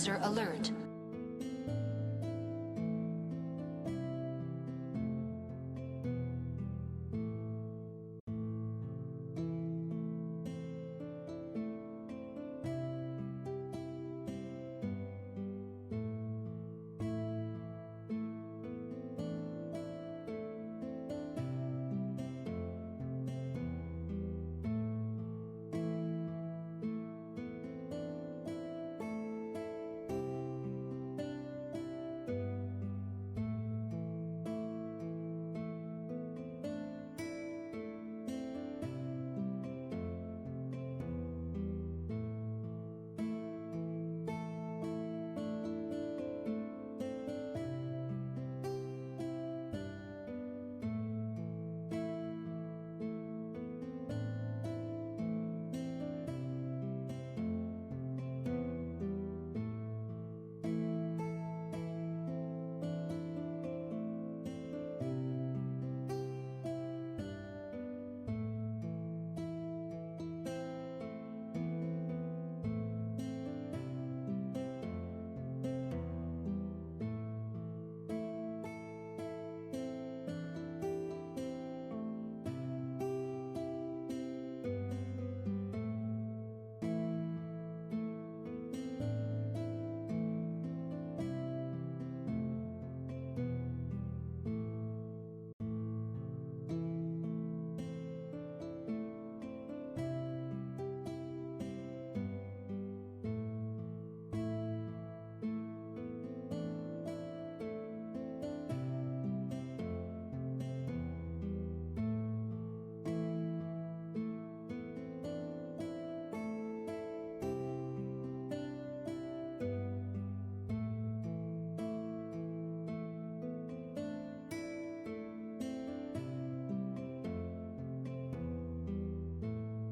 User alert.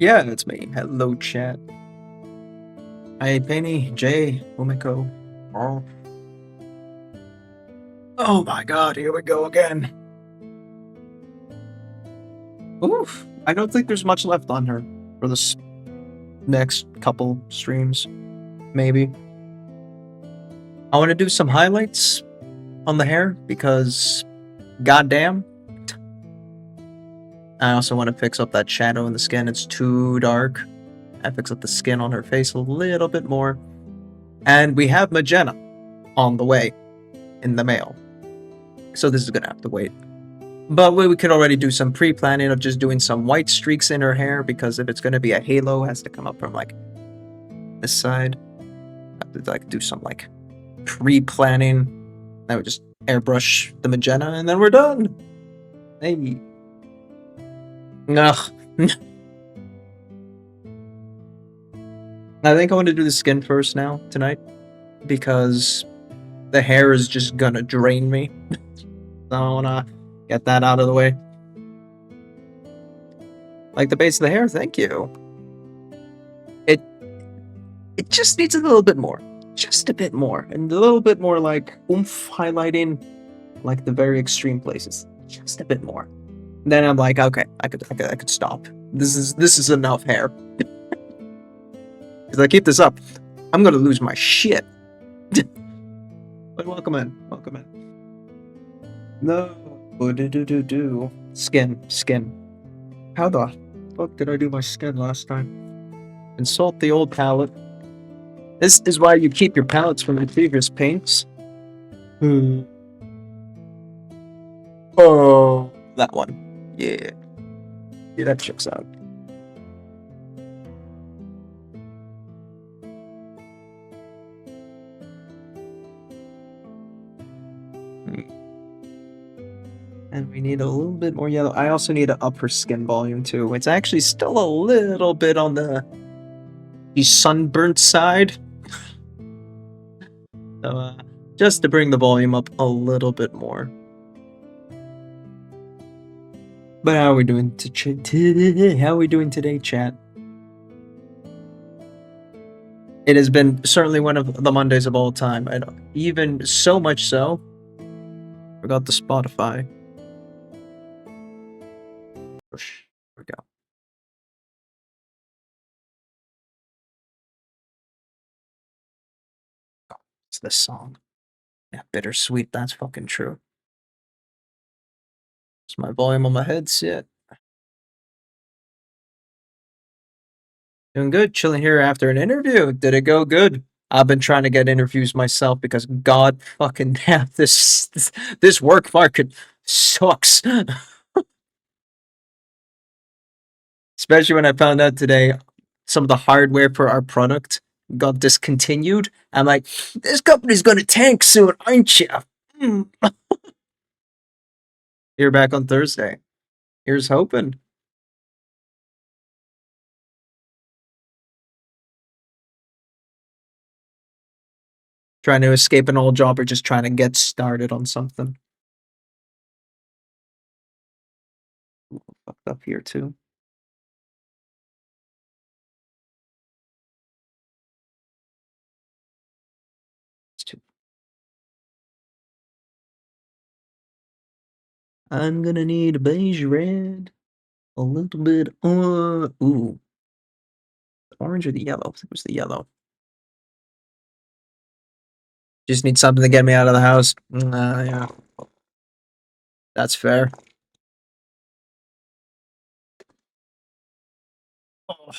Yeah, that's me. Hello, chat. Hi, Penny, Jay, Umiko. Oh my god, here we go again. Oof. I don't think there's much left on her for this next couple streams. Maybe. I want to do some highlights on the hair because, goddamn. I also want to fix up that shadow in the skin. It's too dark. I fix up the skin on her face a little bit more. And we have magenta on the way in the mail. So this is gonna have to wait. But we could already do some pre-planning of just doing some white streaks in her hair, because if it's gonna be a halo, it has to come up from like this side. I have to like do some like pre-planning. I would just airbrush the magenta and then we're done. Hey. Ugh. I think I want to do the skin first now tonight, because the hair is just gonna drain me. So I wanna get that out of the way. Like the base of the hair, thank you. It just needs a little bit more. Just a bit more. And a little bit more like oomph highlighting like the very extreme places. Just a bit more. Then I'm like, okay, I could stop. This is enough hair. If I keep this up, I'm gonna lose my shit. But welcome in. Welcome in. No. Do. Skin. How the fuck did I do my skin last time? Insult the old palette. This is why you keep your palettes from the previous paints. Oh, that one. Yeah. Yeah, that checks out. And we need a little bit more yellow. I also need to up her skin volume too. It's actually still a little bit on the sunburnt side. So, just to bring the volume up a little bit more. But how are we doing today? How are we doing today, chat? It has been certainly one of the Mondays of all time. And even so much so, forgot the Spotify. Here we go. this song. Yeah, bittersweet, that's fucking true. Is my volume on my headset? Doing good, chilling here after an interview. Did it go good? I've been trying to get interviews myself because god fucking damn, this work market sucks. Especially when I found out today some of the hardware for our product got discontinued. I'm like, this company's gonna tank soon, aren't you? Mm. You're back on Thursday. Here's hoping. Trying to escape an old job or just trying to get started on something. Fucked up here too. It's too. I'm gonna need a beige red, a little bit. Ooh, the orange or the yellow? I think it was the yellow. Just need something to get me out of the house. Yeah, that's fair. Oh.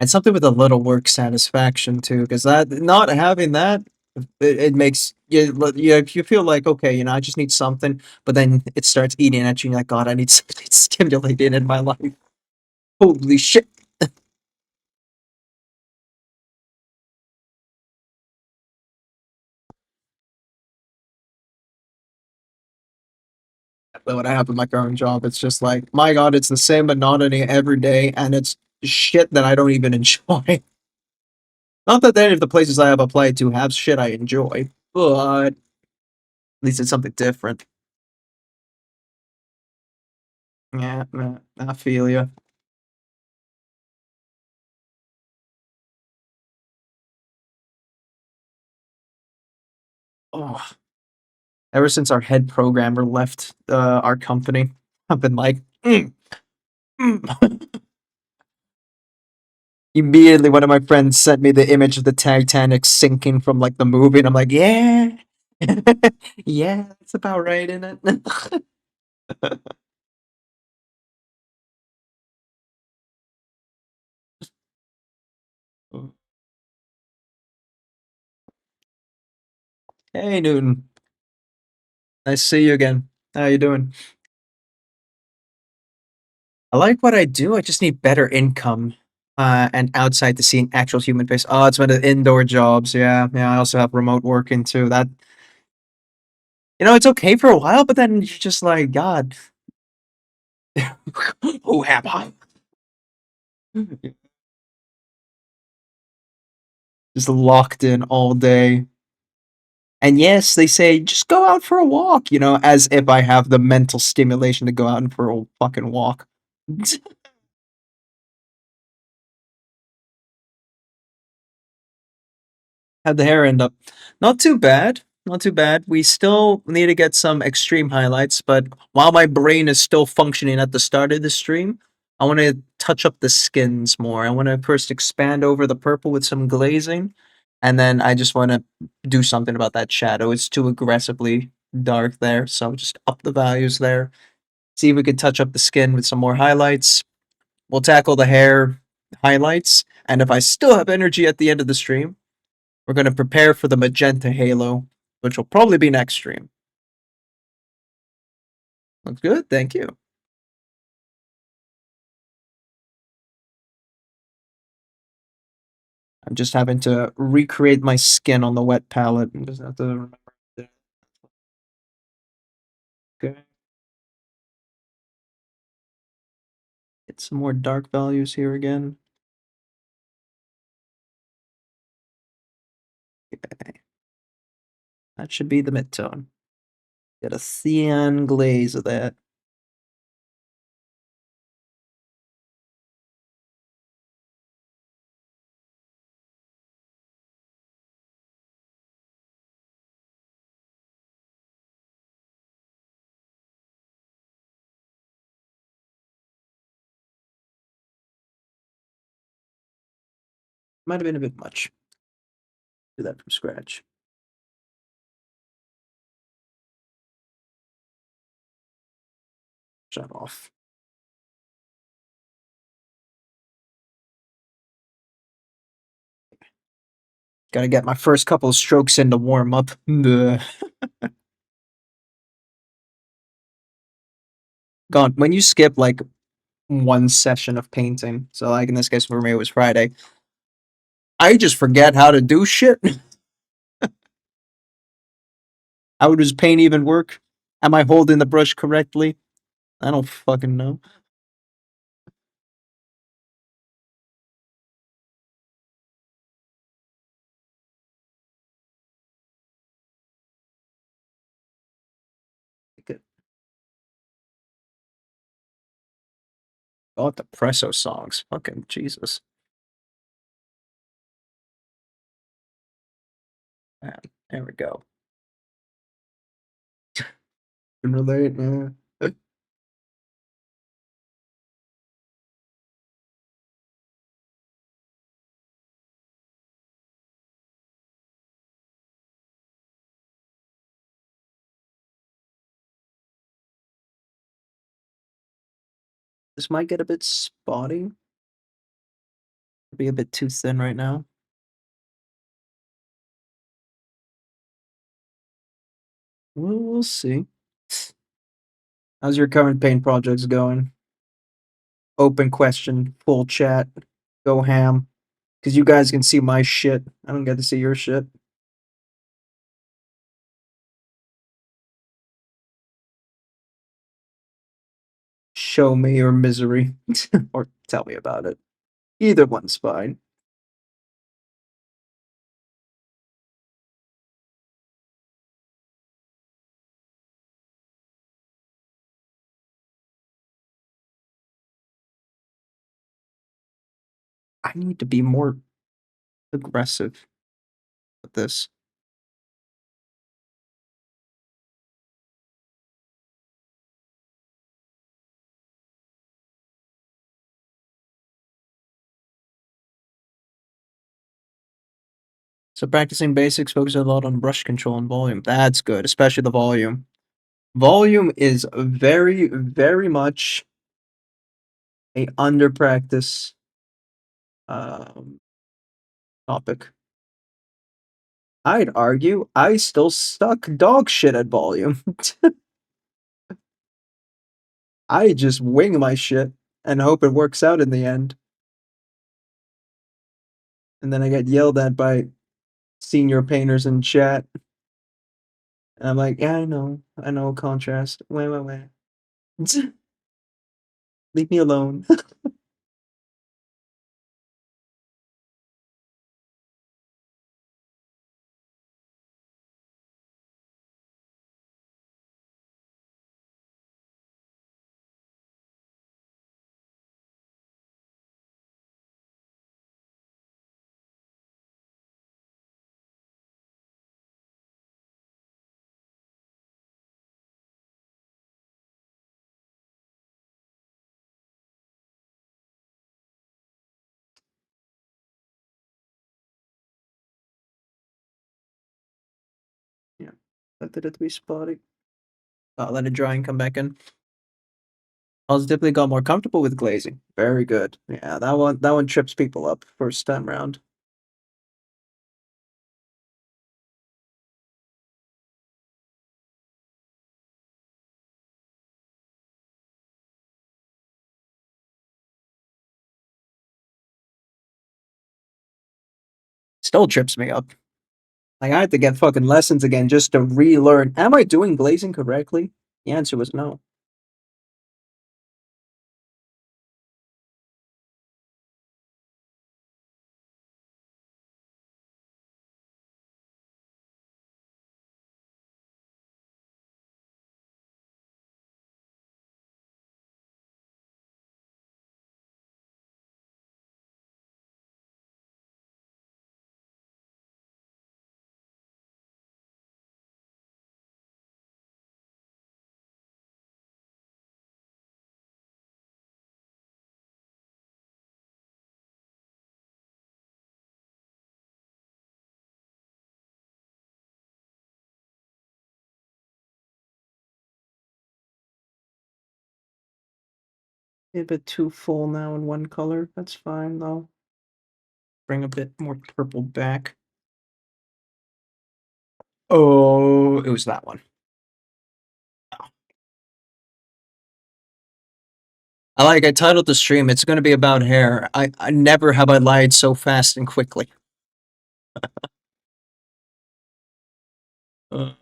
And something with a little work satisfaction too, because that not having that, it makes you feel like okay, I just need something, but then it starts eating at you. And you're like, God, I need something stimulating in my life. Holy shit! But when I have my current job, it's just like, my God, it's the same monotony every day, and it's shit that I don't even enjoy. Not that any of the places I have applied to have shit I enjoy, but at least it's something different. Yeah, I feel you. Oh, ever since our head programmer left our company, I've been like, mm. Immediately, one of my friends sent me the image of the Titanic sinking from like the movie, and I'm like, yeah, yeah, that's about right, isn't it? Hey, Newton, nice to see you again. How you doing? I like what I do. I just need better income, and outside to see an actual human face. Oh, it's one of the indoor jobs. Yeah, yeah. I also have remote working too. That it's okay for a while, but then you're just like, God, who am I? Just locked in all day. And yes, they say just go out for a walk. As if I have the mental stimulation to go out and for a fucking walk. How'd the hair end up? Not too bad. Not too bad. We still need to get some extreme highlights, but while my brain is still functioning at the start of the stream, I want to touch up the skins more. I want to first expand over the purple with some glazing, and then I just want to do something about that shadow. It's too aggressively dark there, so just up the values there. See if we can touch up the skin with some more highlights. We'll tackle the hair highlights, and if I still have energy at the end of the stream, we're going to prepare for the magenta halo, which will probably be next stream. Looks good, thank you. I'm just having to recreate my skin on the wet palette. I just have to remember. Okay. Get some more dark values here again. Okay. That should be the midtone. Get a cyan glaze of that. Might have been a bit much. do that from scratch. Shut off. Gotta get my first couple of strokes in to warm up. Gone. When you skip like one session of painting, so like in this case for me it was Friday, I just forget how to do shit. How does paint even work? Am I holding the brush correctly? I don't fucking know. Oh, the Presso songs. Fucking Jesus. Man, there we go. Can relate, yeah. This might get a bit spotty. Be a bit too thin right now. We'll see. How's your current paint projects going? Open question, full chat, go ham. Because you guys can see my shit. I don't get to see your shit. Show me your misery. Or tell me about it. Either one's fine. I need to be more aggressive with this. So practicing basics, focus a lot on brush control and volume. That's good, especially the volume. Volume is very, very much a under practice topic. I'd argue I still suck dog shit at volume. I just wing my shit and hope it works out in the end. And then I get yelled at by senior painters in chat. And I'm like, yeah, I know contrast. Wait. Leave me alone. Yeah, let it be spotty. Let it dry and come back in. Positively got more comfortable with glazing. Very good. Yeah, that one trips people up first time round. Still trips me up. Like I had to get fucking lessons again just to relearn. Am I doing glazing correctly? The answer was no. A bit too full now in one color. That's fine though. Bring a bit more purple back. Oh, it was that one. I titled the stream, it's gonna be about hair. I never have I lied so fast and quickly. Uh,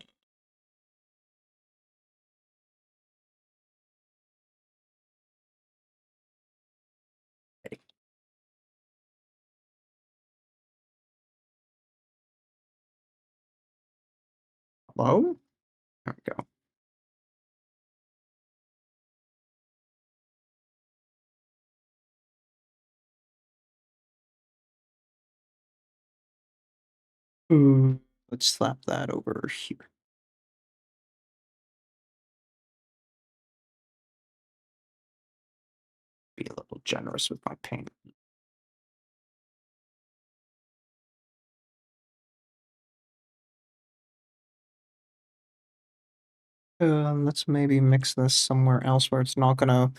Hello? There we go. Let's slap that over here. Be a little generous with my paint. Let's maybe mix this somewhere else where it's not gonna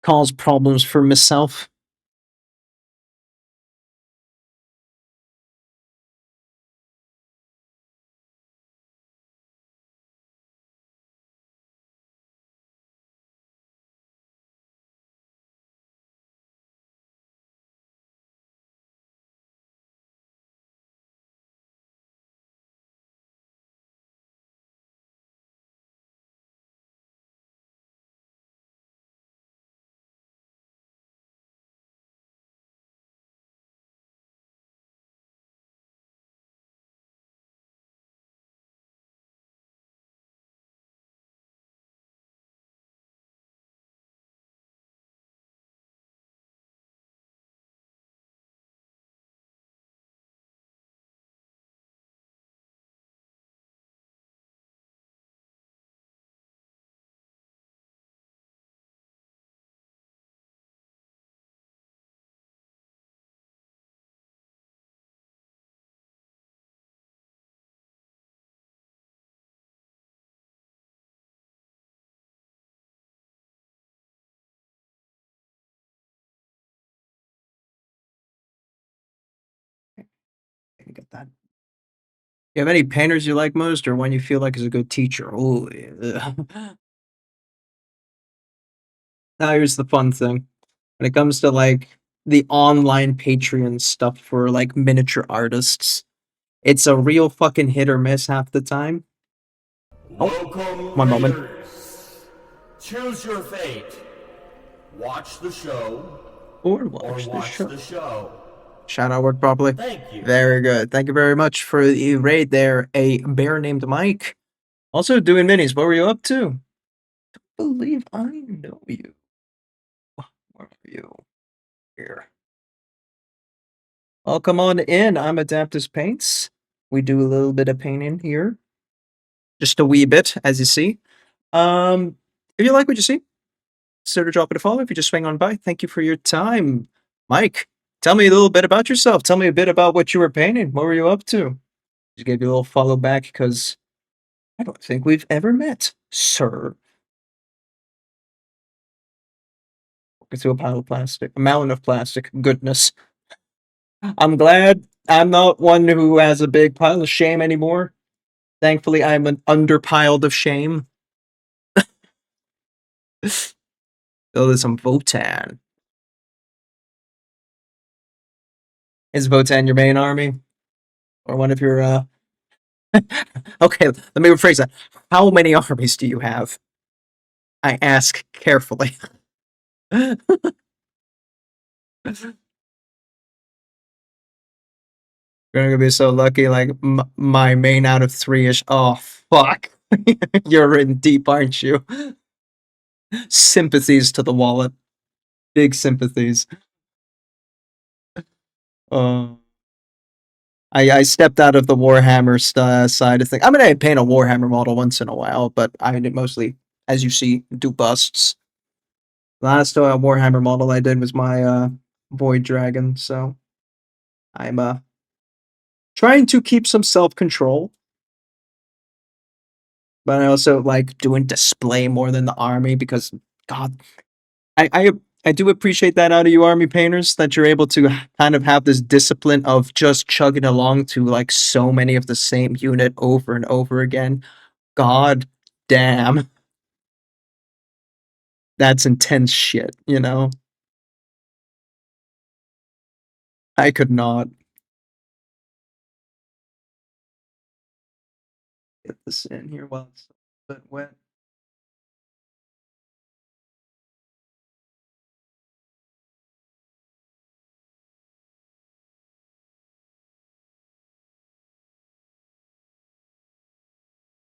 cause problems for myself. Get that. You have any painters you like most, or one you feel like is a good teacher? Oh, yeah. Now here's the fun thing. When it comes to like the online Patreon stuff for like miniature artists, it's a real fucking hit or miss half the time. Oh, Welcome, one moment. readers. Choose your fate. Watch the show Or or watch watch the the show. Shout out work properly. Thank you. Very good. Thank you very much for the raid there, a bear named Mike. Also doing minis. What were you up to? I believe I know you. Where are you? Here. Welcome on in. I'm AdaptusPaints. We do a little bit of painting here. Just a wee bit, as you see. If you like what you see, consider dropping a follow if you just swing on by. Thank you for your time. Mike, tell me a little bit about yourself. Tell me a bit about what you were painting. What were you up to? Just gave you a little follow back because I don't think we've ever met, sir. Into a pile of plastic, a mountain of plastic. Goodness. I'm glad I'm not one who has a big pile of shame anymore. Thankfully, I'm an underpiled of shame. Oh, there's some Votan. Is Votan your main army? Or one of your, Okay, let me rephrase that. How many armies do you have? I ask carefully. You're gonna be so lucky, like, my main out of 3 is. Oh, fuck. You're in deep, aren't you? Sympathies to the wallet. Big sympathies. Uh, I stepped out of the Warhammer side of things. I mean, I paint a Warhammer model once in a while, but I mostly, as you see, do busts. Last Warhammer model I did was my Void Dragon, so I'm trying to keep some self-control. But I also like doing display more than the army because, God, I I do appreciate that out of you army painters that you're able to kind of have this discipline of just chugging along to like so many of the same unit over and over again. God damn, that's intense shit, you know? I could not get this in here while it's a bit wet.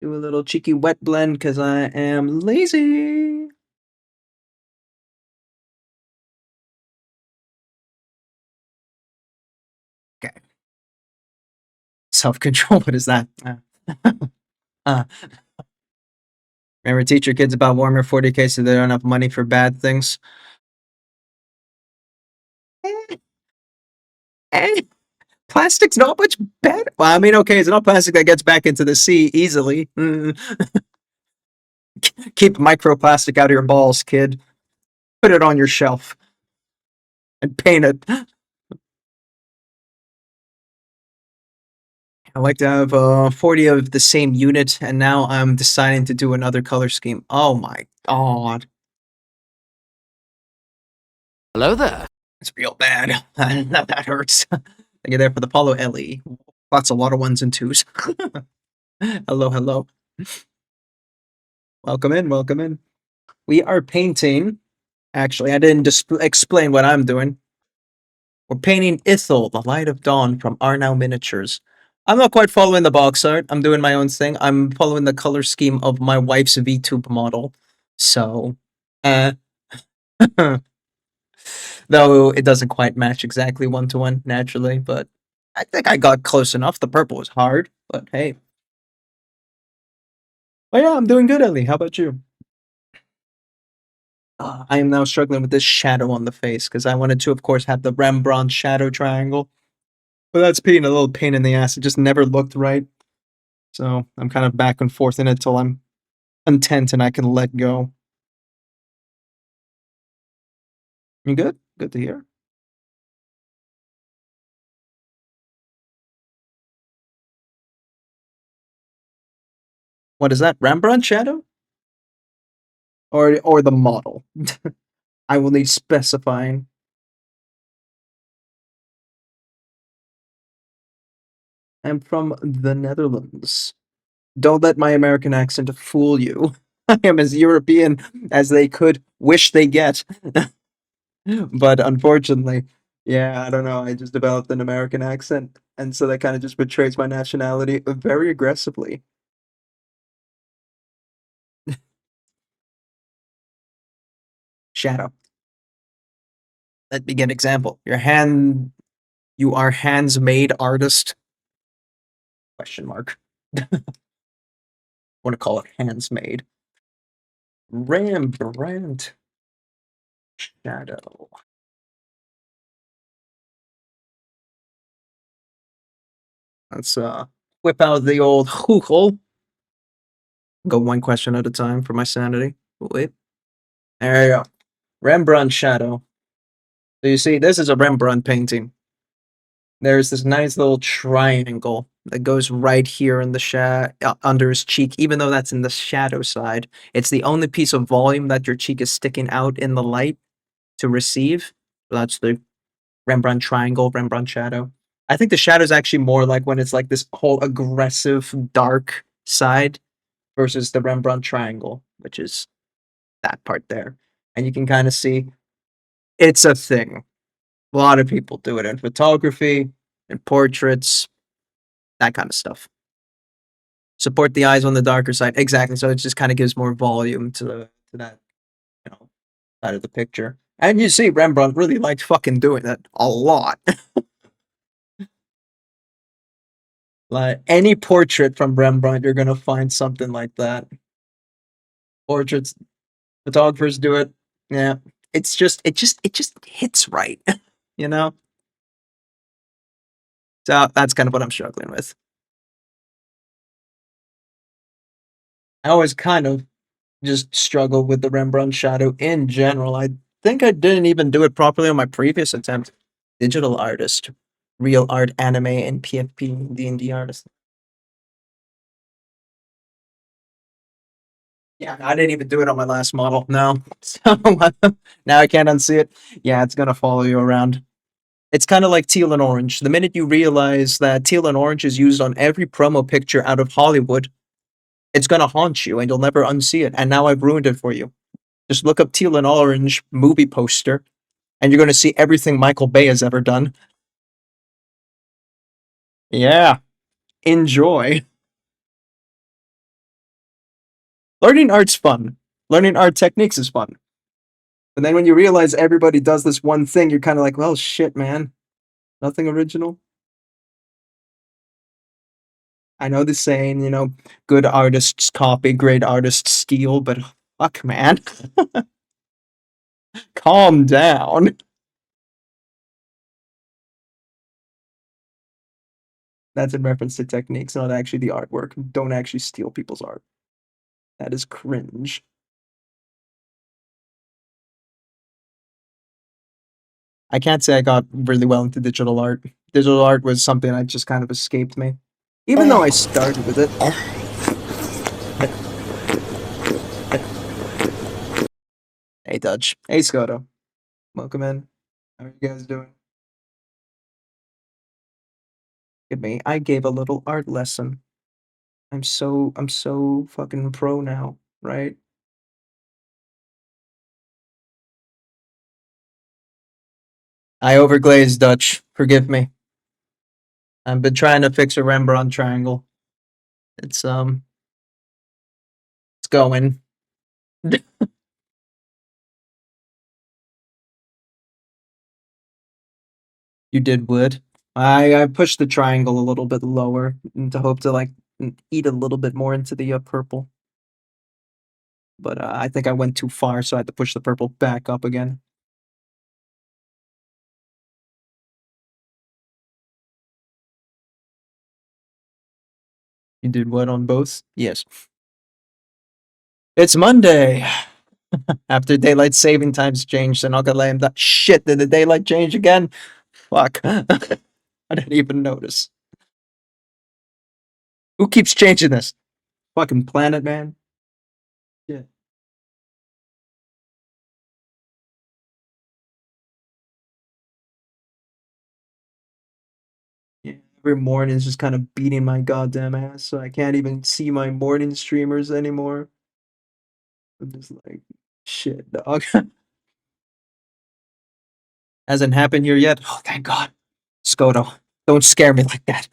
Do a little cheeky wet blend because I am lazy. Okay. Self control. What is that? Uh, remember, teach your kids about Warhammer 40K so they don't have money for bad things. Eh, eh, plastic's not much better. Well, I mean, okay, it's not plastic that gets back into the sea easily. Keep microplastic out of your balls, kid. Put it on your shelf and paint it. I like to have 40 of the same unit, and now I'm deciding to do another color scheme. Oh my god. Hello there. It's real bad. That hurts. Thank you there for the follow, Ellie. Lots a lot of ones and twos. Hello, hello. Welcome in, welcome in. We are painting. Actually, I didn't explain what I'm doing. We're painting Ithil, the Light of Dawn from Arnau Miniatures. I'm not quite following the box art. I'm doing my own thing. I'm following the color scheme of my wife's VTube model. So, uh, though it doesn't quite match exactly one to one naturally, but I think I got close enough. The purple was hard, but hey. Oh yeah, I'm doing good, Ellie. How about you? I am now struggling with this shadow on the face because I wanted to, of course, have the Rembrandt shadow triangle. But that's being a little pain in the ass. It just never looked right. So I'm kind of back and forth in it till I'm content and I can let go. You good? Good to hear. What is that? Rembrandt shadow? Or the model? I will need specifying. I'm from the Netherlands. Don't let my American accent fool you. I am as European as they could wish they get. But unfortunately, yeah, I don't know. I just developed an American accent, and so that kind of just betrays my nationality very aggressively. Shadow. Let me get an example. You are hands-made artist? Question mark. Want to call it hands-made. Rembrandt shadow. Let's whip out the old Google. Go one question at a time for my sanity. Wait. There you go. Rembrandt shadow. So you see, this is a Rembrandt painting. There's this nice little triangle that goes right here in the under his cheek, even though that's in the shadow side. It's the only piece of volume that your cheek is sticking out in the light to receive. So that's the Rembrandt triangle, Rembrandt shadow. I think the shadow is actually more like when it's like this whole aggressive, dark side versus the Rembrandt triangle, which is that part there. And you can kind of see it's a thing. A lot of people do it in photography, in portraits, that kind of stuff. Support the eyes on the darker side. Exactly. So it just kind of gives more volume to that, you know, side of the picture. And you see Rembrandt really liked fucking doing that a lot. Like any portrait from Rembrandt, you're gonna find something like that. Portraits, photographers do it. Yeah. It just hits right. You know? So that's kind of what I'm struggling with. I always kind of just struggle with the Rembrandt shadow in general. think I didn't even do it properly on my previous attempt. Digital artist, real art, anime, and PFP D&D artist. Yeah, I didn't even do it on my last model. No, so now I can't unsee it. Yeah, it's gonna follow you around. It's kind of like teal and orange. The minute you realize that teal and orange is used on every promo picture out of Hollywood, it's gonna haunt you, and you'll never unsee it. And now I've ruined it for you. Just look up teal and orange movie poster, and you're gonna see everything Michael Bay has ever done. Yeah, enjoy. Learning art's fun. Learning art techniques is fun. But then when you realize everybody does this one thing, you're kind of like, well, shit, man. Nothing original. I know the saying, good artists copy, great artists steal, but fuck, man. Calm down. That's in reference to techniques, not actually the artwork. Don't actually steal people's art. That is cringe. I can't say I got really well into digital art. Digital art was something that just kind of escaped me. Even though I started with it. Hey, Dutch. Hey, Skoto. Welcome in. How are you guys doing? Look at me. I gave a little art lesson. I'm so fucking pro now, right? I overglazed, Dutch. Forgive me. I've been trying to fix a Rembrandt triangle. It's it's going. You did wood. I pushed the triangle a little bit lower to hope to like eat a little bit more into the purple. But I think I went too far, so I had to push the purple back up again. You did what on both? Yes. It's Monday. After daylight saving times changed, and I'll get lame. That shit, did the daylight change again? Fuck. I didn't even notice. Who keeps changing this? Fucking planet, man. Yeah. Yeah. Every morning is just kind of beating my goddamn ass, so I can't even see my morning streamers anymore. I'm just like, shit, dog. Hasn't happened here yet. Oh, thank God. Skoto, don't scare me like that.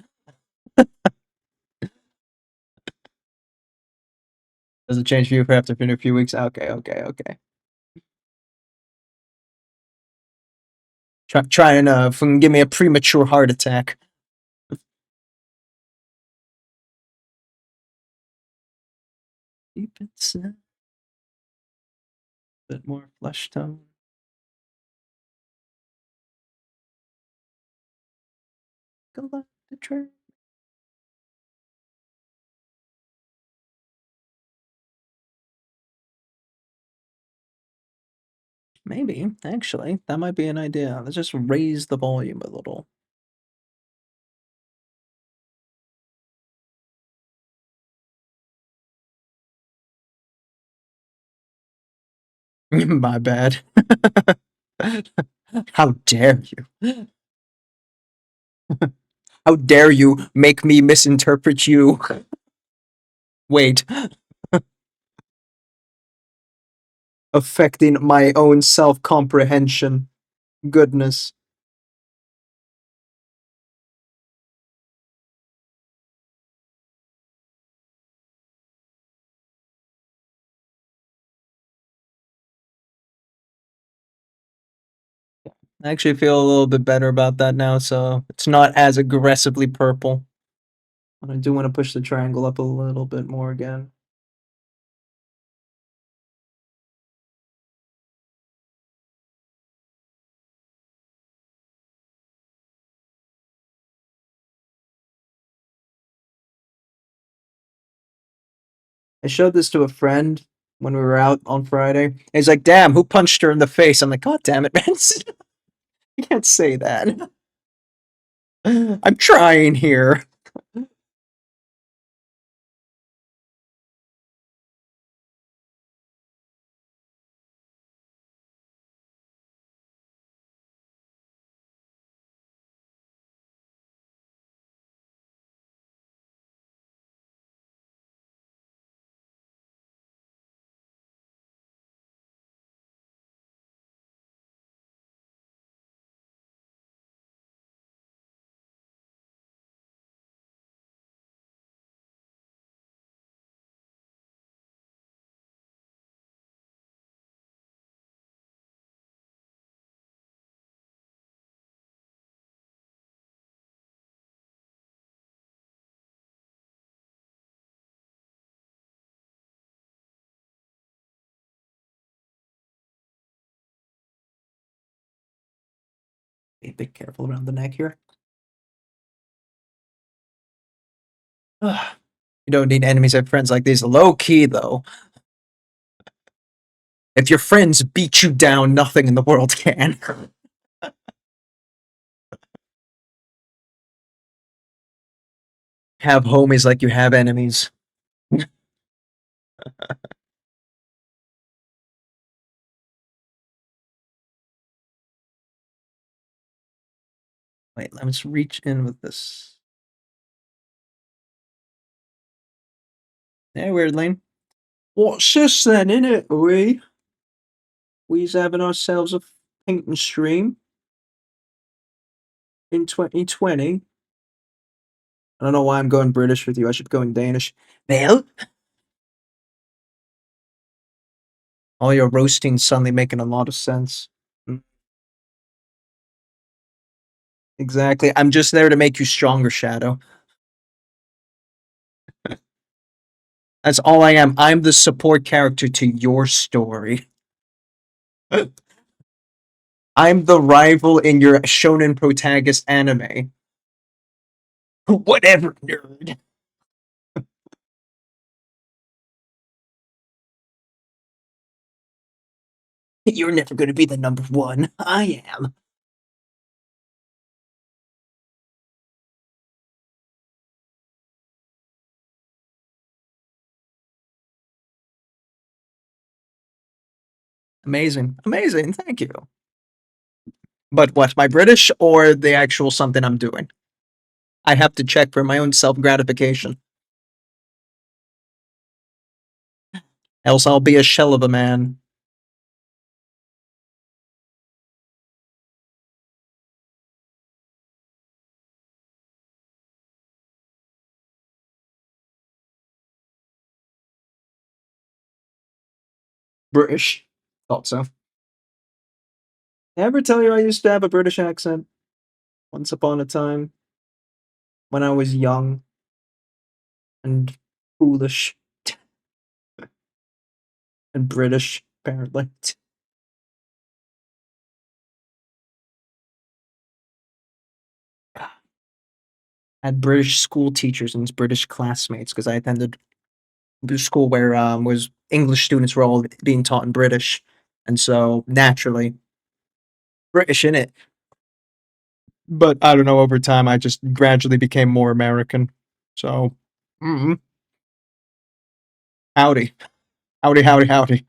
Does it change for you for after a few weeks? Okay, okay, okay. Try and fucking give me a premature heart attack. Deep inside, a bit more flesh tone. Go back to train. Maybe, actually, that might be an idea. Let's just raise the volume a little. My bad. How dare you? How dare you make me misinterpret you? Wait, affecting my own self comprehension. Goodness. I actually feel a little bit better about that now, so it's not as aggressively purple. But I do want to push the triangle up a little bit more again. I showed this to a friend, when we were out on Friday. And he's like, "Damn, who punched her in the face?" I'm like, "God damn it, man! You can't say that. I'm trying here." Be a bit careful around the neck here. You don't need enemies and friends like these. Low key though. If your friends beat you down, nothing in the world can. Have homies like you have enemies. Wait, let's reach in with this. Hey, Weirdling. What's this then, innit, we's having ourselves a painting stream in 2020. I don't know why I'm going British with you. I should go in Danish. Well, all your roasting suddenly making a lot of sense. Mm, exactly. I'm just there to make you stronger, Shadow. That's all I am. I'm the support character to your story. I'm the rival in your shonen protagonist anime. Whatever, nerd. You're never going to be the number one. I am. Amazing. Amazing. Thank you. But what, my British or the actual something I'm doing? I have to check for my own self gratification. Else I'll be a shell of a man. British. Thought so. Ever tell you I used to have a British accent? Once upon a time. When I was young and foolish and British, apparently. Had British school teachers and British classmates because I attended the school where was English students were all being taught in British, and so naturally British in it. But I don't know. Over time, I just gradually became more American. So, mm, howdy, howdy, howdy, howdy.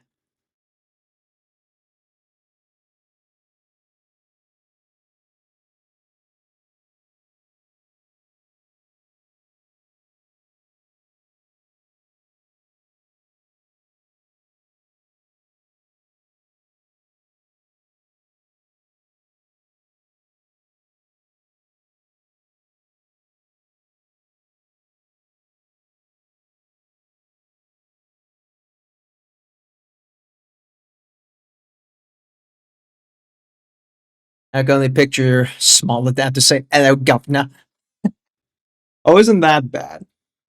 I can only picture small Adaptus say, "Hello, governor." Oh, isn't that bad?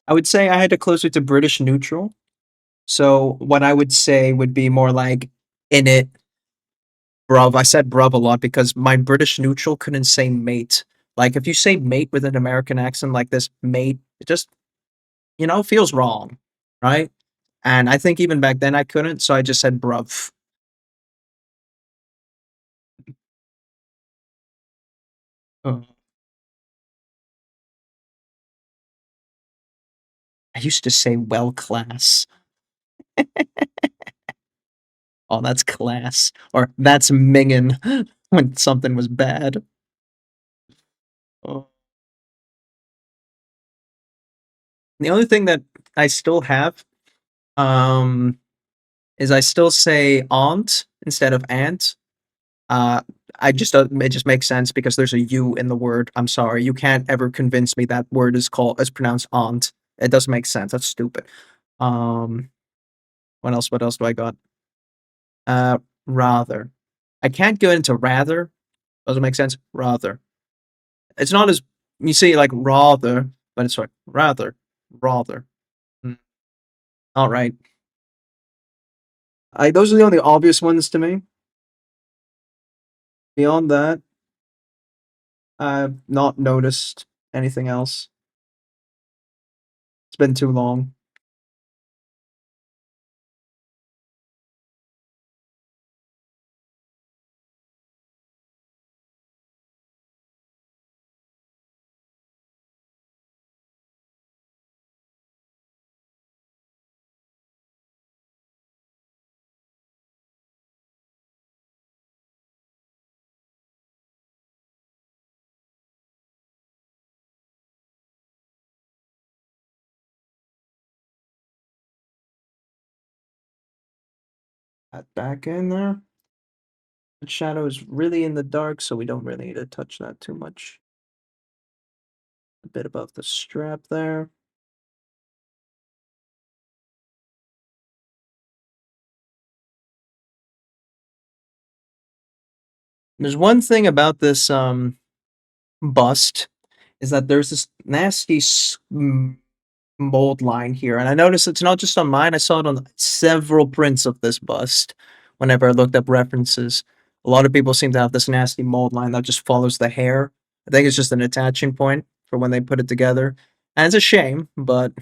I would say I had it closer to British neutral. So what I would say would be more like in it, bruv. I said bruv a lot because my British neutral couldn't say mate. Like if you say mate with an American accent like this, mate, it just feels wrong, right? And I think even back then I couldn't, so I just said bruv. Oh. I used to say well class. Oh, that's class. Or that's mingin when something was bad. Oh. The only thing that I still have um is I still say aunt instead of aunt. Uh, I just it just makes sense because there's a U in the word. I'm sorry, you can't ever convince me that word is pronounced aunt. It doesn't make sense. That's stupid. Um, what else? What else do I got? Uh, rather. I can't go into rather. Doesn't make sense. Rather. It's not as you see like rather, but it's like rather, rather. Mm, all right. Those are the only obvious ones to me. Beyond that, I've not noticed anything else. It's been too long. That back in there. The shadow is really in the dark, so we don't really need to touch that too much. A bit above the strap there. There's one thing about this bust is that there's this nasty mold line here, and I noticed it's not just on mine. I saw it on several prints of this bust. Whenever I looked up references, a lot of people seem to have this nasty mold line that just follows the hair. I think it's just an attaching point for when they put it together, and it's a shame. But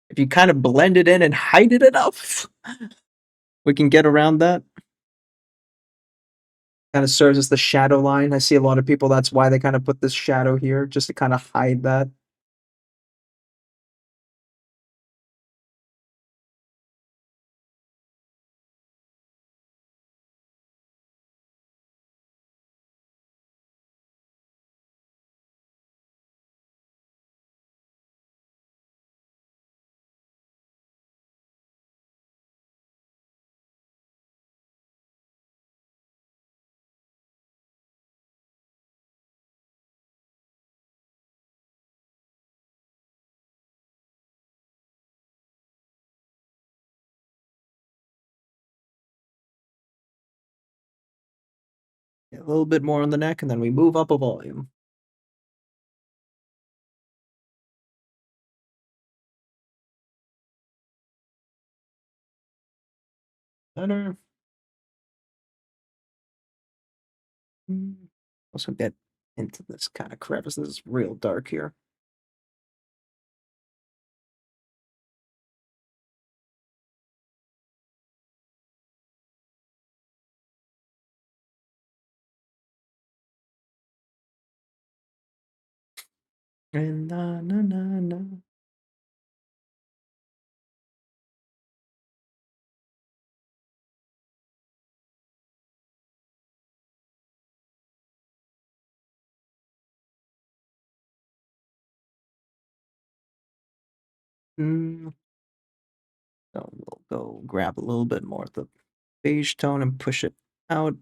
if you kind of blend it in and hide it enough, we can get around that. Kind of serves as the shadow line. I see a lot of people. That's why they kind of put this shadow here, just to kind of hide that. A little bit more on the neck, and then we move up a volume. Better. Also get into this kind of crevice. This is real dark here. And na na na na. Mm. So we'll go grab a little bit more of the beige tone and push it out.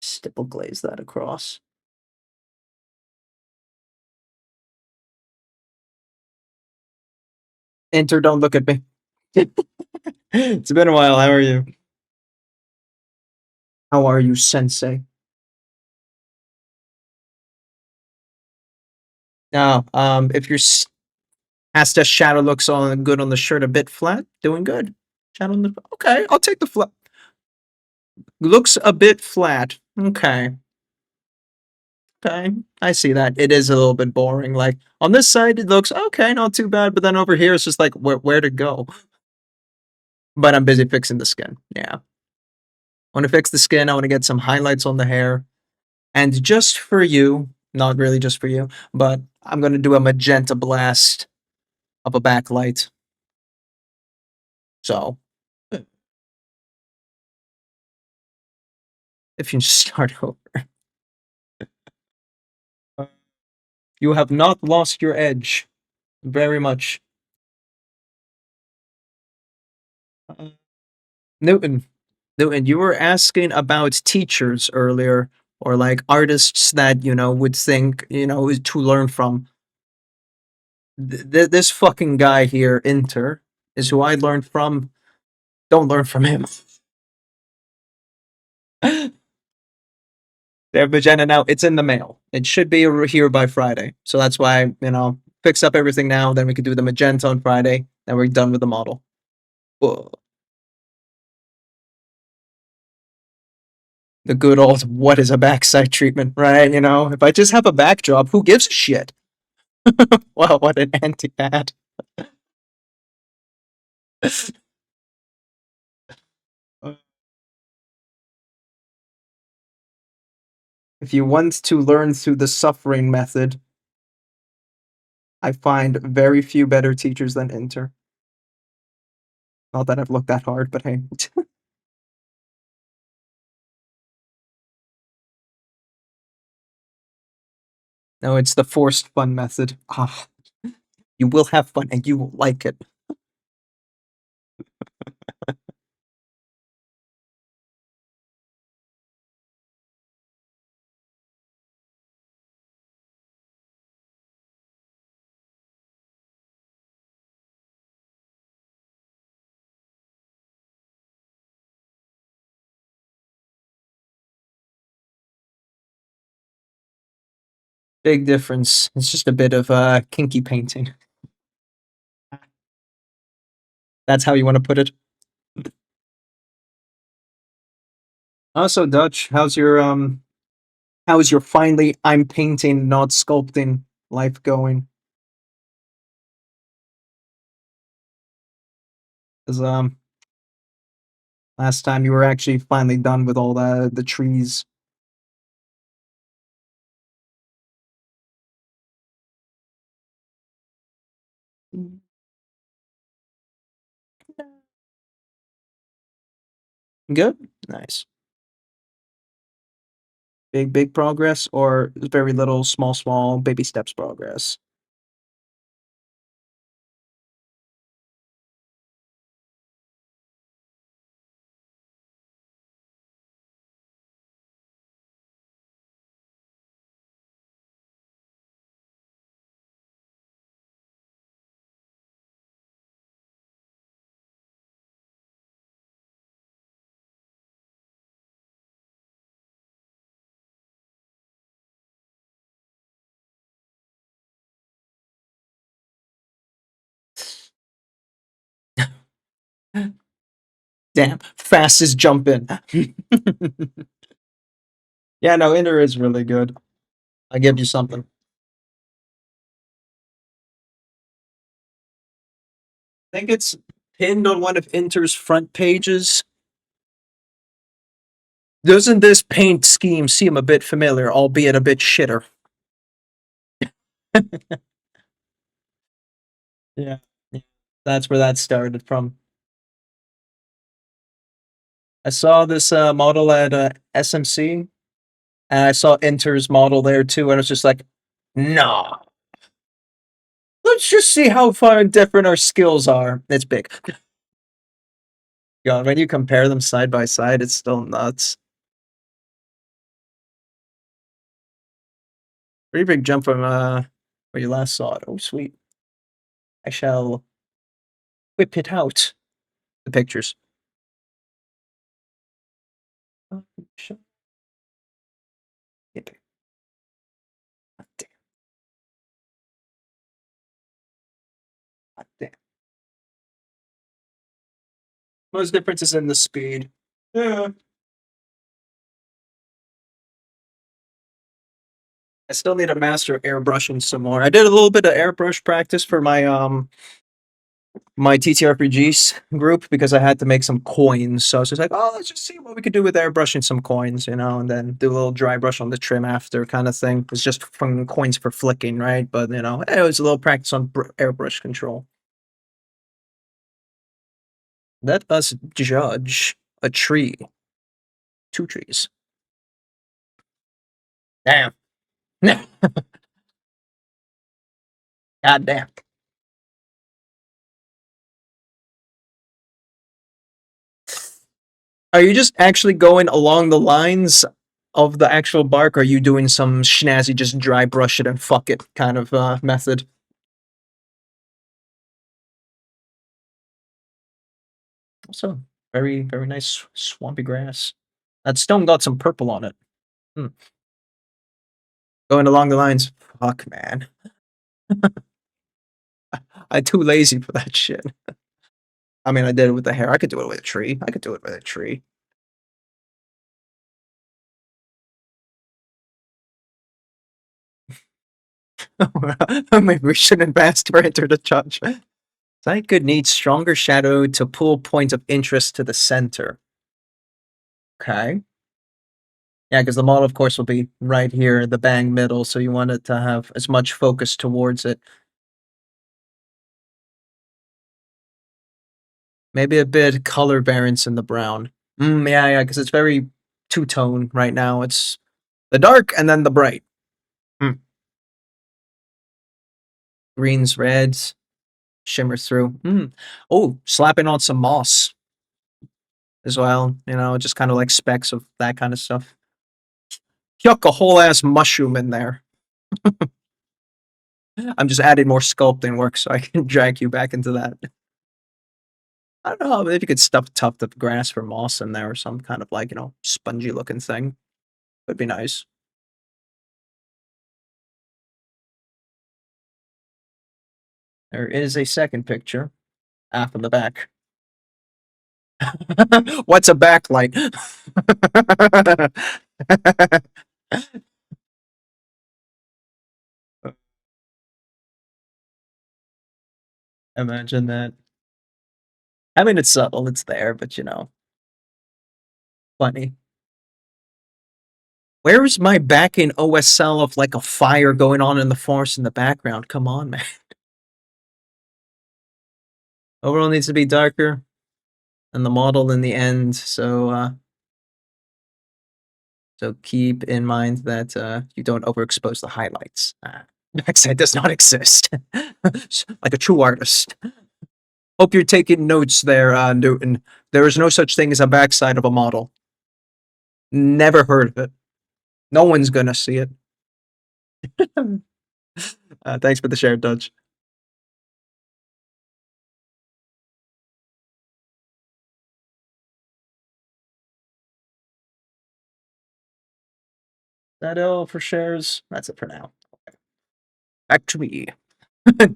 Stipple glaze that across. Enter, don't look at me. It's been a while. How are you? How are you, Sensei? Now, if your Asta shadow looks on good on the shirt, a bit flat, doing good. Shadow on the okay, I'll take the flat. Looks a bit flat. Okay. Okay. I see that. It is a little bit boring. Like on this side it looks okay, not too bad, but then over here it's just like where to go. But I'm busy fixing the skin. Yeah. I want to fix the skin, I want to get some highlights on the hair. And just for you, not really just for you, but I'm gonna do a magenta blast of a backlight. So if you start over. You have not lost your edge. Very much. Uh, Newton. Newton, you were asking about teachers earlier, or like artists that, would think, to learn from. This fucking guy here, Inter, is who I learned from. Don't learn from him. They have Magenta now. It's in the mail. It should be here by Friday. So that's why, fix up everything now. Then we could do the Magenta on Friday. Then we're done with the model. Whoa. The good old what is a backside treatment, right? If I just have a backdrop, who gives a shit? Well, what an anti-ad. If you want to learn through the suffering method, I find very few better teachers than Inter. Not that I've looked that hard, but hey. No, it's the forced fun method. Ah, you will have fun and you will like it. Big difference. It's just a bit of kinky painting. That's how you want to put it. Also, Dutch, how's your finally I'm painting, not sculpting life going? Because last time you were actually finally done with all the trees. Good? Nice. Big progress or very little, small, baby steps progress? Damn, fastest jump in. Yeah, no, Inter is really good. I give you something. I think it's pinned on one of Inter's front pages. Doesn't this paint scheme seem a bit familiar, albeit a bit shitter? Yeah, yeah, that's where that started from. I saw this model at SMC, and I saw Inter's model there too, and I was just like, nah. Let's just see how far different our skills are. It's big. God, when you compare them side by side, it's still nuts. Pretty big jump from where you last saw it. Oh, sweet. I shall whip it out. The pictures. Oh, yep. God damn. Most difference is in the speed. Yeah. I still need to master airbrushing some more. I did a little bit of airbrush practice for my TTRPGs group because I had to make some coins. So I was just like, oh, let's just see what we could do with airbrushing some coins, and then do a little dry brush on the trim after kind of thing. It's just from coins for flicking, right? But it was a little practice on airbrush control. Let us judge a tree. 2 trees. Damn. God damn. Are you just actually going along the lines of the actual bark? Or are you doing some snazzy, just dry brush it and fuck it kind of method? Also, very, very nice swampy grass. That stone got some purple on it. Hmm. Going along the lines. Fuck, man. I'm too lazy for that shit. I mean, I did it with the hair. I could do it with a tree. I could do it with a tree. Maybe we shouldn't advance to enter the judge. Site could need stronger shadow to pull points of interest to the center. Okay. Yeah, because the model, of course, will be right here, the bang middle, so you want it to have as much focus towards it. Maybe a bit color variance in the brown. Yeah, because it's very two-tone right now. It's the dark and then the bright. Greens, reds, shimmer through. Oh, slapping on some moss as well. Just kind of like specks of that kind of stuff. Yuck, a whole ass mushroom in there. I'm just adding more sculpting work so I can drag you back into that. I don't know, maybe you could stuff tuft of grass for moss in there or some kind of like, spongy looking thing. Would be nice. There is a second picture. From the back. What's a backlight? Imagine that. I mean, it's subtle, it's there, but funny. Where's my back in OSL of like a fire going on in the forest in the background? Come on, man. Overall needs to be darker, and the model in the end. So keep in mind that you don't overexpose the highlights. Backside does not exist. Like a true artist. Hope you're taking notes there, Newton. There is no such thing as a backside of a model. Never heard of it. No one's gonna see it. Thanks for the share, Dodge. That all for shares? That's it for now. Okay. Back to me.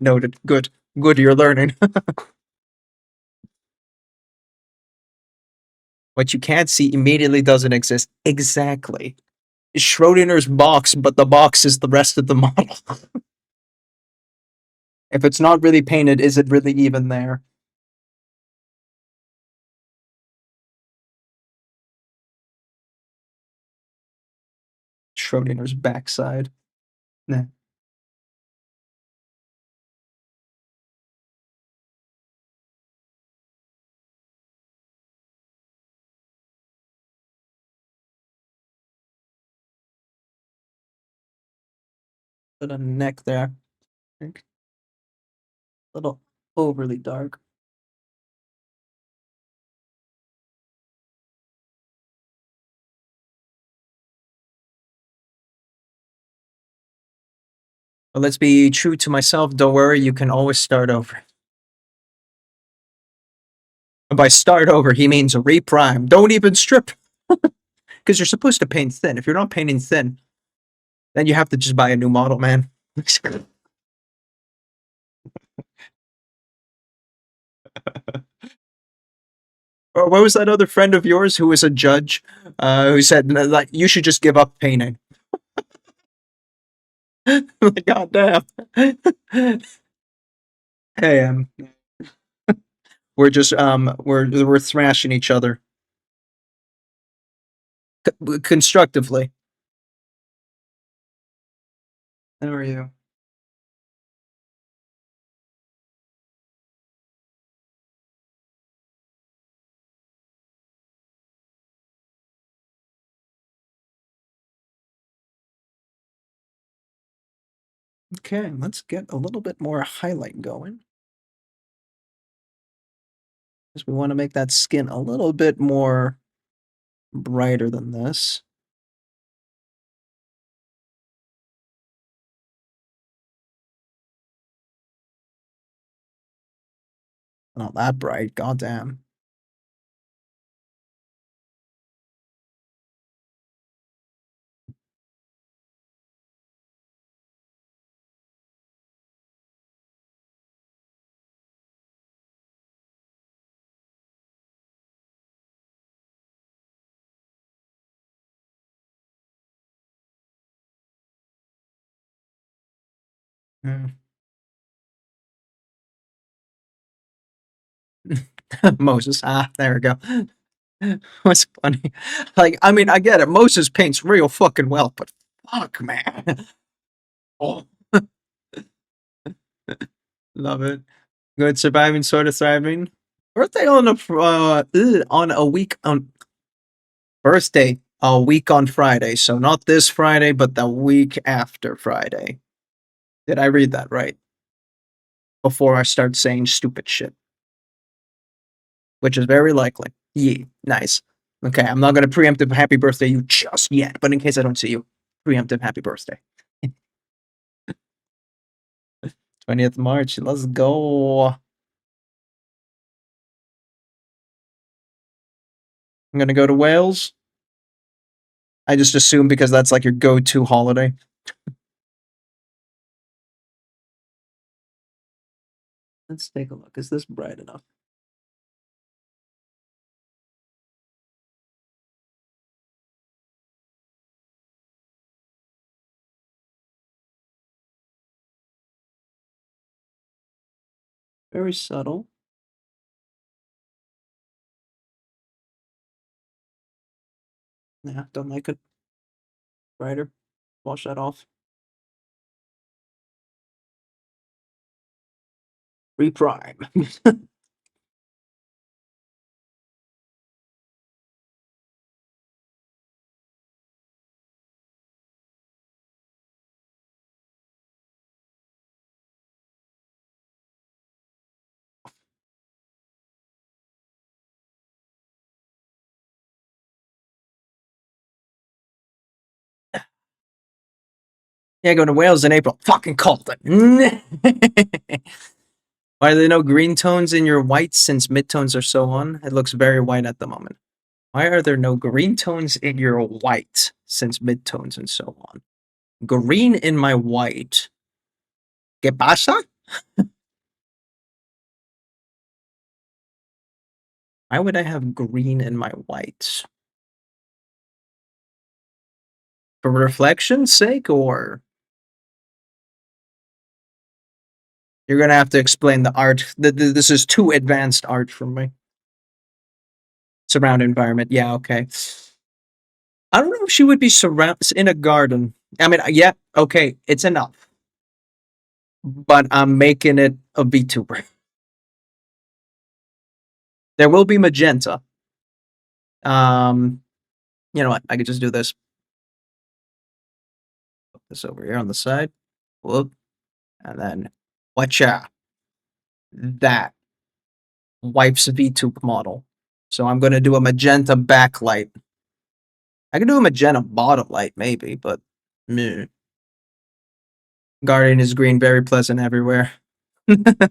Noted. Good. Good, you're learning. What you can't see immediately doesn't exist. Exactly. It's Schrodinger's box, but the box is the rest of the model. If it's not really painted, is it really even there? Schrodinger's backside. Nah. Bit of neck there. I think. A little overly dark. But let's be true to myself. Don't worry, you can always start over. And by start over, he means reprime. Don't even strip. Because you're supposed to paint thin. If you're not painting thin, then you have to just buy a new model, man. Or what was that other friend of yours who was a judge, who said like you should just give up painting? Like, God damn. Hey, we're just we're thrashing each other constructively. How are you? Okay, let's get a little bit more highlight going. Because we want to make that skin a little bit more brighter than this. Not that bright, goddamn. Mm. Moses, there we go. What's funny? Like, I mean, I get it. Moses paints real fucking well, but fuck, man. Oh, love it. Good, surviving, sort of thriving. Birthday on a week on birthday a week on Friday. So not this Friday, but the week after Friday. Did I read that right? Before I start saying stupid shit, which is very likely. Yeah, nice. Okay, I'm not gonna preemptive happy birthday you just yet, but in case I don't see you, preemptive happy birthday. 20th March. Let's go. I'm gonna go to Wales. I just assume because that's like your go-to holiday. Let's take a look. Is this bright enough? Very subtle. Yeah, don't like it. Brighter. Wash that off. Reprime. Yeah, going to Wales in April. Fucking cold. Why are there no green tones in your whites since midtones are so on? It looks very white at the moment. Why are there no green tones in your white since midtones and so on? Green in my white. ¿Qué pasa? Why would I have green in my whites? For reflection's sake, or you're gonna have to explain the art. This is too advanced art for me. Surround environment. Yeah, okay. I don't know if she would be surround in a garden. I mean, yeah, okay, it's enough. But I'm making it a VTuber. There will be magenta. Um, you know what? I could just do this. Put this over here on the side. Whoop, and then watch out. That wipes VTube model. So I'm gonna do a magenta backlight. I can do a magenta bottom light maybe, but meh. Guardian is green, very pleasant everywhere. Yeah,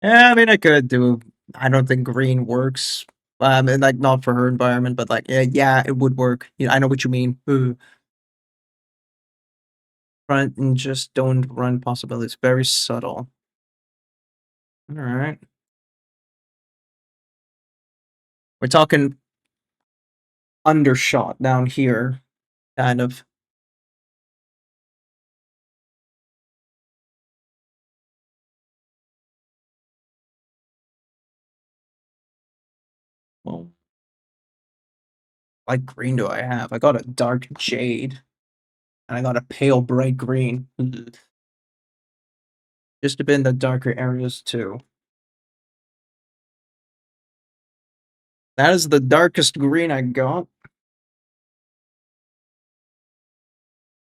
I mean, I could do. I don't think green works. And like not for her environment, but like, yeah, it would work. Yeah, I know what you mean. Front and just don't run possibilities. Very subtle. All right. We're talking undershot down here, kind of. Well, what green do I have? I got a dark jade, and I got a pale bright green. Ugh. Just a bit in the darker areas too. That is the darkest green I got.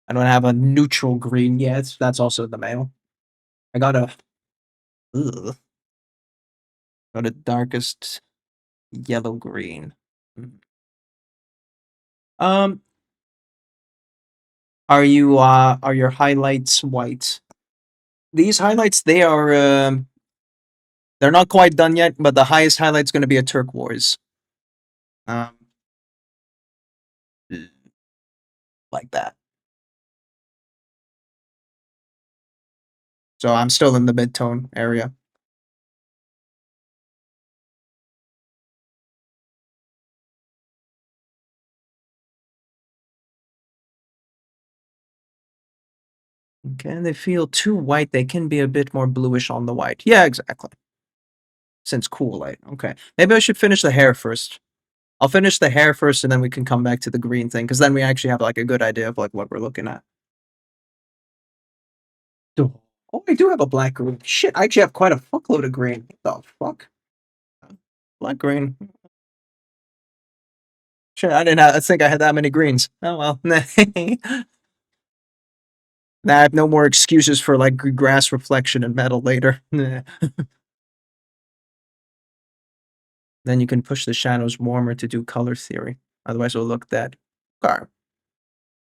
I don't have a neutral green yet. That's also the male. I got a. Ugh, got a darkest yellow green. Mm. Um, are your highlights white? These highlights, they're not quite done yet, but the highest highlight's going to be a turquoise. Um, like that. So I'm still in the mid-tone area. Okay, they feel too white. They can be a bit more bluish on the white. Yeah, exactly. Since cool light. Okay. Maybe I should finish the hair first. I'll finish the hair first and then we can come back to the green thing, because then we actually have like a good idea of like what we're looking at. Oh, I do have a black green. Shit, I actually have quite a fuckload of green. What the fuck? Black green. Shit, I think I had that many greens. Oh well. Nah, I have no more excuses for like grass reflection and metal later. Nah. Then you can push the shadows warmer to do color theory. Otherwise, it'll look dead. Okay.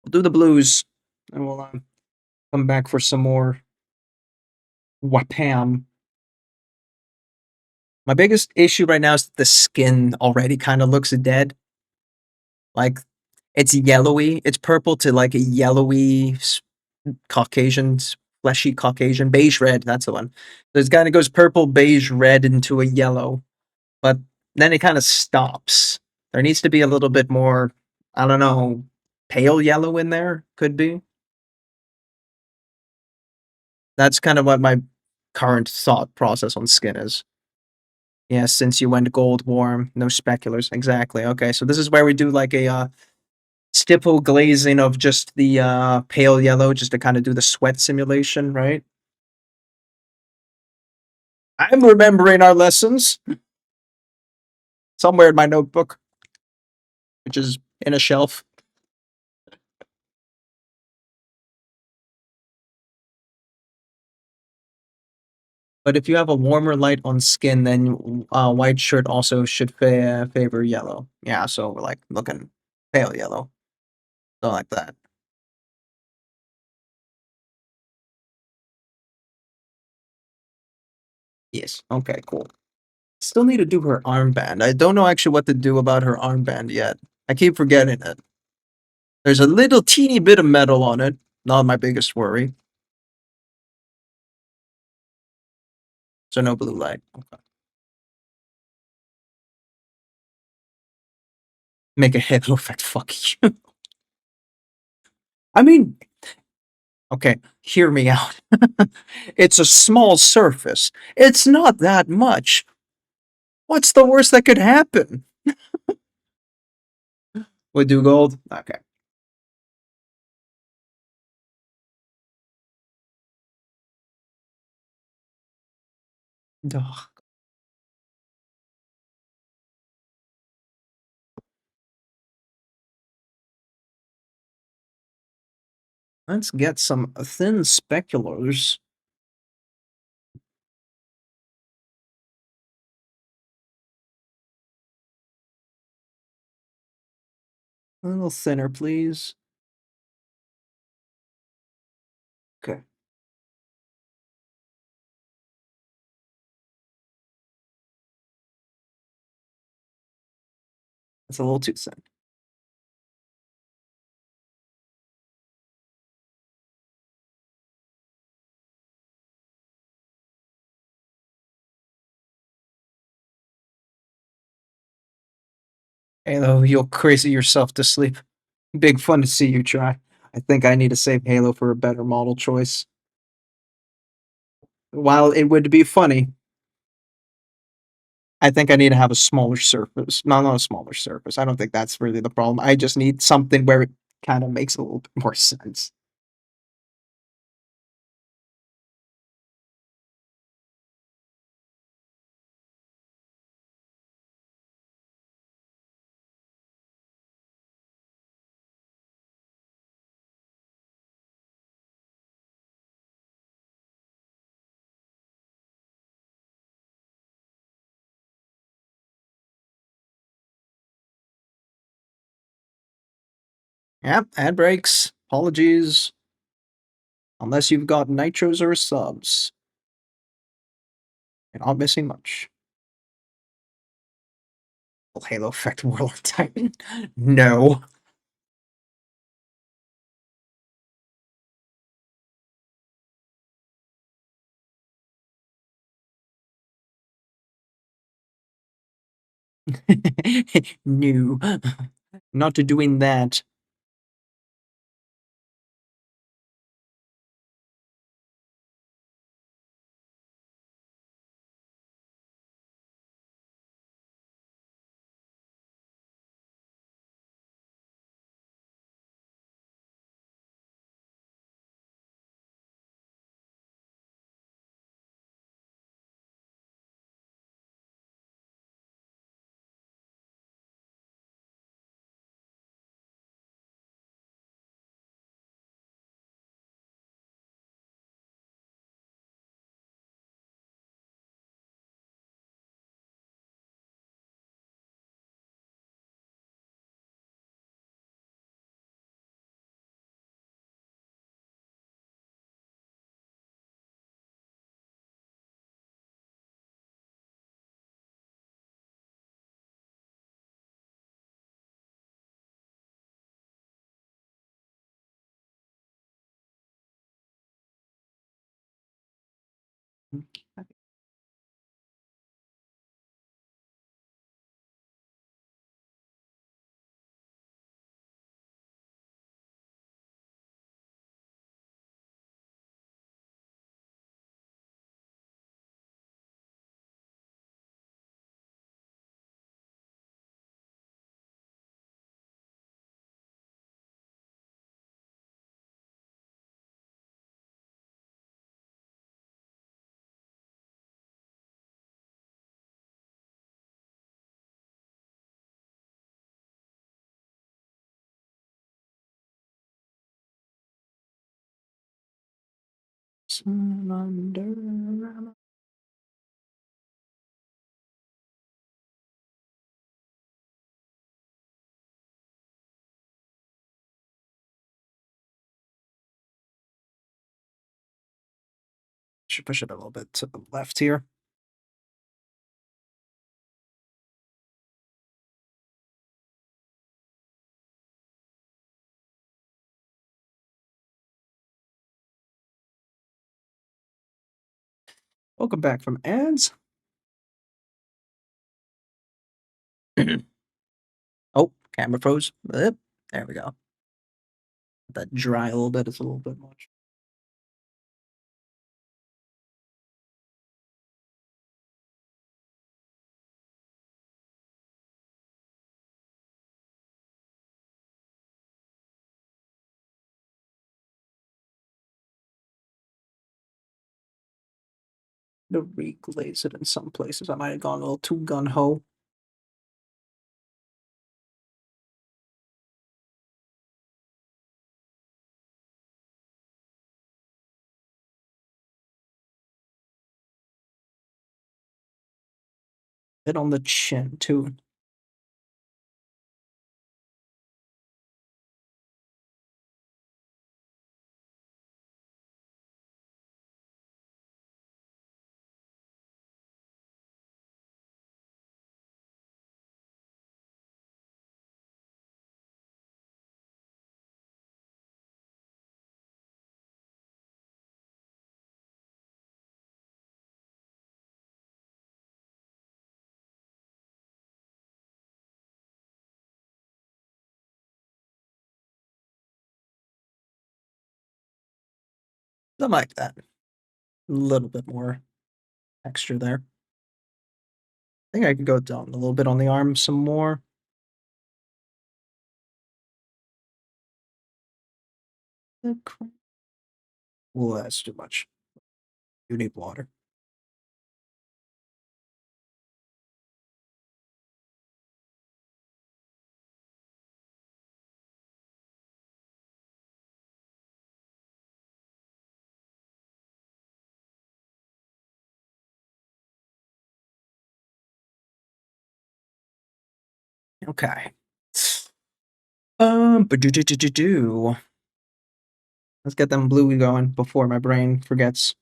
We'll do the blues, and we'll come back for some more wapam. My biggest issue right now is that the skin already kind of looks dead. Like, it's yellowy. It's purple to like a yellowy Caucasian, fleshy Caucasian, beige red. That's the one. So it kind of goes purple, beige, red into a yellow, but then it kind of stops. There needs to be a little bit more, I don't know, pale yellow in there. Could be. That's kind of what my current thought process on skin is. Yeah, since you went gold warm, no speculars. Exactly. Okay, so this is where we do like a stipple glazing of just the pale yellow, just to kind of do the sweat simulation, right? I'm remembering our lessons somewhere in my notebook, which is in a shelf. But if you have a warmer light on skin, then white shirt also should favor yellow. Yeah, so we're like looking pale yellow, something like that. Yes. Okay. Cool. Still need to do her armband. I don't know actually what to do about her armband yet. I keep forgetting it. There's a little teeny bit of metal on it. Not my biggest worry. So no blue light. Okay. Make a halo effect. Fuck you. I mean, okay, hear me out. It's a small surface. It's not that much. What's the worst that could happen? Would do gold? Okay. Ugh. Let's get some thin speculars. A little thinner, please. Okay. That's a little too thin. Halo, you'll crazy yourself to sleep. Big fun to see you try. I think I need to save Halo for a better model choice. While it would be funny, I think I need to have a smaller surface. No, not a smaller surface. I don't think that's really the problem. I just need something where it kind of makes a little bit more sense. Yep, ad breaks. Apologies. Unless you've got nitros or subs. You're not missing much. Will Halo affect Warlord Titan? No. No. Not doing that. Should push it a little bit to the left here. Welcome back from ads. Oh, camera froze. Yep, there we go. That dry a little bit. It's a little bit much. To reglaze it in some places. I might have gone a little too gun ho. Bit on the chin too. Something like that. A little bit more texture there. I think I could go down a little bit on the arm some more. Well, that's too much. You need water. Okay. Ba-do-do-do-do-do. Let's get them blue going before my brain forgets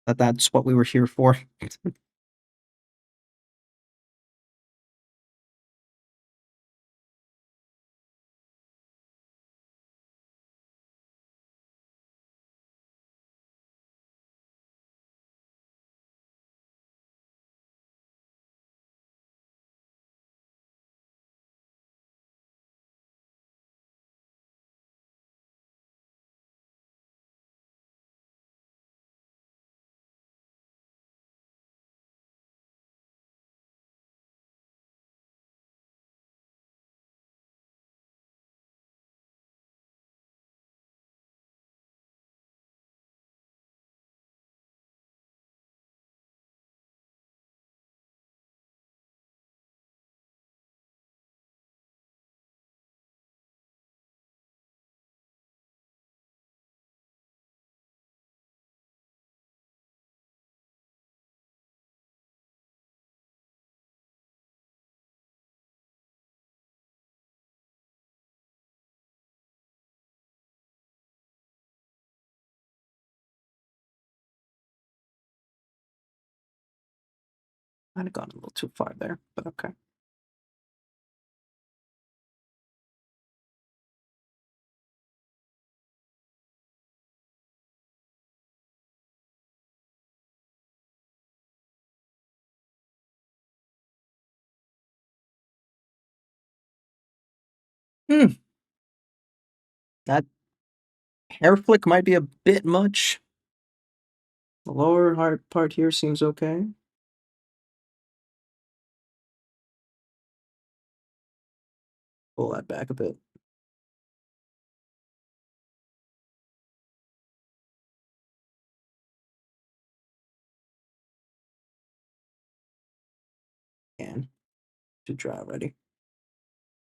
that that's what we were here for. Might have gone a little too far there, but okay. Hmm. That hair flick might be a bit much. The lower part here seems okay. Pull that back a bit. And too dry already.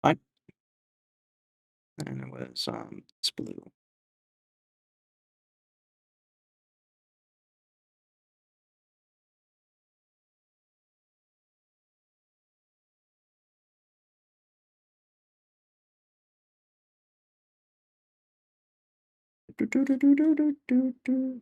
Fine. And it was it's blue. Do, do, do, do, do, do, do, do.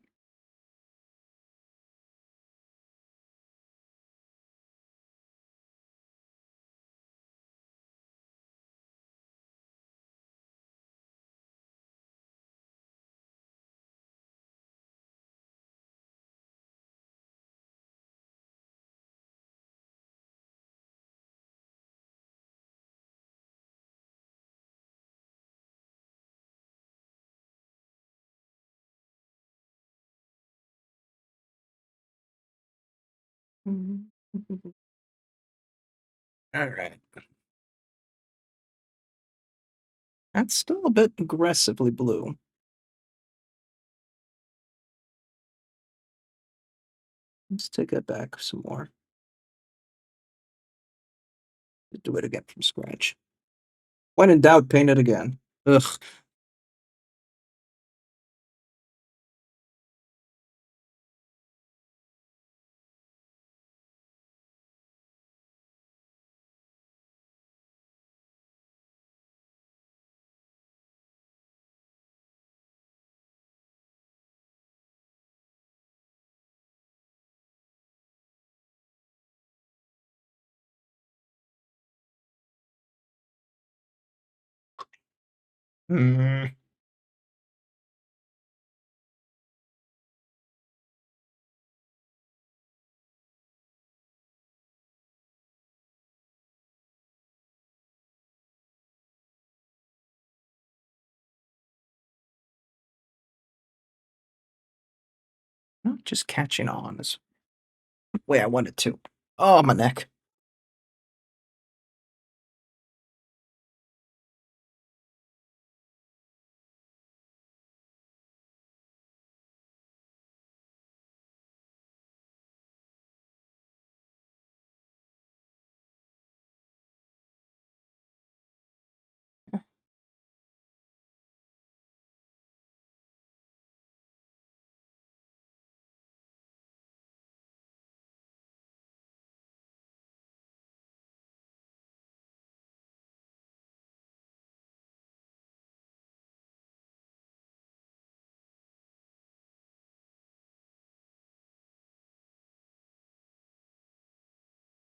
All right. That's still a bit aggressively blue. Let's take that back some more. Do it again from scratch. When in doubt, paint it again. Ugh. Mm. Not just catching on is the way I want it to. Oh, my neck.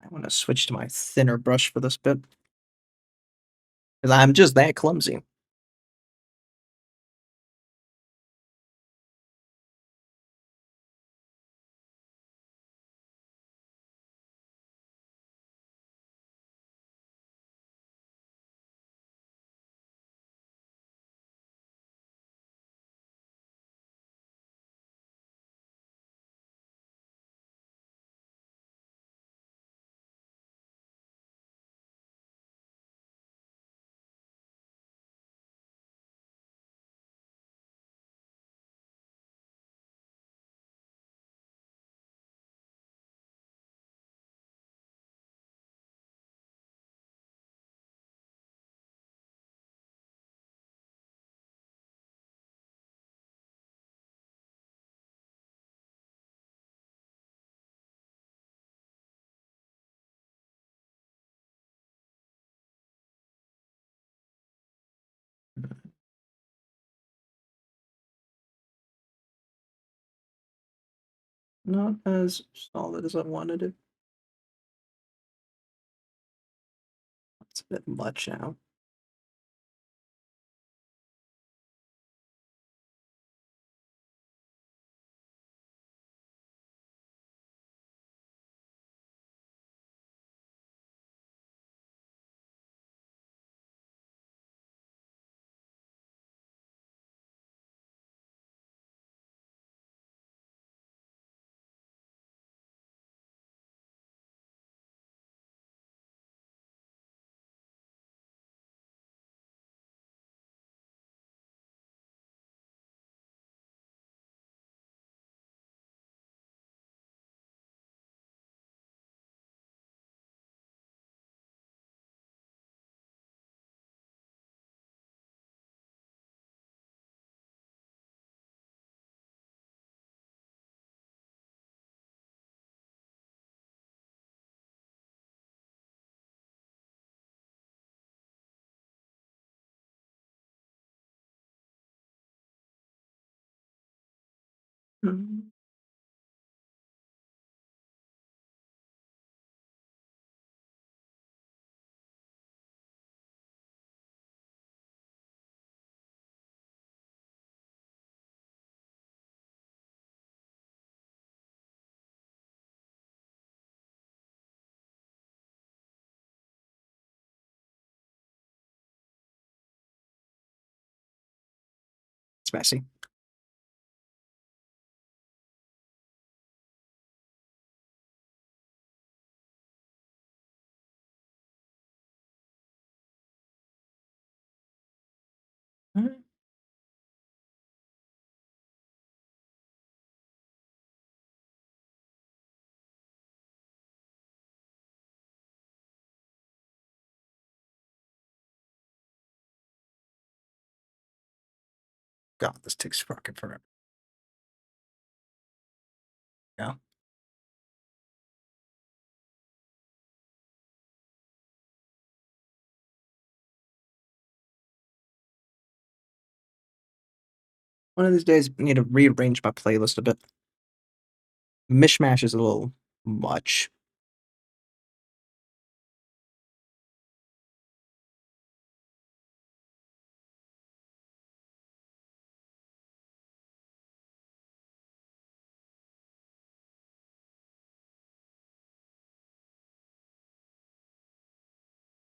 I want to switch to my thinner brush for this bit. Because I'm just that clumsy. Not as solid as I wanted it. It's a bit much now. Mhm. It's messy. Mhm. God, this takes fucking forever. Yeah. One of these days, I need to rearrange my playlist a bit. Mishmash is a little much.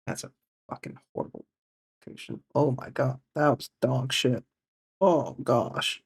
That's a fucking horrible location. Oh my god, that was dog shit. Oh gosh.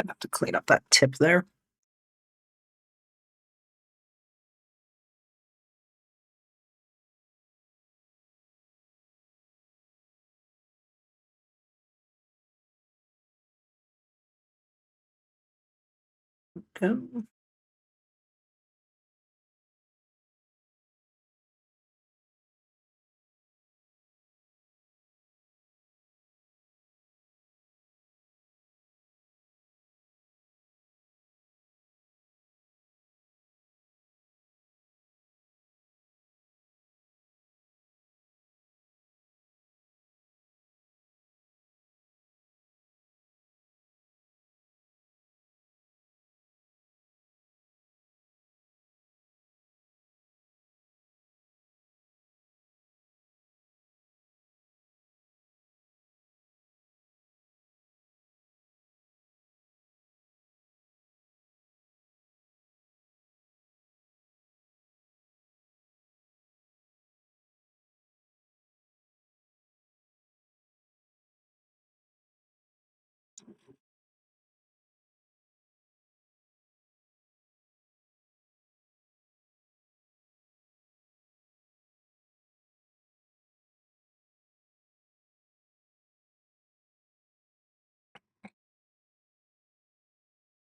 I have to clean up that tip there. Okay.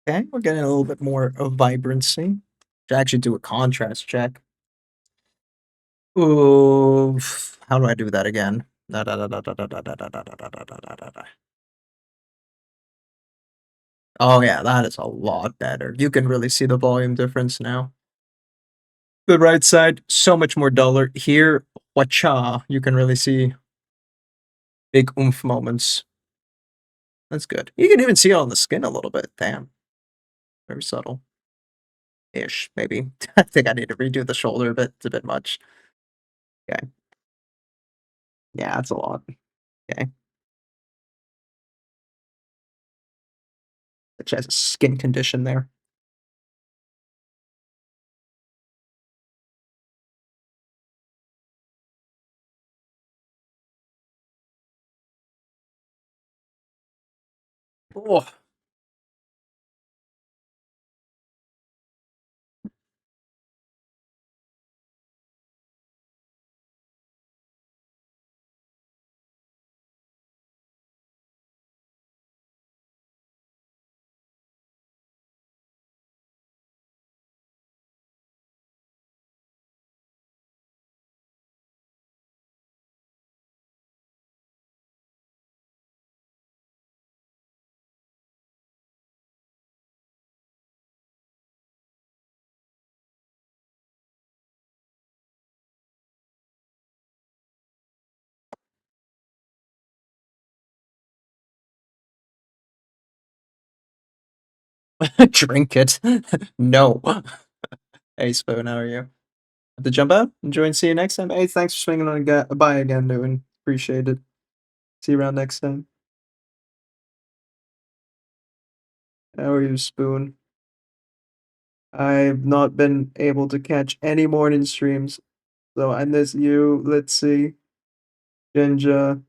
Okay, we're getting a little bit more of vibrancy. Should actually do a contrast check. Ooh, how do I do that again? Oh yeah, that is a lot better. You can really see the volume difference now. The right side, so much more duller. Here, wacha, you can really see big oomph moments. That's good. You can even see it on the skin a little bit. Damn. Very subtle. Ish, maybe. I think I need to redo the shoulder a bit. It's a bit much. Okay. Yeah, that's a lot. Okay. Which has a skin condition there. Oh, drink it. No. Hey, Spoon, how are you? Have to jump out. Enjoy and see you next time. Hey, thanks for swinging on by again, dude. Appreciate it. See you around next time. How are you, Spoon? I've not been able to catch any morning streams, so I miss you. Let's see. Jinja.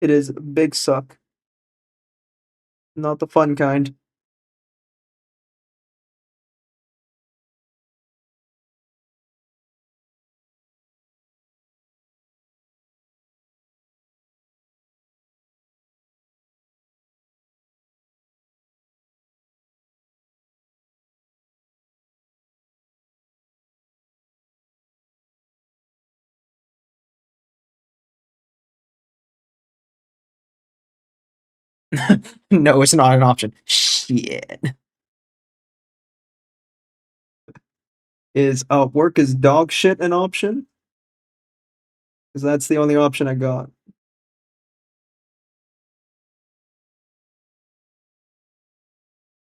It is big suck. Not the fun kind. No, it's not an option. Shit. Is work is dog shit an option? Because that's the only option I got.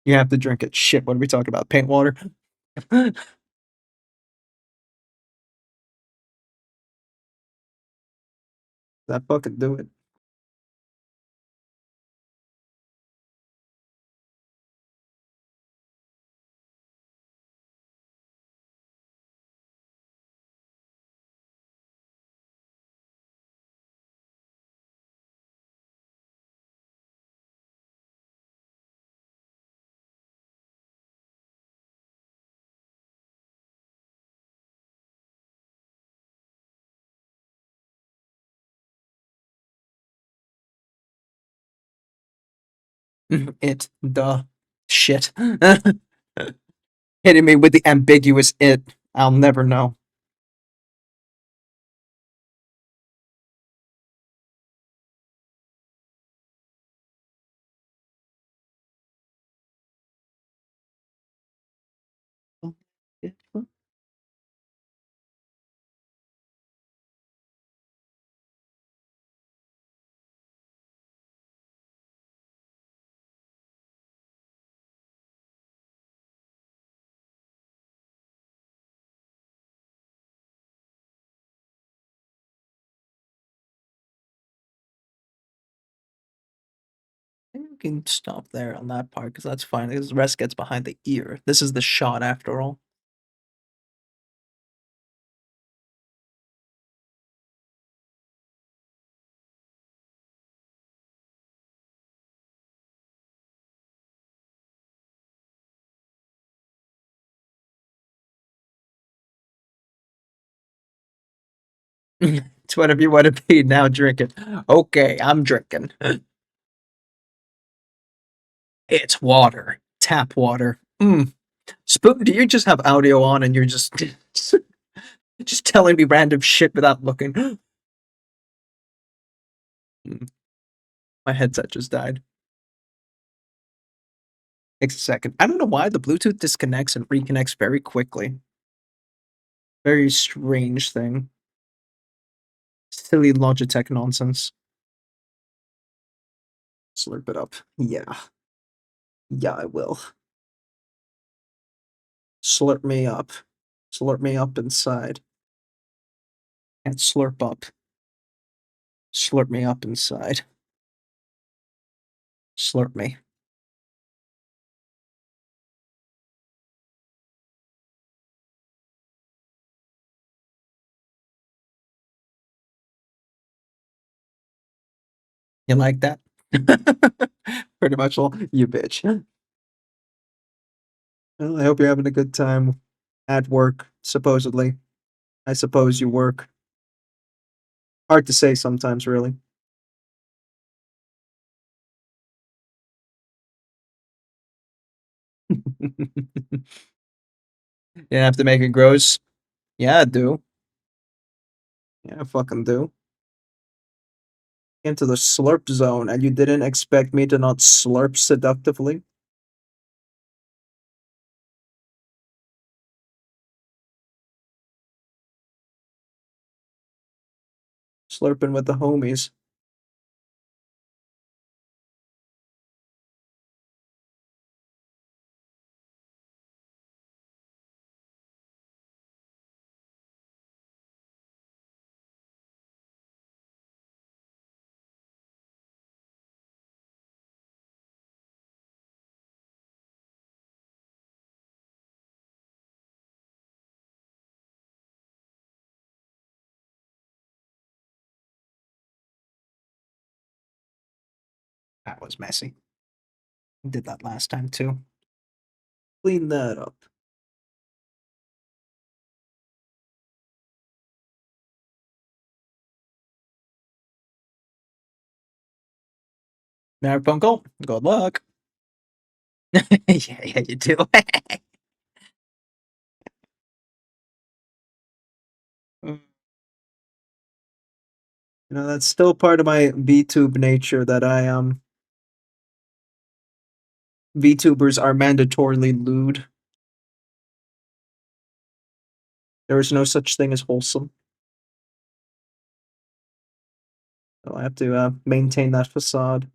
You have to drink it. Shit, what are we talking about? Paint water? That fucking do it. It, the shit. Hitting me with the ambiguous it. I'll never know. You can stop there on that part because that's fine. Because the rest gets behind the ear. This is the shot after all. It's whatever you want to be. Now drink it. Okay, I'm drinking. It's water. Tap water. Spoon, do you just have audio on and you're just just telling me random shit without looking? My headset just died. Takes a second. I don't know why the Bluetooth disconnects and reconnects very quickly. Very strange thing. Silly Logitech nonsense. Slurp it up. Yeah. Yeah, I will. Slurp me up. Slurp me up inside. And slurp up. Slurp me up inside. Slurp me. You like that? Pretty much all. You bitch. Well, I hope you're having a good time at work, supposedly. I suppose you work. Hard to say sometimes, really. You have to make it gross. Yeah, I do. Yeah, I fucking do. Into the slurp zone, and you didn't expect me to not slurp seductively? Slurping with the homies. That was messy. Did that last time too. Clean that up. Funkel, good luck. Yeah, you do. That's still part of my VTube nature that VTubers are mandatorily lewd. There is no such thing as wholesome. So I have to maintain that facade.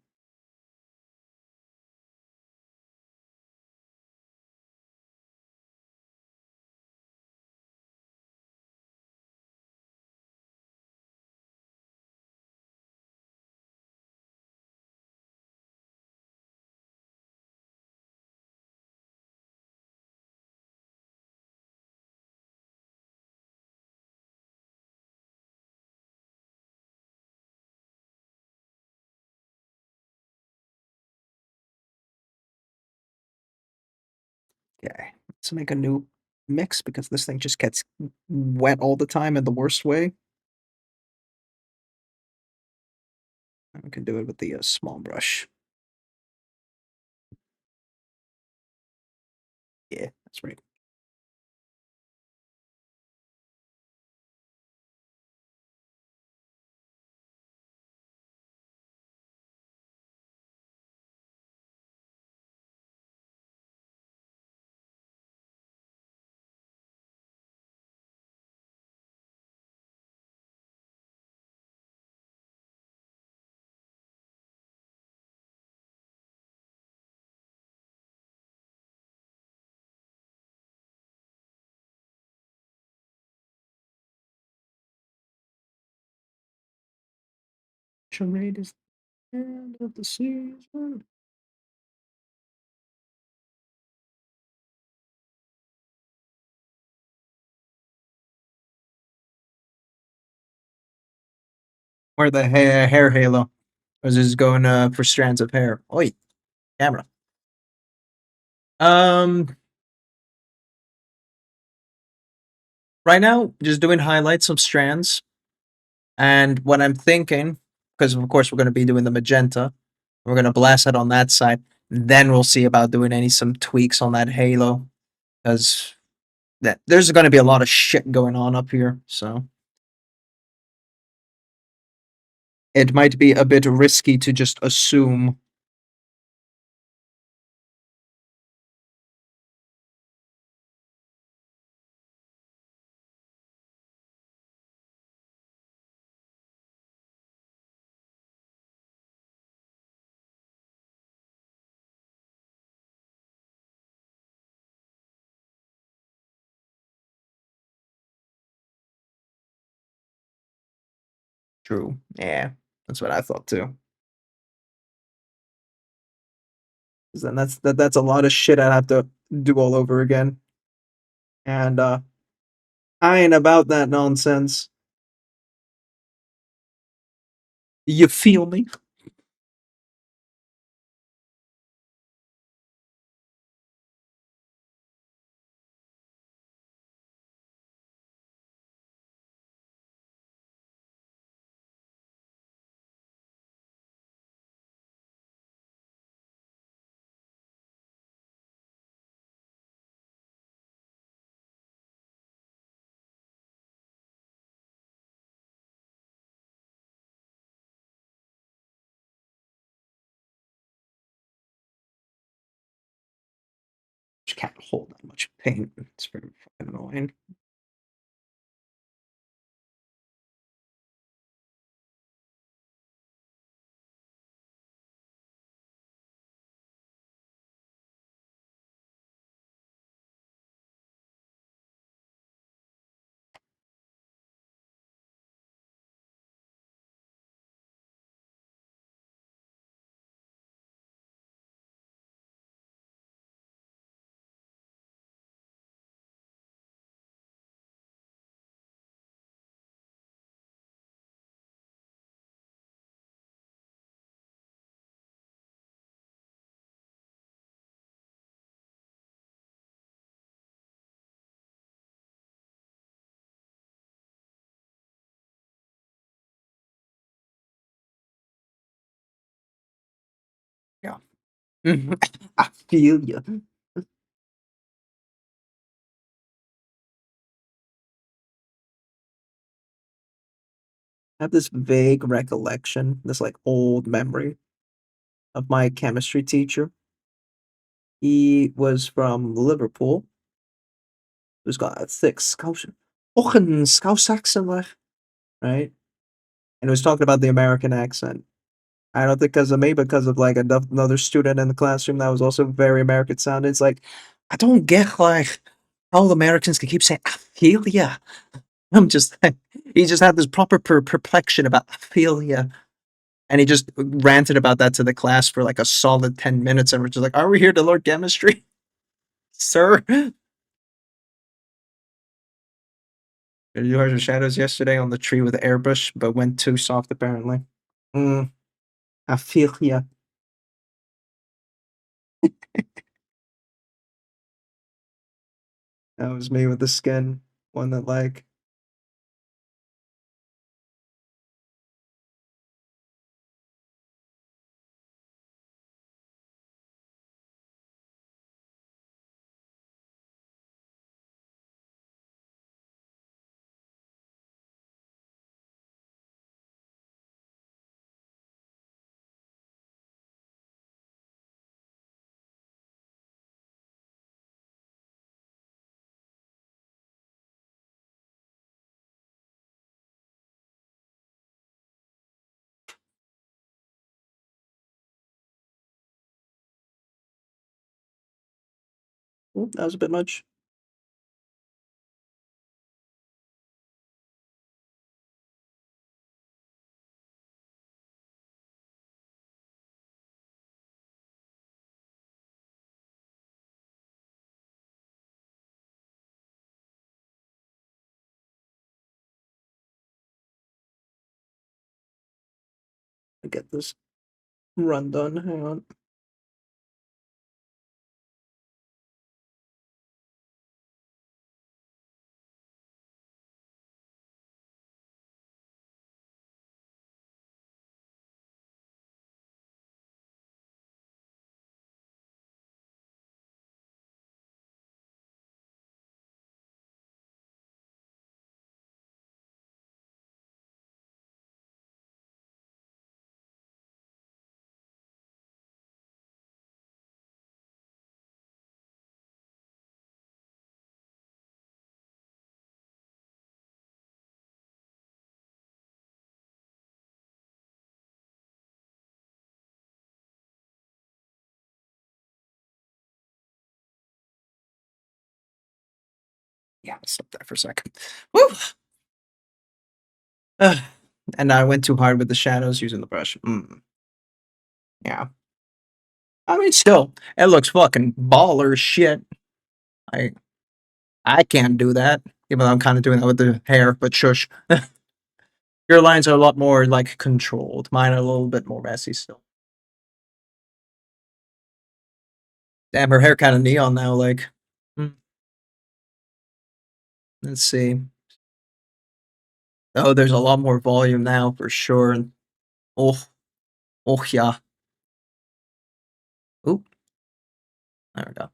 Okay, let's make a new mix because this thing just gets wet all the time in the worst way. And we can do it with the small brush. Yeah, that's right. Charade is the end of the season. Or the hair halo. Or is this going for strands of hair? Oi, camera. Um, right now, just doing highlights of strands. And what I'm thinking, because of course we're going to be doing the magenta, we're going to blast it on that side. Then we'll see about doing some tweaks on that halo, because there's going to be a lot of shit going on up here. So it might be a bit risky to just assume. True. Yeah, that's what I thought too. 'Cause then that's a lot of shit I'd have to do all over again. And I ain't about that nonsense. You feel me? Just can't hold that much paint. It's very fucking annoying. Yeah. I feel you. I have this vague recollection, this like old memory of my chemistry teacher. He was from Liverpool. He's got a thick Scouse, fucking Scouse accent, like, right? And he was talking about the American accent. I don't think because of me, because of like another student in the classroom that was also very American sounding. It's like, I don't get like how the Americans can keep saying, I feel ya. I'm just, he just had this proper perplexion about, I feel ya. And he just ranted about that to the class for like a solid 10 minutes. And we're just like, are we here to learn chemistry, sir? You heard the shadows yesterday on the tree with the airbrush, but went too soft apparently. Mm, I feel ya. That was me with the skin. One that like. Ooh, that was a bit much. I get this run done. Hang on. Yeah, stop that for a second. Woo! Ugh. And I went too hard with the shadows using the brush. Yeah. I mean, still, it looks fucking baller as shit. I I can't do that, even though I'm kind of doing that with the hair. But shush, your lines are a lot more like controlled. Mine are a little bit more messy still. Damn, her hair kind of neon now. Like, hmm, let's see. Oh, there's a lot more volume now for sure. Oh, oh yeah. Oop, there we go.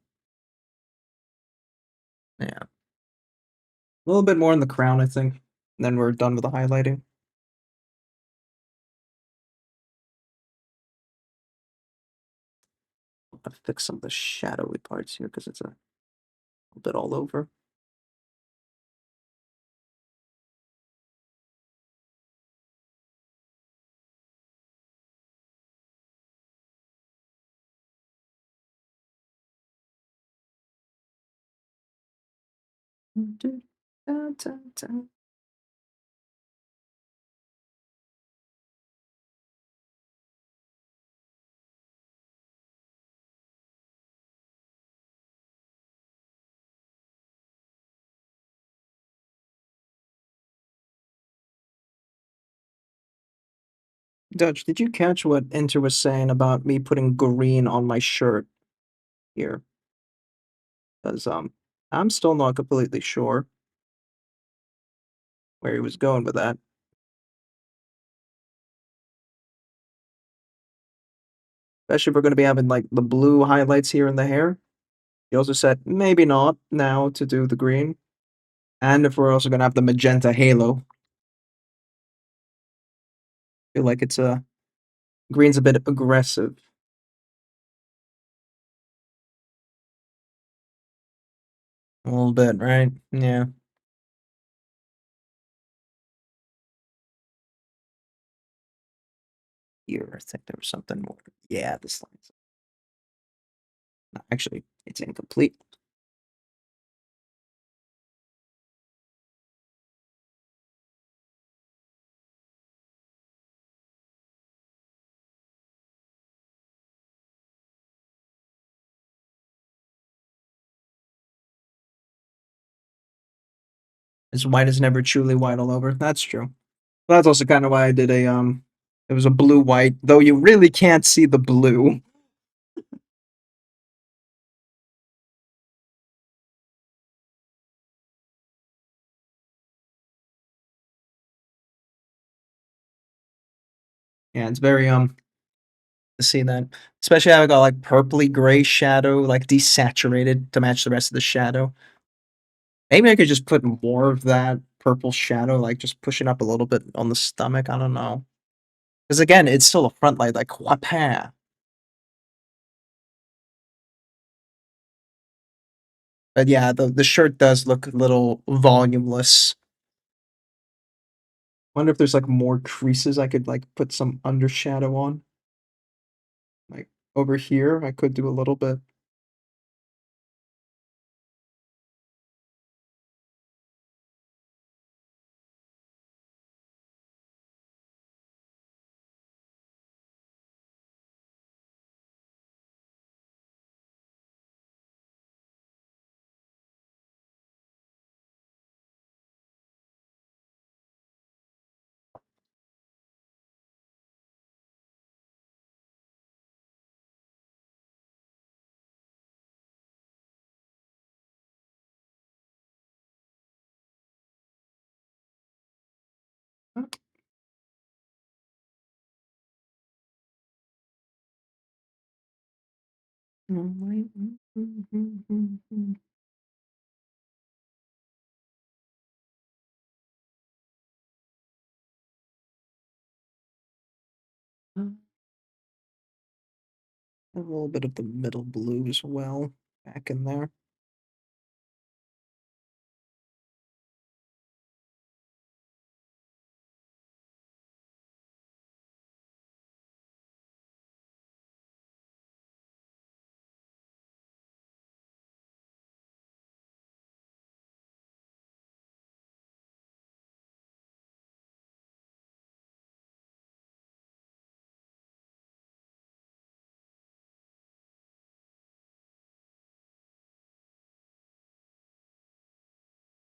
Yeah, a little bit more in the crown, I think. And then we're done with the highlighting. I'll fix some of the shadowy parts here because it's a bit all over. Dutch, did you catch what Inter was saying about me putting green on my shirt here? Because I'm still not completely sure where he was going with that. Especially if we're going to be having like the blue highlights here in the hair. He also said maybe not now to do the green, and if we're also going to have the magenta halo. I feel like it's a green's a bit aggressive. A little bit, right? Yeah. Here, I think there was something more. Yeah, this line's no, actually it's incomplete. As white is never truly white all over. That's true. Well, that's also kind of why I did a it was a blue white, though you really can't see the blue. Yeah, it's very to see that. Especially how I got like purpley gray shadow, like desaturated to match the rest of the shadow. Maybe I could just put more of that purple shadow, like just pushing up a little bit on the stomach. I don't know. Because again, it's still a front light, like whapa. But yeah, the shirt does look a little volumeless. Wonder if there's like more creases I could like put some undershadow on. Like over here, I could do a little bit. A little bit of the middle blue as well, back in there.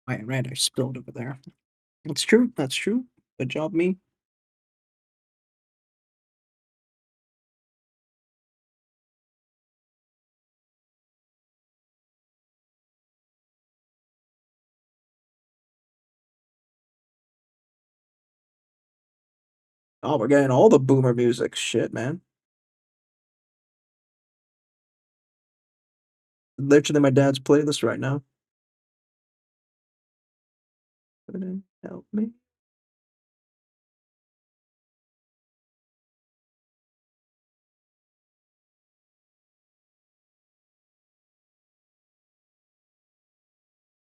My red I spilled over there. That's true. That's true. Good job, me. Oh, we're getting all the boomer music. Shit, man. Literally my dad's playlist right now. Help me.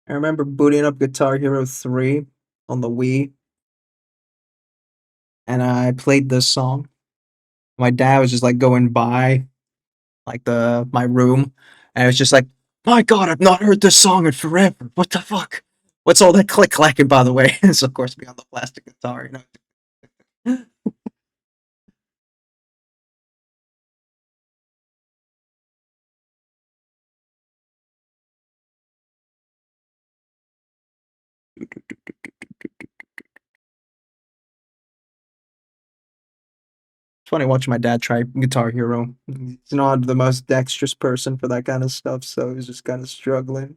I remember booting up Guitar Hero 3 on the Wii, and I played this song. My dad was just like going by like the my room, and it was just like, my God, I've not heard this song in forever. What the fuck? What's all that click clacking, by the way? It's of course me on the plastic guitar, you know. It's funny watching my dad try Guitar Hero. He's not the most dexterous person for that kind of stuff, so he's just kind of struggling.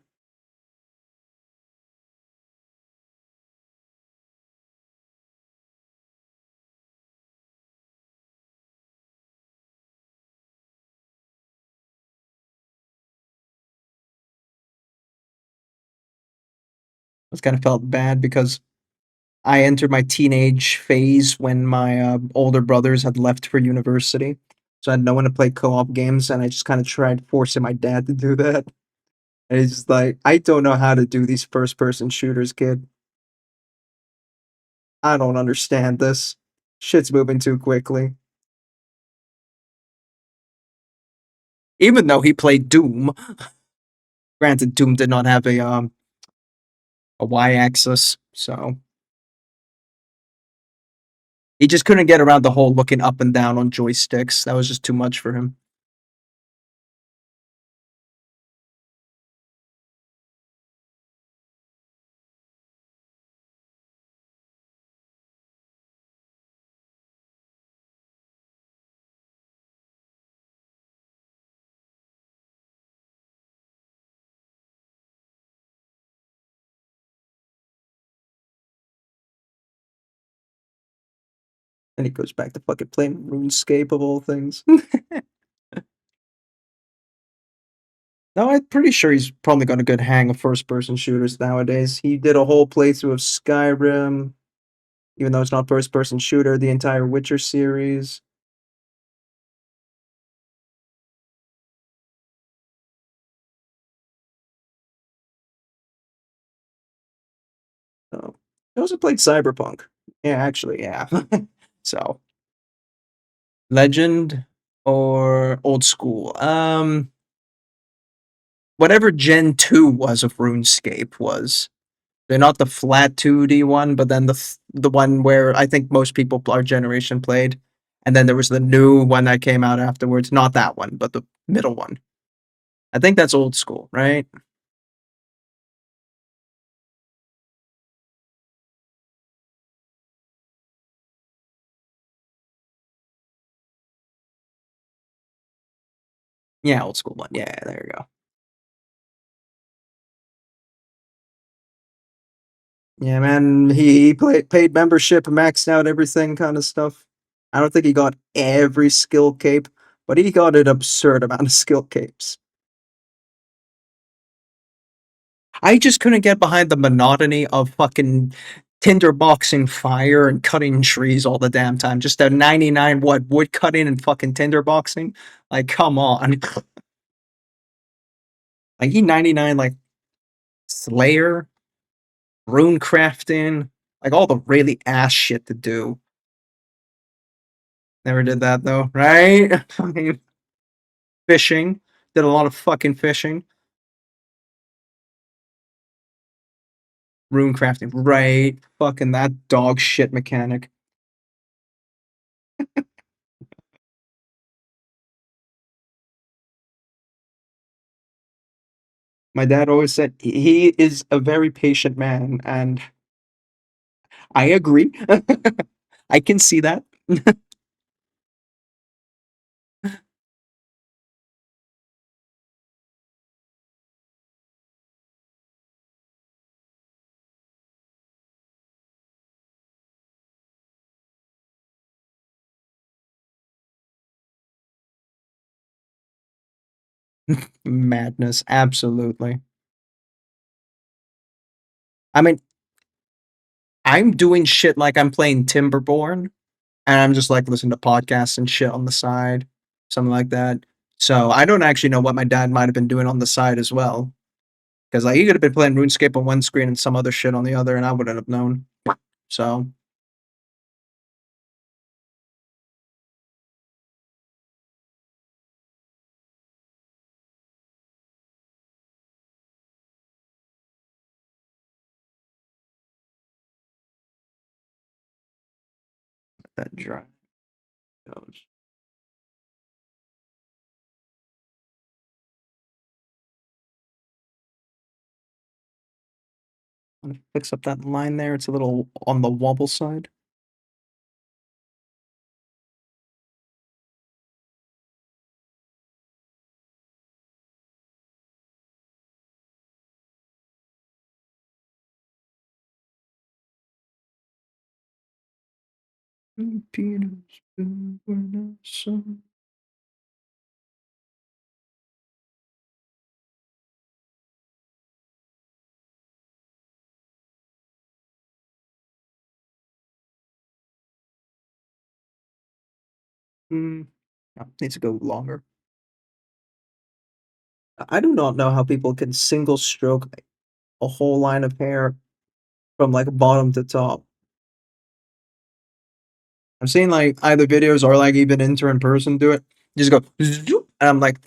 I just kind of felt bad because I entered my teenage phase when my older brothers had left for university. So I had no one to play co-op games, and I just kind of tried forcing my dad to do that. And he's just like, I don't know how to do these first-person shooters, kid. I don't understand this. Shit's moving too quickly. Even though he played Doom, granted, Doom did not have a y-axis, so he just couldn't get around the whole looking up and down on joysticks. That was just too much for him. And he goes back to fucking playing RuneScape of all things. No, I'm pretty sure he's probably got a good hang of first-person shooters nowadays. He did a whole playthrough of Skyrim, even though it's not first-person shooter, the entire Witcher series. So, he also played Cyberpunk. Yeah, actually, yeah. So, Legend or old school? Whatever Gen 2 was of RuneScape was. They're not the flat 2D one, but then the one where I think most people our generation played. And then there was the new one that came out afterwards. Not that one, but the middle one. I think that's old school, right? Yeah, old school one. Yeah, there you go. Yeah, man. He paid membership, maxed out everything, kind of stuff. I don't think he got every skill cape, but he got an absurd amount of skill capes. I just couldn't get behind the monotony of fucking tinderboxing fire and cutting trees all the damn time. Just a 99 what wood cutting and fucking tinderboxing. Like, come on. Like he 99 like Slayer, rune crafting, like all the really ass shit to do. Never did that though, right? Fucking fishing. Did a lot of fucking fishing. Rune crafting. Right. Fucking that dog shit mechanic. My dad always said he is a very patient man, and I agree. I can see that. Madness, absolutely. I mean, I'm doing shit like I'm playing Timberborn, and I'm just like listening to podcasts and shit on the side, something like that. So I don't actually know what my dad might have been doing on the side as well, because like he could have been playing RuneScape on one screen and some other shit on the other, and I wouldn't have known. So that drive goes. I'm gonna fix up that line there. It's a little on the wobble side. Mm, no, needs to go longer. I do not know how people can single stroke a whole line of hair from like bottom to top. I've seen like either videos or like even intern person do it. Just go, zoop, and I'm like,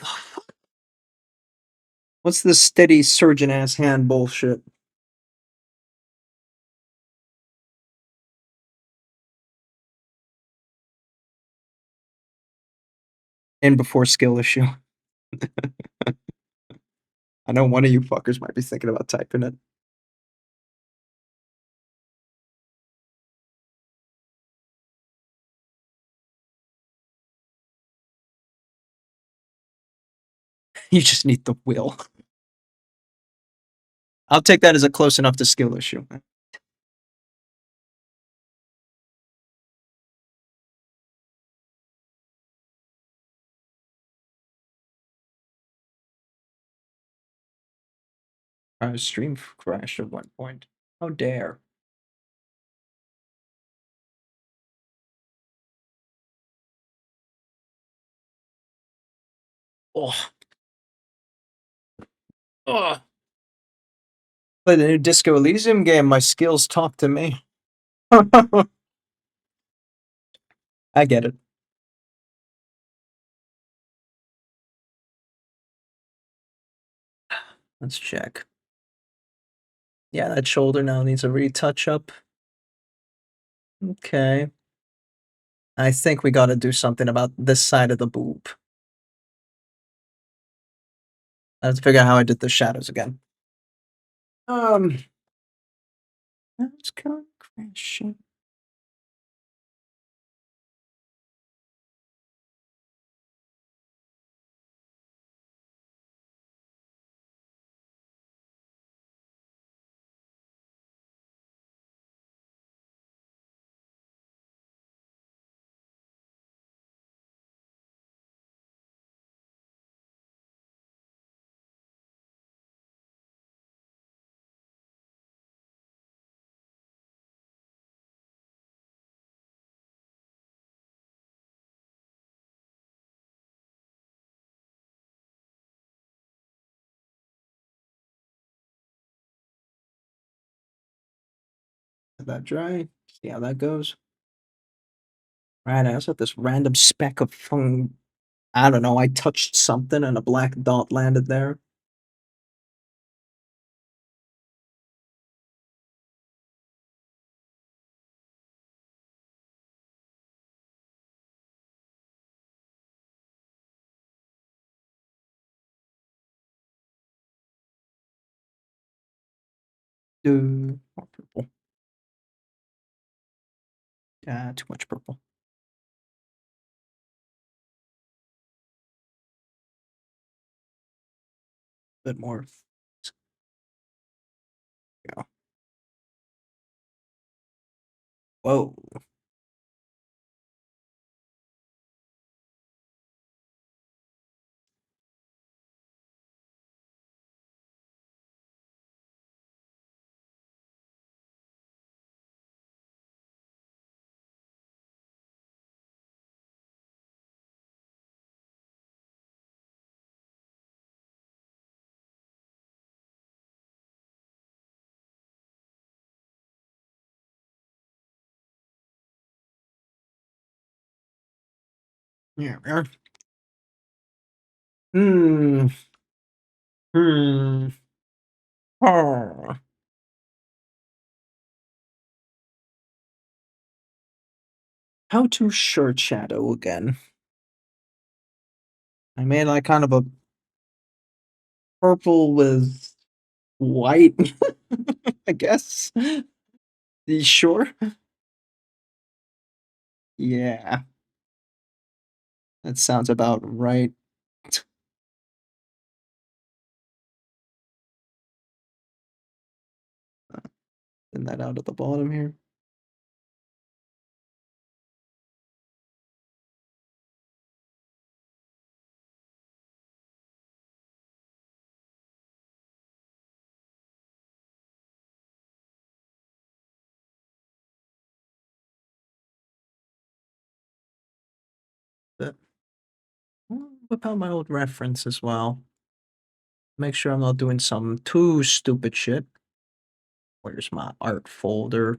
what's this steady surgeon ass hand bullshit? And before skill issue. I know one of you fuckers might be thinking about typing it. You just need the will. I'll take that as a close enough to skill issue. Our stream crashed at one point. How dare. Oh. Oh. Play the new Disco Elysium game. My skills talk to me. I get it. Let's check. Yeah, that shoulder now needs a retouch up. Okay. I think we gotta do something about this side of the boob. I have to figure out how I did the shadows again. Let's go crashing. Let that dry. See how that goes. Right, I also have this random speck of I don't know, I touched something and a black dot landed there. More purple. Too much purple. Bit more. Yeah. Whoa. Yeah, we are. Hmm. Hmm. Oh. How to shirt shadow again? I made like kind of a purple with white, I guess. You sure? Yeah, that sounds about right. Thin that out at the bottom here. But whip out my old reference as well. Make sure I'm not doing some too stupid shit. Where's my art folder?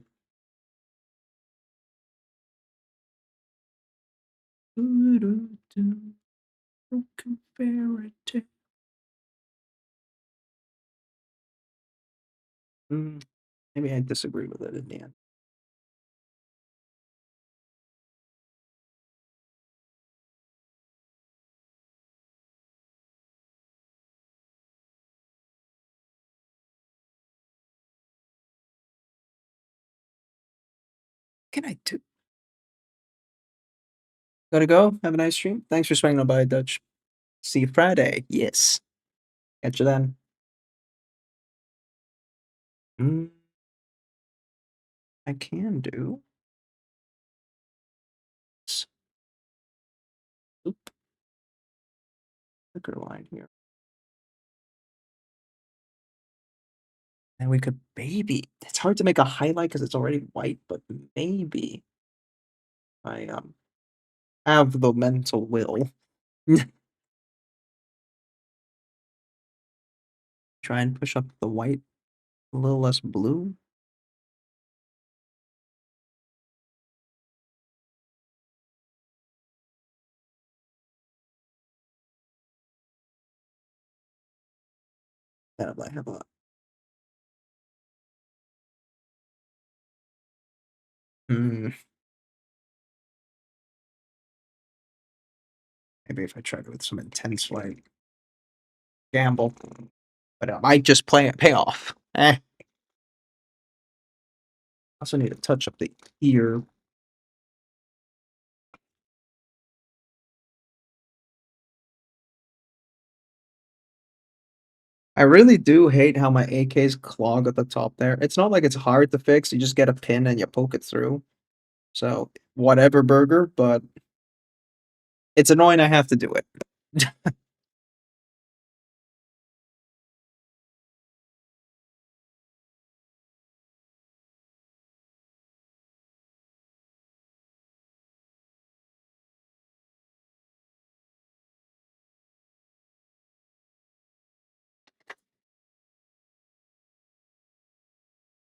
Broken fairy tale. Maybe I disagree with it in the end. What can I do? Gotta go. Have a nice stream. Thanks for swinging by, Dutch. See you Friday. Yes. Catch you then. Mm, I can do. Oop. Thicker line here. And we could maybe it's hard to make a highlight because it's already white, but maybe I, have the mental will. Try and push up the white a little less blue? Yeah, I have a hmm, maybe if I tried with some intense light. Gamble. But it might just pay off. Also need to touch up the ear. I really do hate how my AKs clog at the top there. It's not like it's hard to fix, you just get a pin and you poke it through. So, whatever burger, but it's annoying I have to do it.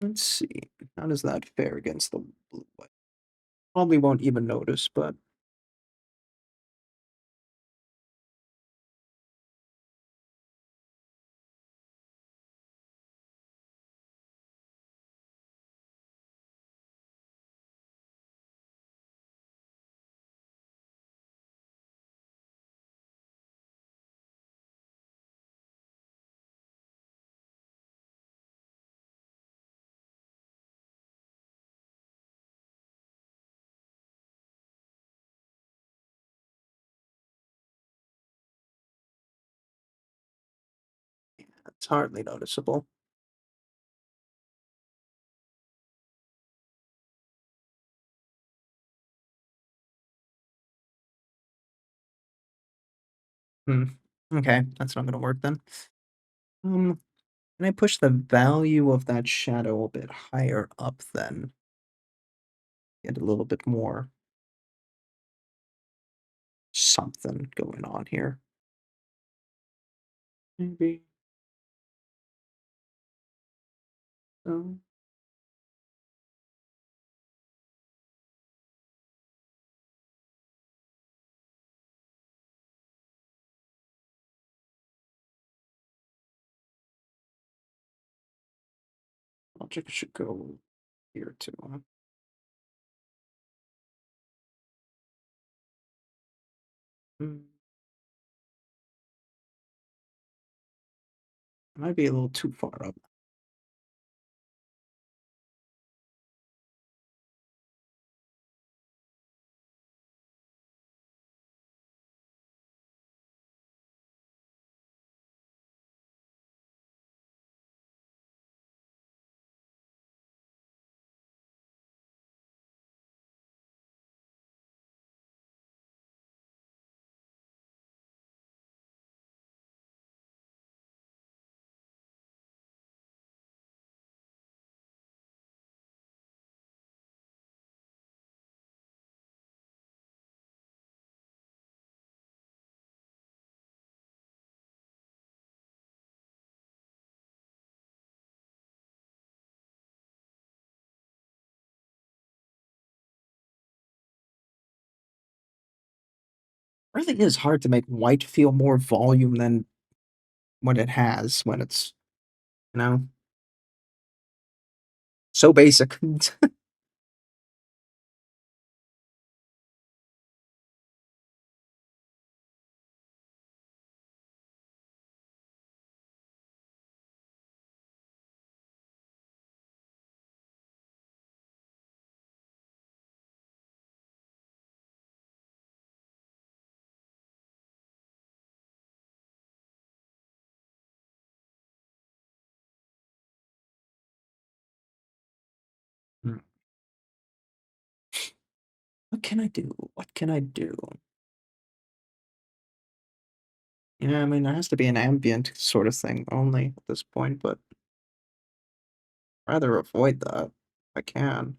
Let's see. How does that fare against the blue one? Probably won't even notice, but it's hardly noticeable. Hmm. Okay, that's not gonna work then. Can I push the value of that shadow a bit higher up then? Get a little bit more something going on here. Maybe. So. Object should go here too. Huh? Hmm, might be a little too far up. Really is hard to make white feel more volume than what it has when it's, you know, so basic. Hmm, what can I do? What can I do? Yeah, I mean, it has to be an ambient sort of thing only at this point, but Rather avoid that if I can.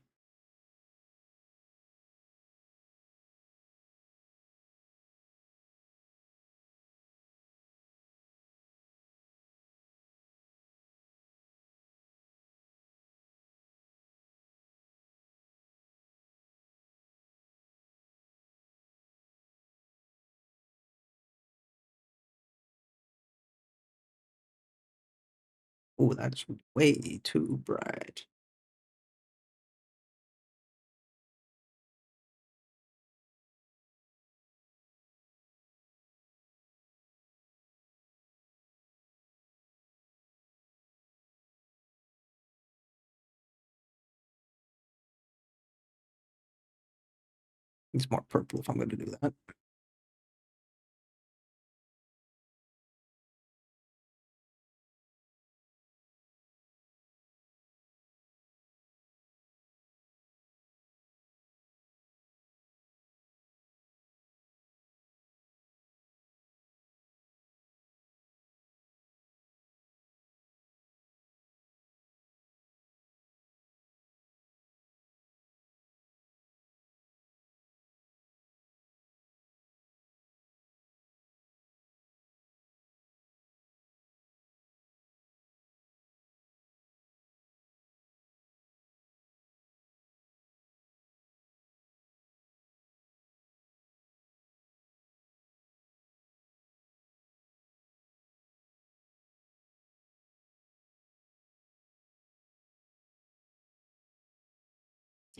Oh, that's way too bright. It's more purple if I'm going to do that.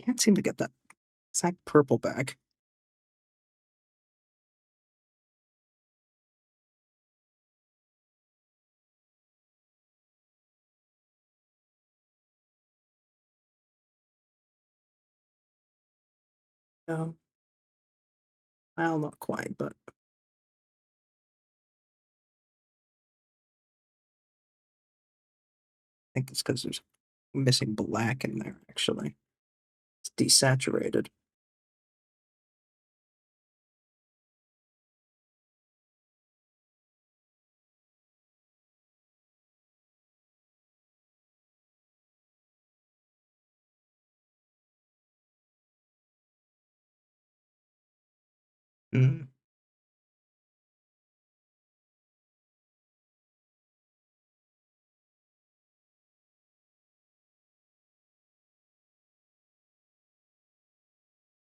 Can't seem to get that exact purple back. No. Well, not quite, but I think it's because there's missing black in there, actually. It's desaturated. Mm.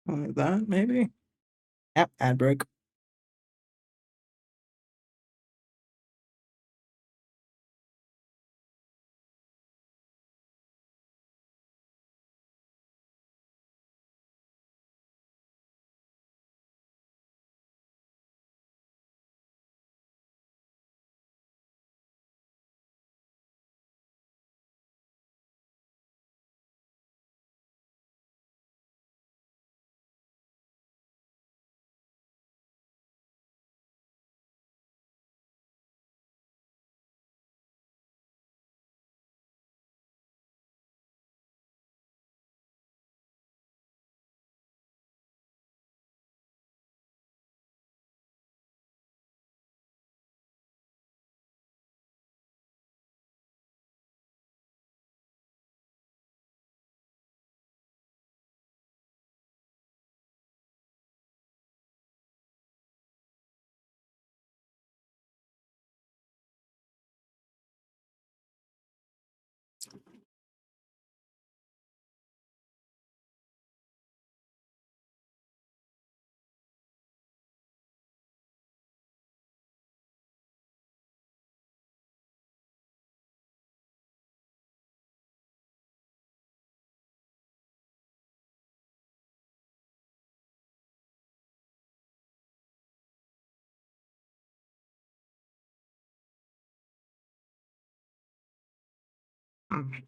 Like that, maybe? Yep, ad break. Mm.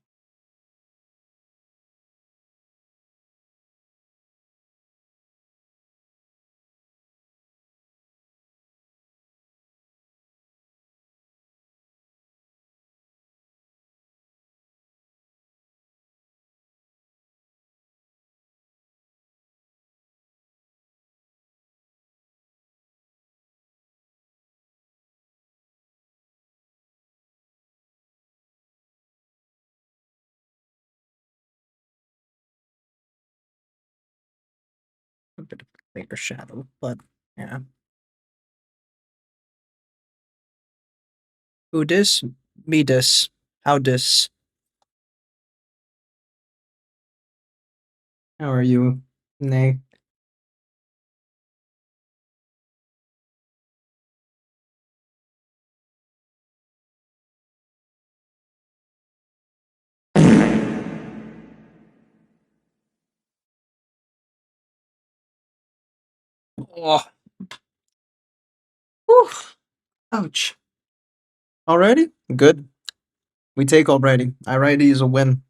bit of a cleaner shadow, but yeah. Who dis? Me dis. How dis? How are you? Nay. Oh. Whew. Ouch. Alrighty? Good. We take already. Alrighty is a win.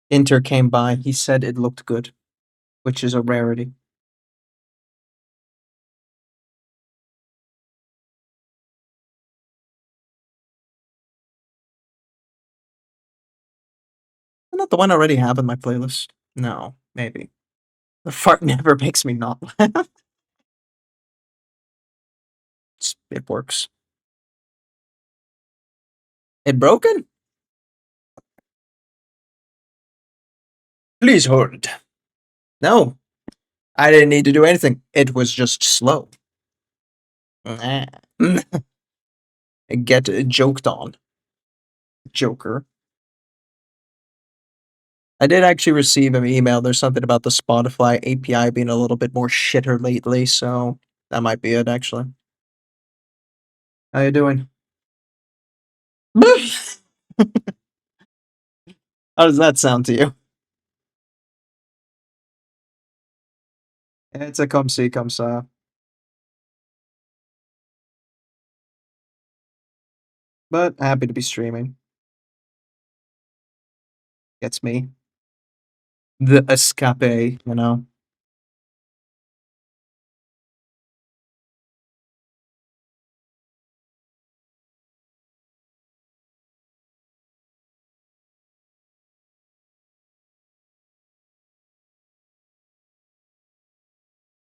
Inter came by. He said it looked good, which is a rarity. Isn't that the one I already have in my playlist? No, maybe. The fart never makes me not laugh. It works. It broken? Please hold. No, I didn't need to do anything. It was just slow. Get joked on. Joker. I did actually receive an email. There's something about the Spotify API being a little bit more shitter lately, so that might be it, actually. How you doing? How does that sound to you? It's a come see, come saw. But happy to be streaming. Gets me. The escape, you know?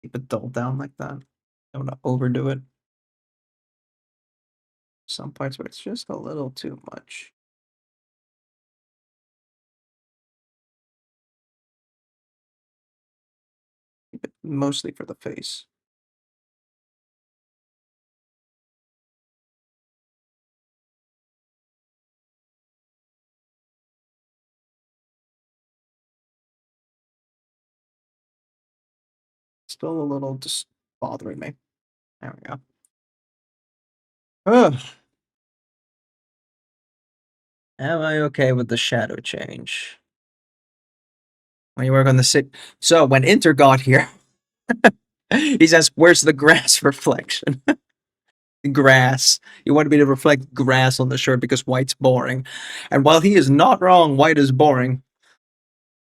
Keep it dulled down like that. Don't wanna overdo it. Some parts where it's just a little too much. Keep it mostly for the face. Still a little just bothering me. There we go. Ugh. Am I okay with the shadow change? When you work on the sit. So when Inter got here, he says, "Where's the grass reflection?" Grass. He wanted me to reflect grass on the shirt because white's boring. And while he is not wrong, white is boring.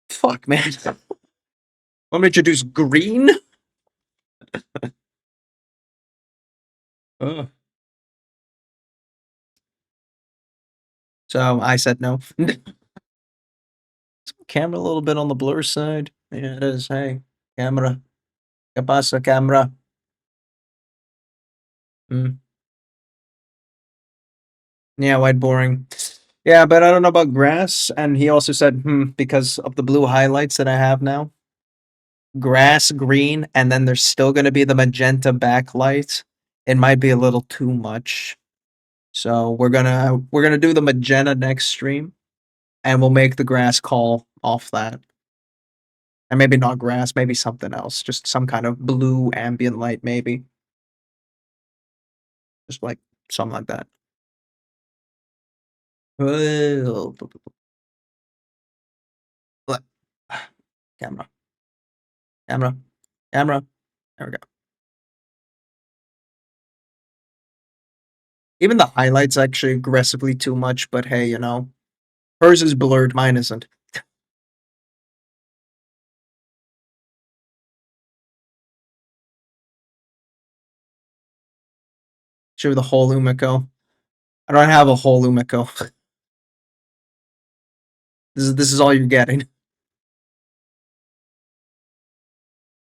Fuck, man. Want me to introduce green? Ugh. So I said no. Camera a little bit on the blur side. Yeah, it is. Hey, camera. ¿Qué pasa, camera? Mm. Yeah, white boring. Yeah, but I don't know about grass. And he also said, because of the blue highlights that I have now. Grass, green, and then there's still going to be the magenta backlight. It might be a little too much. So we're gonna do the magenta next stream, and we'll make the grass call off that. And maybe not grass, maybe something else. Just some kind of blue ambient light, maybe. Just like something like that. Camera. Camera. Camera. There we go. Even the highlights actually aggressively too much, but hey, you know. Hers is blurred, mine isn't. Show the whole Umiko. I don't have a whole Umiko. This is all you're getting.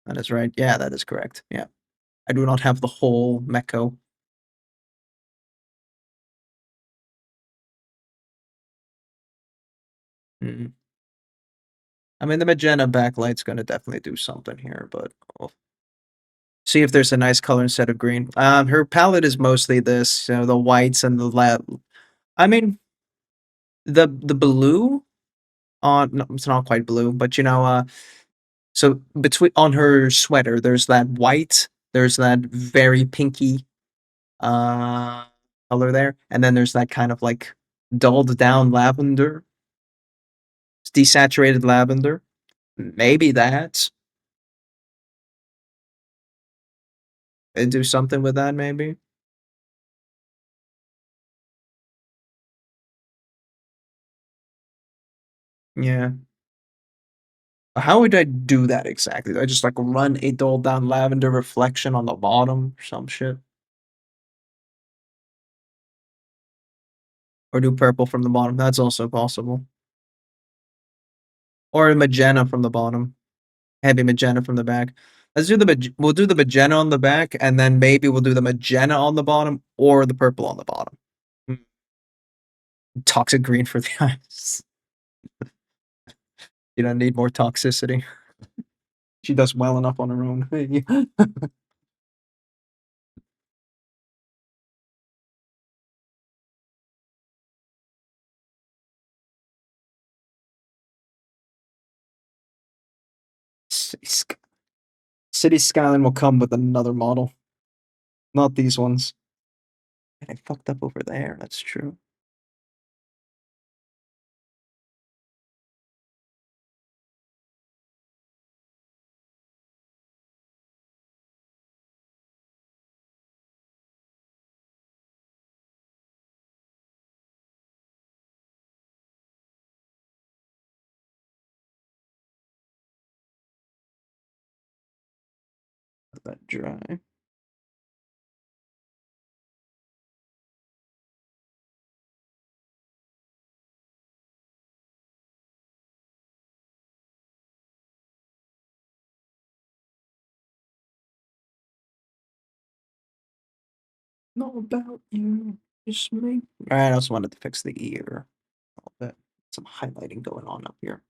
That is right. Yeah, that is correct. Yeah. I do not have the whole Meko. Hmm. I mean, the magenta backlight's gonna definitely do something here, but we'll see if there's a nice color instead of green. Her palette is mostly this, the whites and the I mean, the blue on no, it's not quite blue, but so between on her sweater, there's that white, there's that very pinky uh color there, and then there's that kind of like dulled down lavender, desaturated lavender. Maybe that. Do something with that, maybe. Yeah. How would I do that exactly? Do I just like run a dull down lavender reflection on the bottom or some shit? Or do purple from the bottom? That's also possible. Or a magenta from the bottom. Heavy magenta from the back. Let's do we'll do the magenta on the back, and then maybe we'll do the magenta on the bottom or the purple on the bottom. Hmm. Toxic green for the eyes. You don't need more toxicity. She does well enough on her own. City Skyline will come with another model. Not these ones. And I fucked up over there, that's true. Let that dry. Not about you, just me. Alright, I also wanted to fix the ear a little bit. Some highlighting going on up here.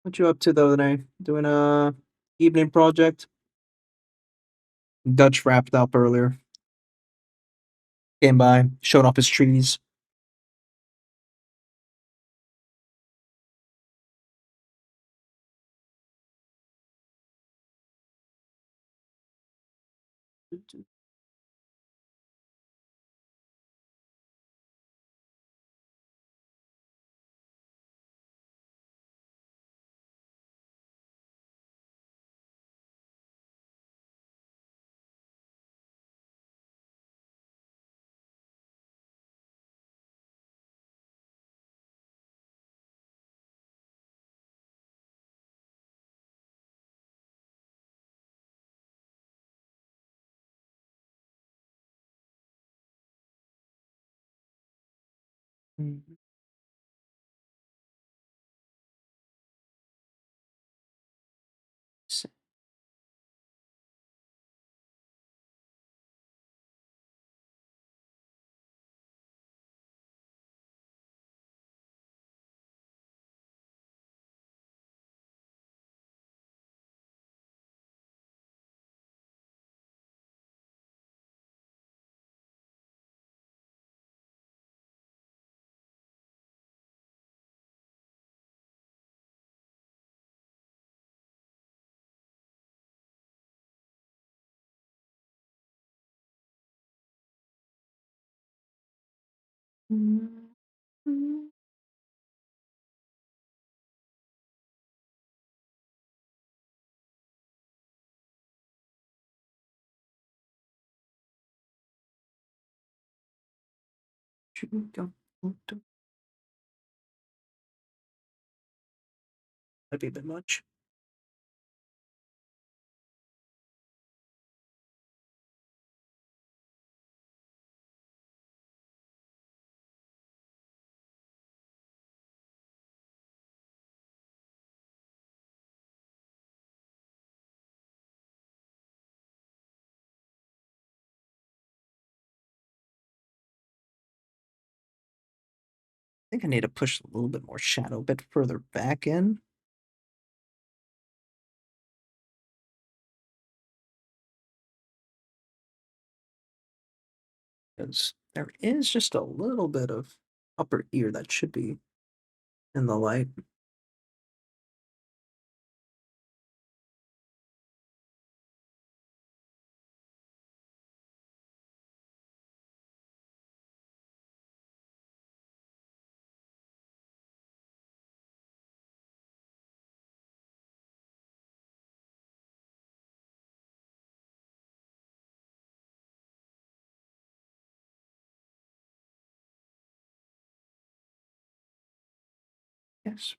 What you up to the other day? Doing a evening project? Dutch wrapped up earlier. Came by, showed off his trees. Mhm. That'd be a bit much. think I need to push a little bit more shadow, a bit further back in. Because there is just a little bit of upper ear that should be in the light. Yes.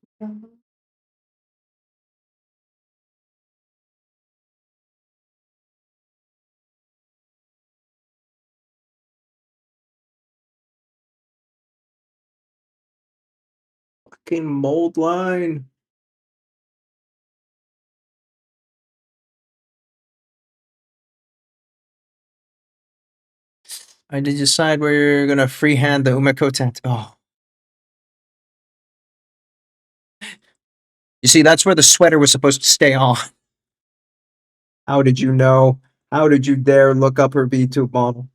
Fucking mold line. I did decide where you're gonna freehand the Umeko tattoo. Oh. You see, that's where the sweater was supposed to stay on. How did you know? How did you dare look up her VTube model?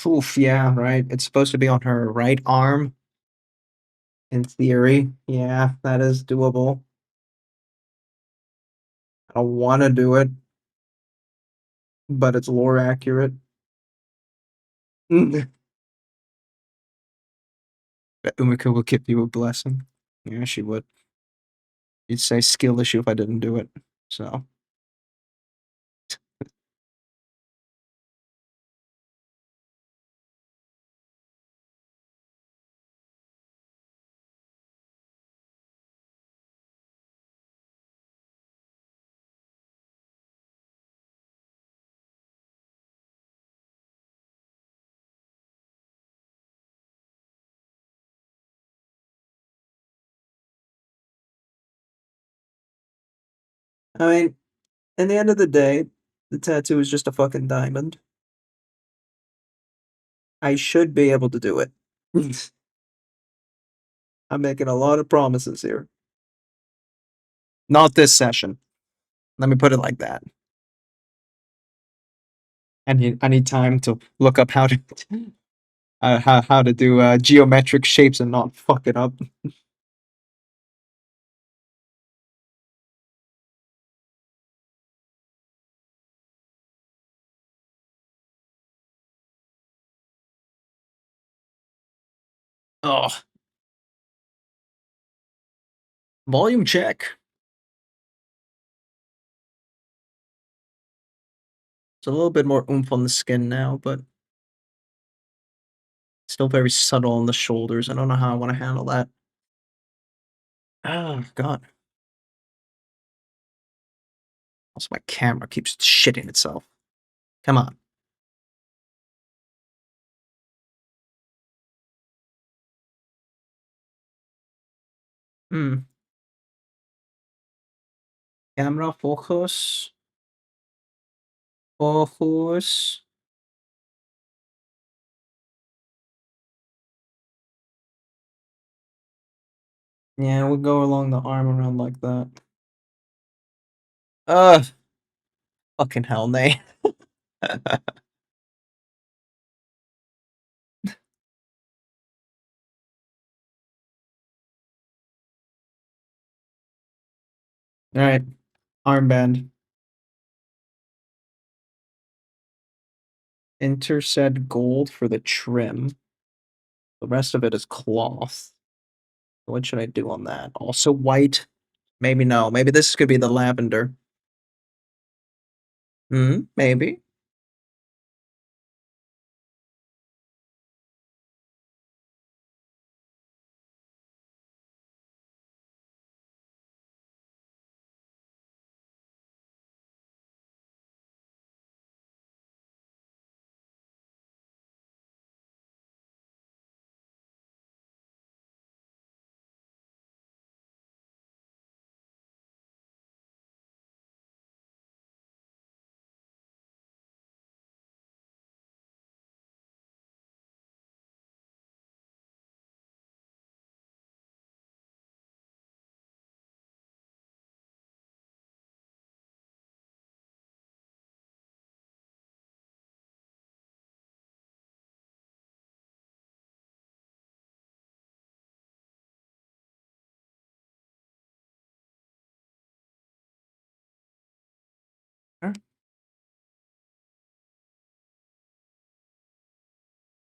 Oof, yeah, right. It's supposed to be on her right arm. In theory, yeah, that is doable. I don't want to do it, but it's lore accurate. But Umiko will give you a blessing. Yeah, she would. You'd say skill issue if I didn't do it. So. I mean, in the end of the day, the tattoo is just a fucking diamond. I should be able to do it. I'm making a lot of promises here. Not this session. Let me put it like that. I need time to look up how to how to do geometric shapes and not fuck it up. Oh, volume check. It's a little bit more oomph on the skin now, but still very subtle on the shoulders. I don't know how I want to handle that. Oh, God. Also, my camera keeps shitting itself. Come on. Hmm. Camera focus. Focus. Yeah, we'll go along the arm around like that. Fucking hell, Nay. Alright, armband. Interset gold for the trim. The rest of it is cloth. What should I do on that? Also white? Maybe no. Maybe this could be the lavender. Hmm, maybe.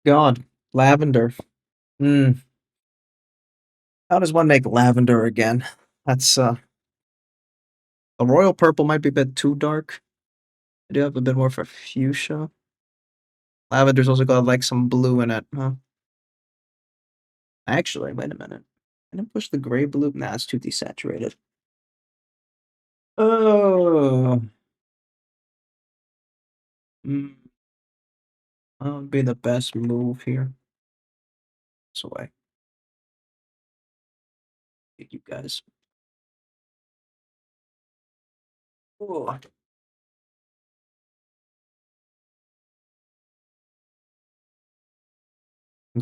God, lavender. Hmm. How does one make lavender again? That's the royal purple might be a bit too dark. I do have a bit more for fuchsia. Lavender's also got like some blue in it, huh? Actually, wait a minute. Can I push the gray blue? Nah, it's too desaturated. Oh. Mm, that would be the best move here. This way. Thank you guys. Oh.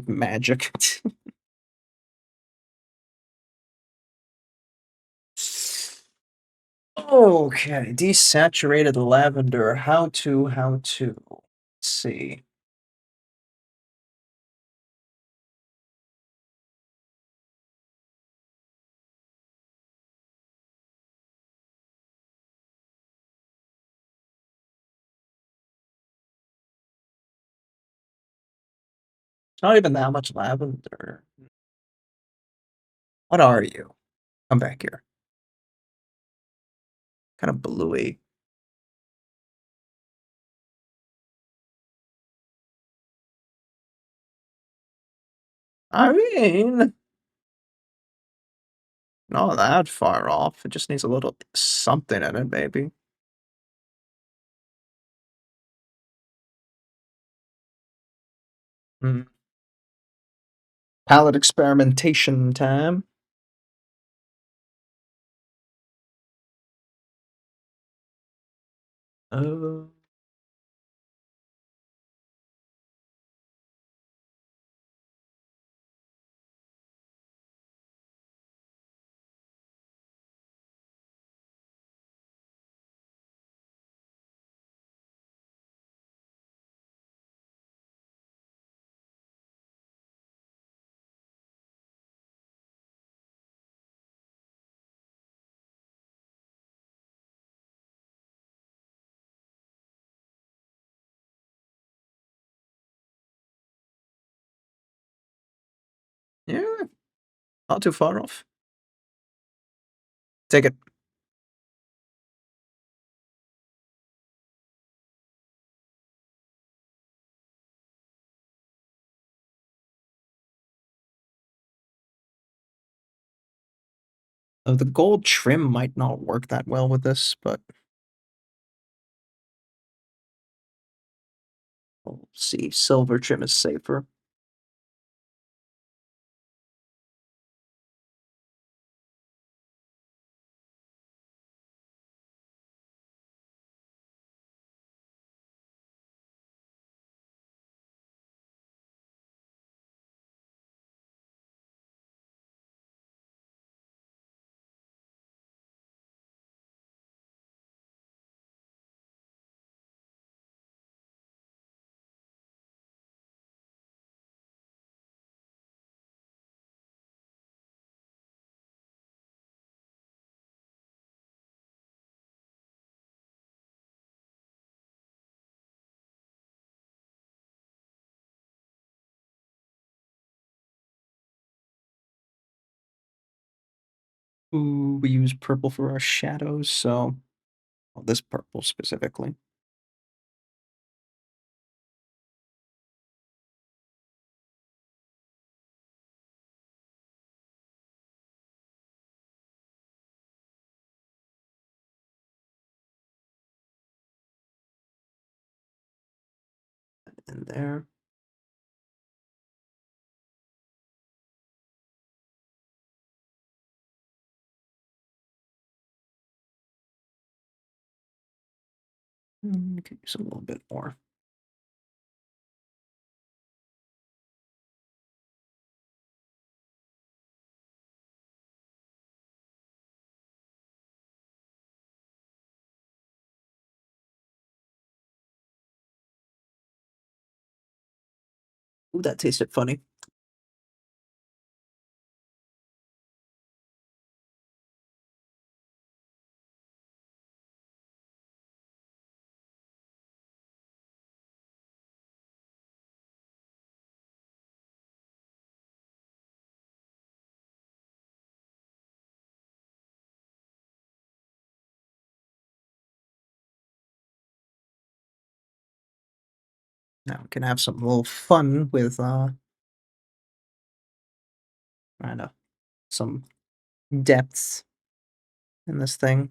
Magic. Okay, desaturated lavender. How to? Let's see. Not even that much lavender. What are you? Come back here. Kind of bluey. I mean, not that far off. It just needs a little something in it, maybe. Hmm. Palette experimentation time. Uh, yeah, not too far off. Take it. The gold trim might not work that well with this, but we'll see. Silver trim is safer. Ooh, we use purple for our shadows, so well, this purple specifically. In there. Could use a little bit more. Ooh, that tasted funny. Now we can have some little fun with I don't know, some depths in this thing.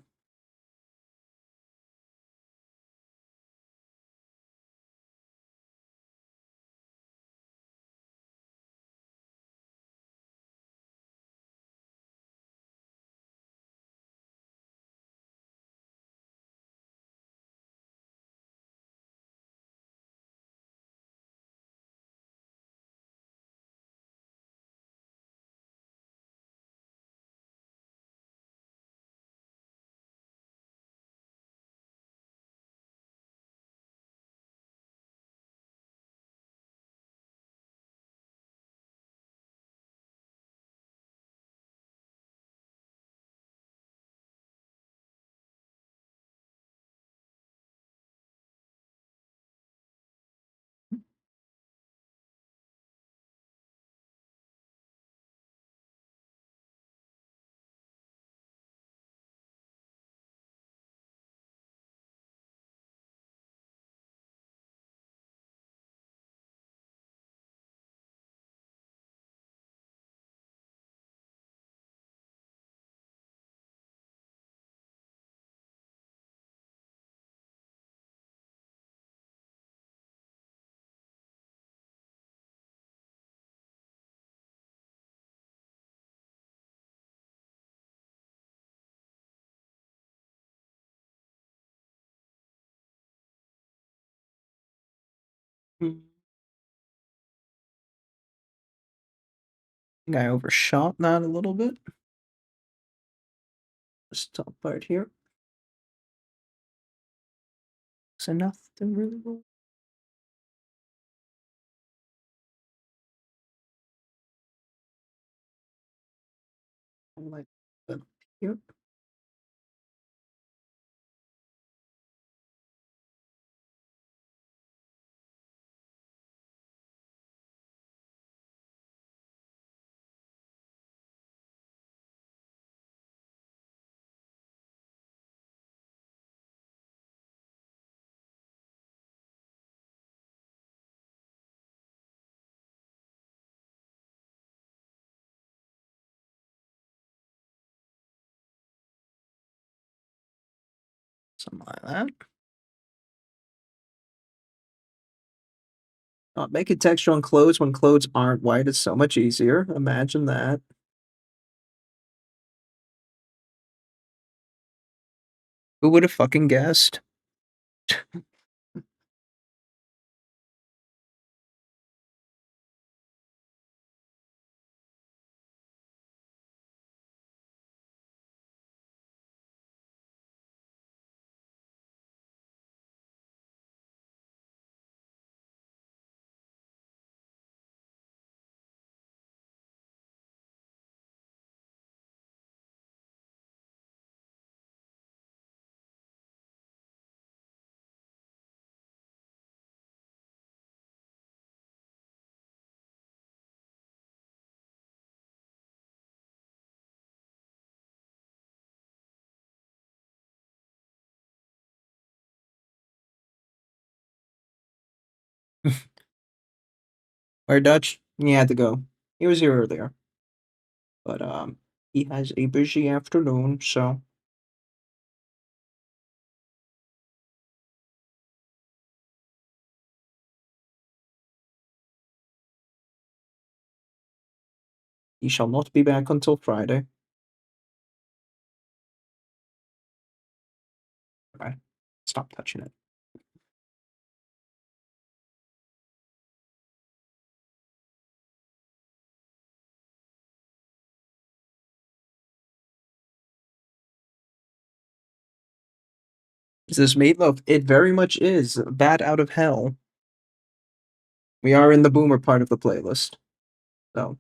Mm. I think I overshot that a little bit. This top part here. Is enough to really roll. Like that here. Something like that. Making texture on clothes when clothes aren't white is so much easier. Imagine that. Who would have fucking guessed? Where Dutch? He had to go. He was here earlier. But he has a busy afternoon, so he shall not be back until Friday. Right. Stop touching it. Is this meatloaf? It very much is. Bat out of hell. We are in the boomer part of the playlist. So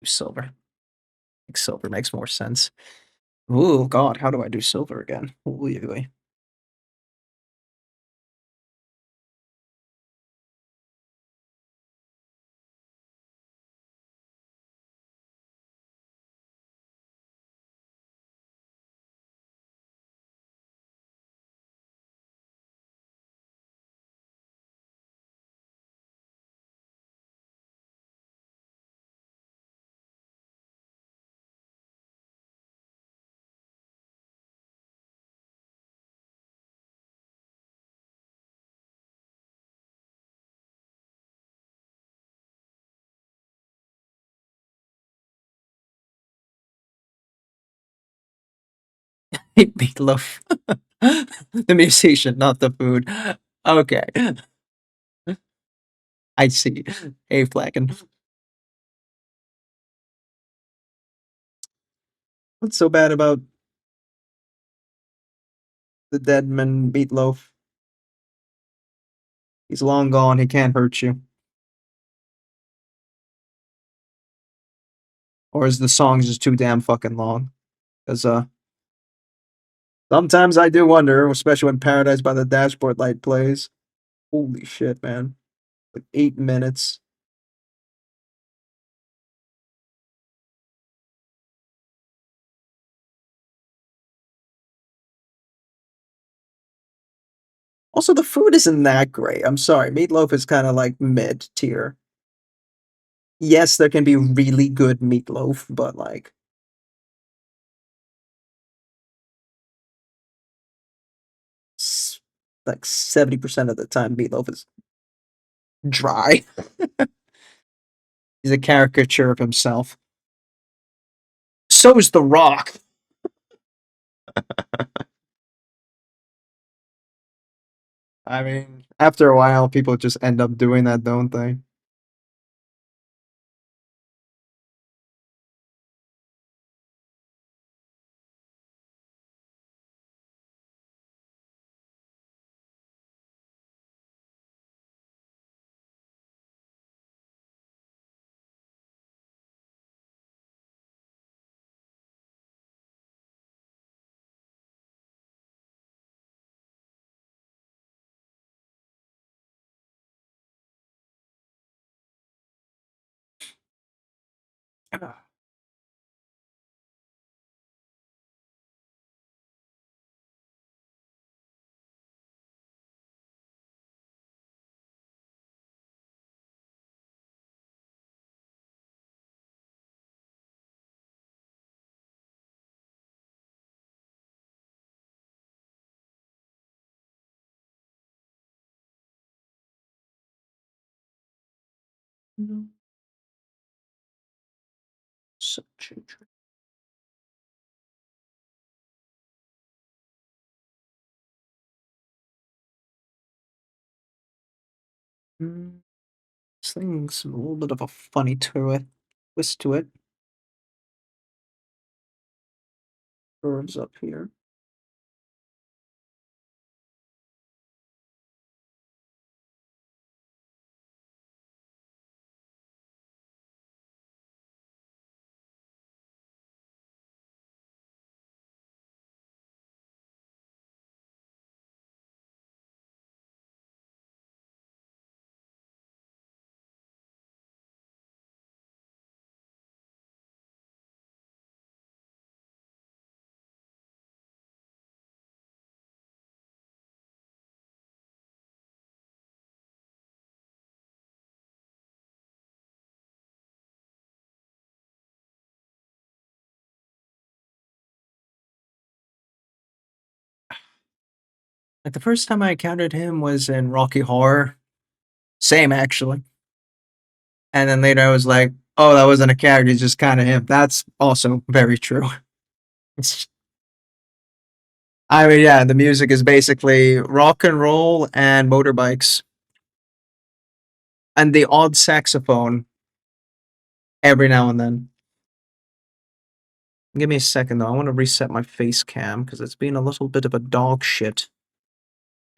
Silver. I think silver makes more sense. Ooh, God, how do I do silver again? Ooh. Meatloaf. The musician, not the food. Okay. I see. A flagon. What's so bad about the dead man Meatloaf? He's long gone. He can't hurt you. Or is the song just too damn fucking long? Because sometimes I do wonder, especially when Paradise by the Dashboard Light plays. Holy shit, man! Like 8 minutes. Also, the food isn't that great. I'm sorry, Meatloaf is kind of like mid tier. Yes, there can be really good meatloaf, but s- like 70% of the time, meatloaf is dry. He's a caricature of himself. So is The Rock. I mean, after a while, people just end up doing that, don't they? Such a This thing's a little bit of a funny twist to it. Curves up here. Like the first time I encountered him was in Rocky Horror. Same actually. And then later I was like, oh, that wasn't a character, it's just kind of him. That's also very true. I mean, yeah, the music is basically rock and roll and motorbikes. And the odd saxophone every now and then. Give me a second though. I want to reset my face cam because it's been a little bit of a dog shit.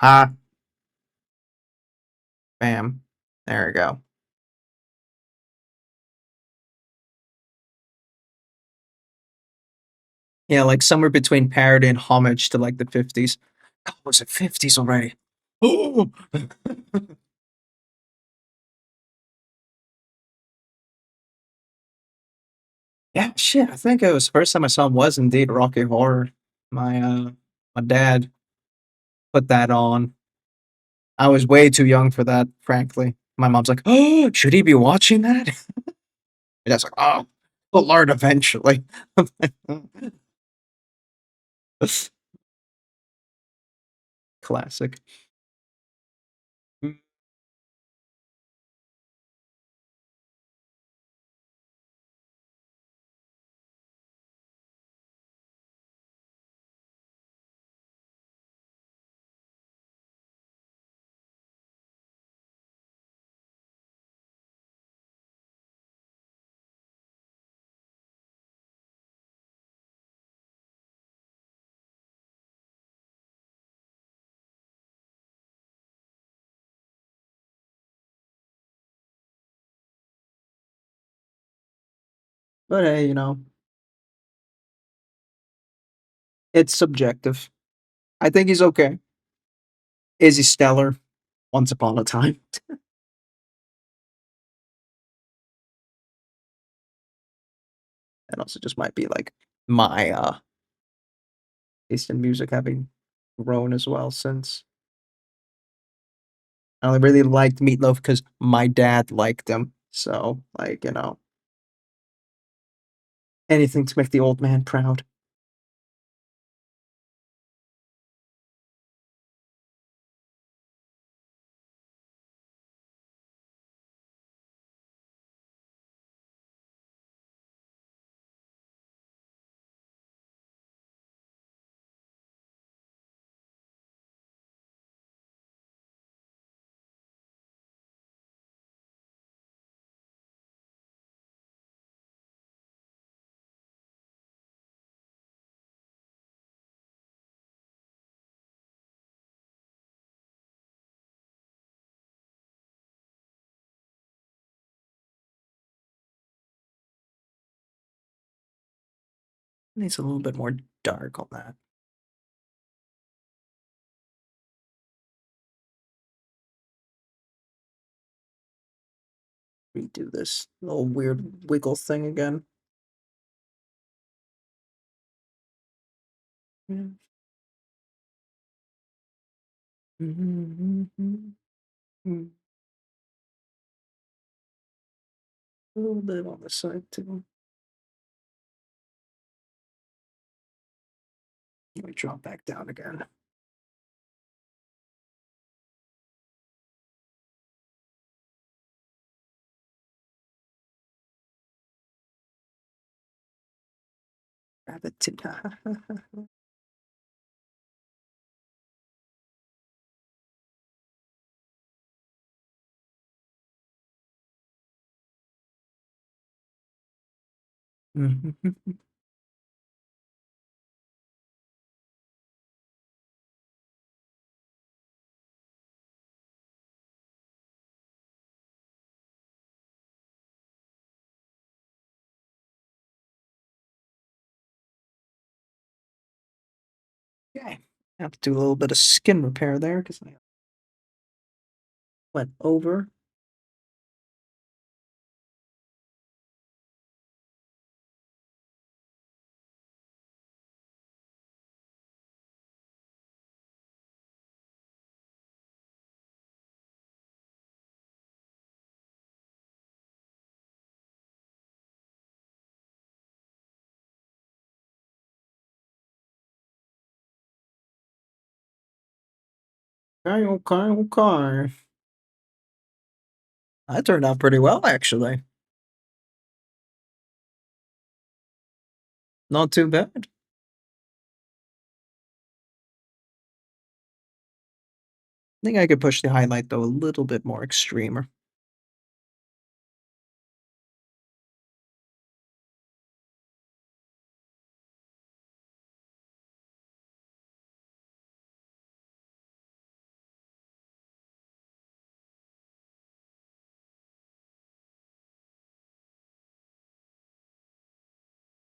Ah, bam. There we go. Yeah, like somewhere between parody and homage to like the 50s. Oh, was it 50s already? Oh! Yeah, shit. I think it was first time I saw him was indeed Rocky Horror. My dad put that on. I was way too young for that, frankly. My mom's like, "Oh, should he be watching that?" And I was like, "Oh, he'll learn eventually." Classic. But hey, it's subjective. I think he's okay. Is he stellar? Once upon a time. And also just might be like my taste in music having grown as well since I only really liked Meatloaf because my dad liked him. So, like, anything to make the old man proud. Needs a little bit more dark on that. Redo this little weird wiggle thing again. Mm. A little bit on the side too. Let me drop back down again. Grab it to Okay. I have to do a little bit of skin repair there because I went over. Okay, okay, okay. That turned out pretty well, actually. Not too bad. I think I could push the highlight though a little bit more extremer.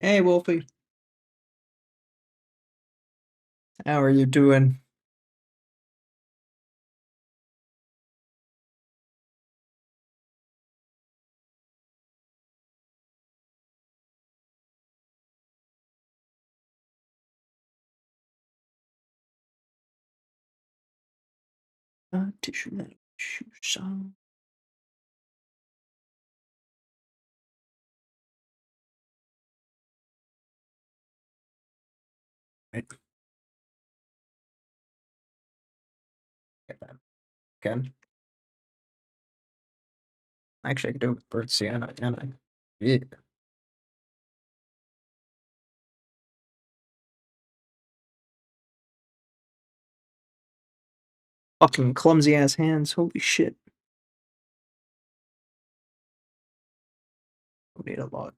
Hey, Wolfie. How are you doing? Tissue shoes on. Right. Get that again. Actually, I could do it with bird sienna, can I? Yeah. Fucking clumsy ass hands. Holy shit. We need a lot.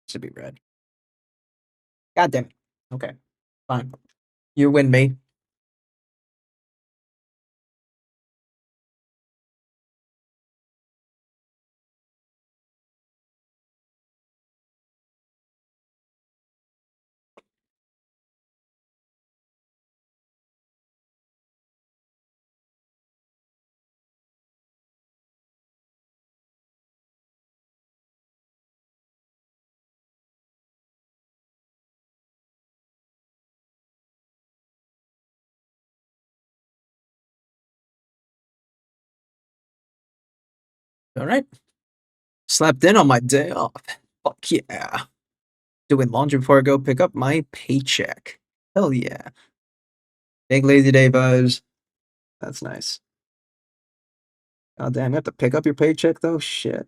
Should be red. God damn it. Okay. Fine. You win me. All right. Slept in on my day off. Fuck yeah. Doing laundry before I go pick up my paycheck. Hell yeah. Big lazy day vibes. That's nice. Oh damn, you have to pick up your paycheck though? Shit.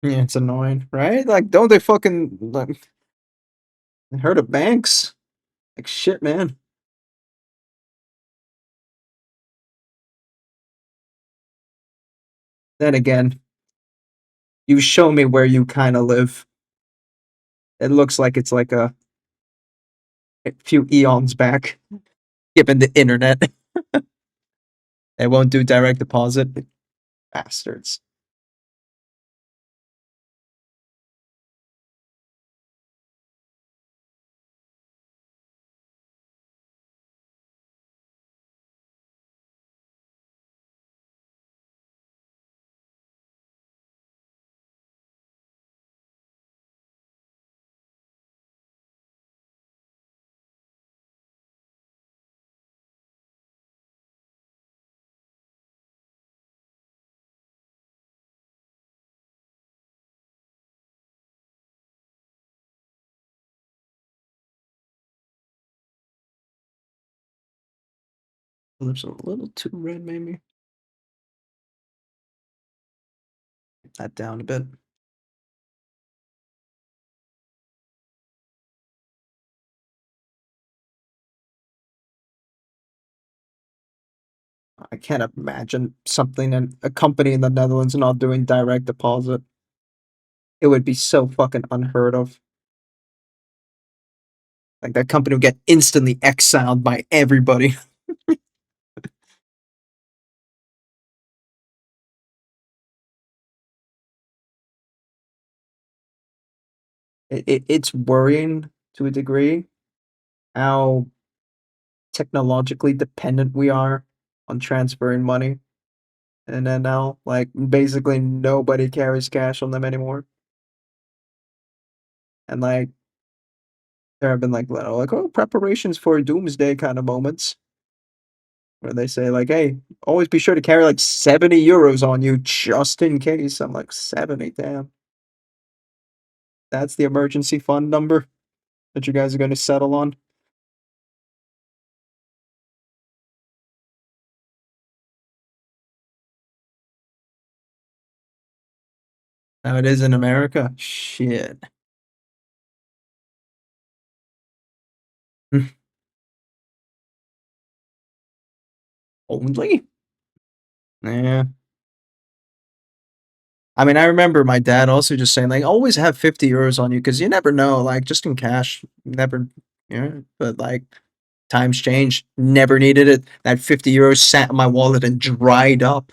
Yeah, it's annoying, right? Like, don't they fucking like heard of banks? Like shit, man. Then again, you show me where you kind of live. It looks like it's like a few eons back, given the internet. They won't do direct deposit. Bastards. Lips a little too red, maybe. Get that down a bit. I can't imagine something in a company in the Netherlands not doing direct deposit. It would be so fucking unheard of. Like that company would get instantly exiled by everybody. It's worrying to a degree how technologically dependent we are on transferring money. And then now, like, basically nobody carries cash on them anymore. And like, there have been like oh, preparations for doomsday kind of moments where they say like, hey, always be sure to carry like 70 euros on you just in case. I'm like, 70, damn. That's the emergency fund number that you guys are going to settle on. Now it is in America. Shit. Only? Yeah. I mean, I remember my dad also just saying, like, always have 50 euros on you because you never know, like, just in cash, never, but like, times change, never needed it. That 50 euros sat in my wallet and dried up.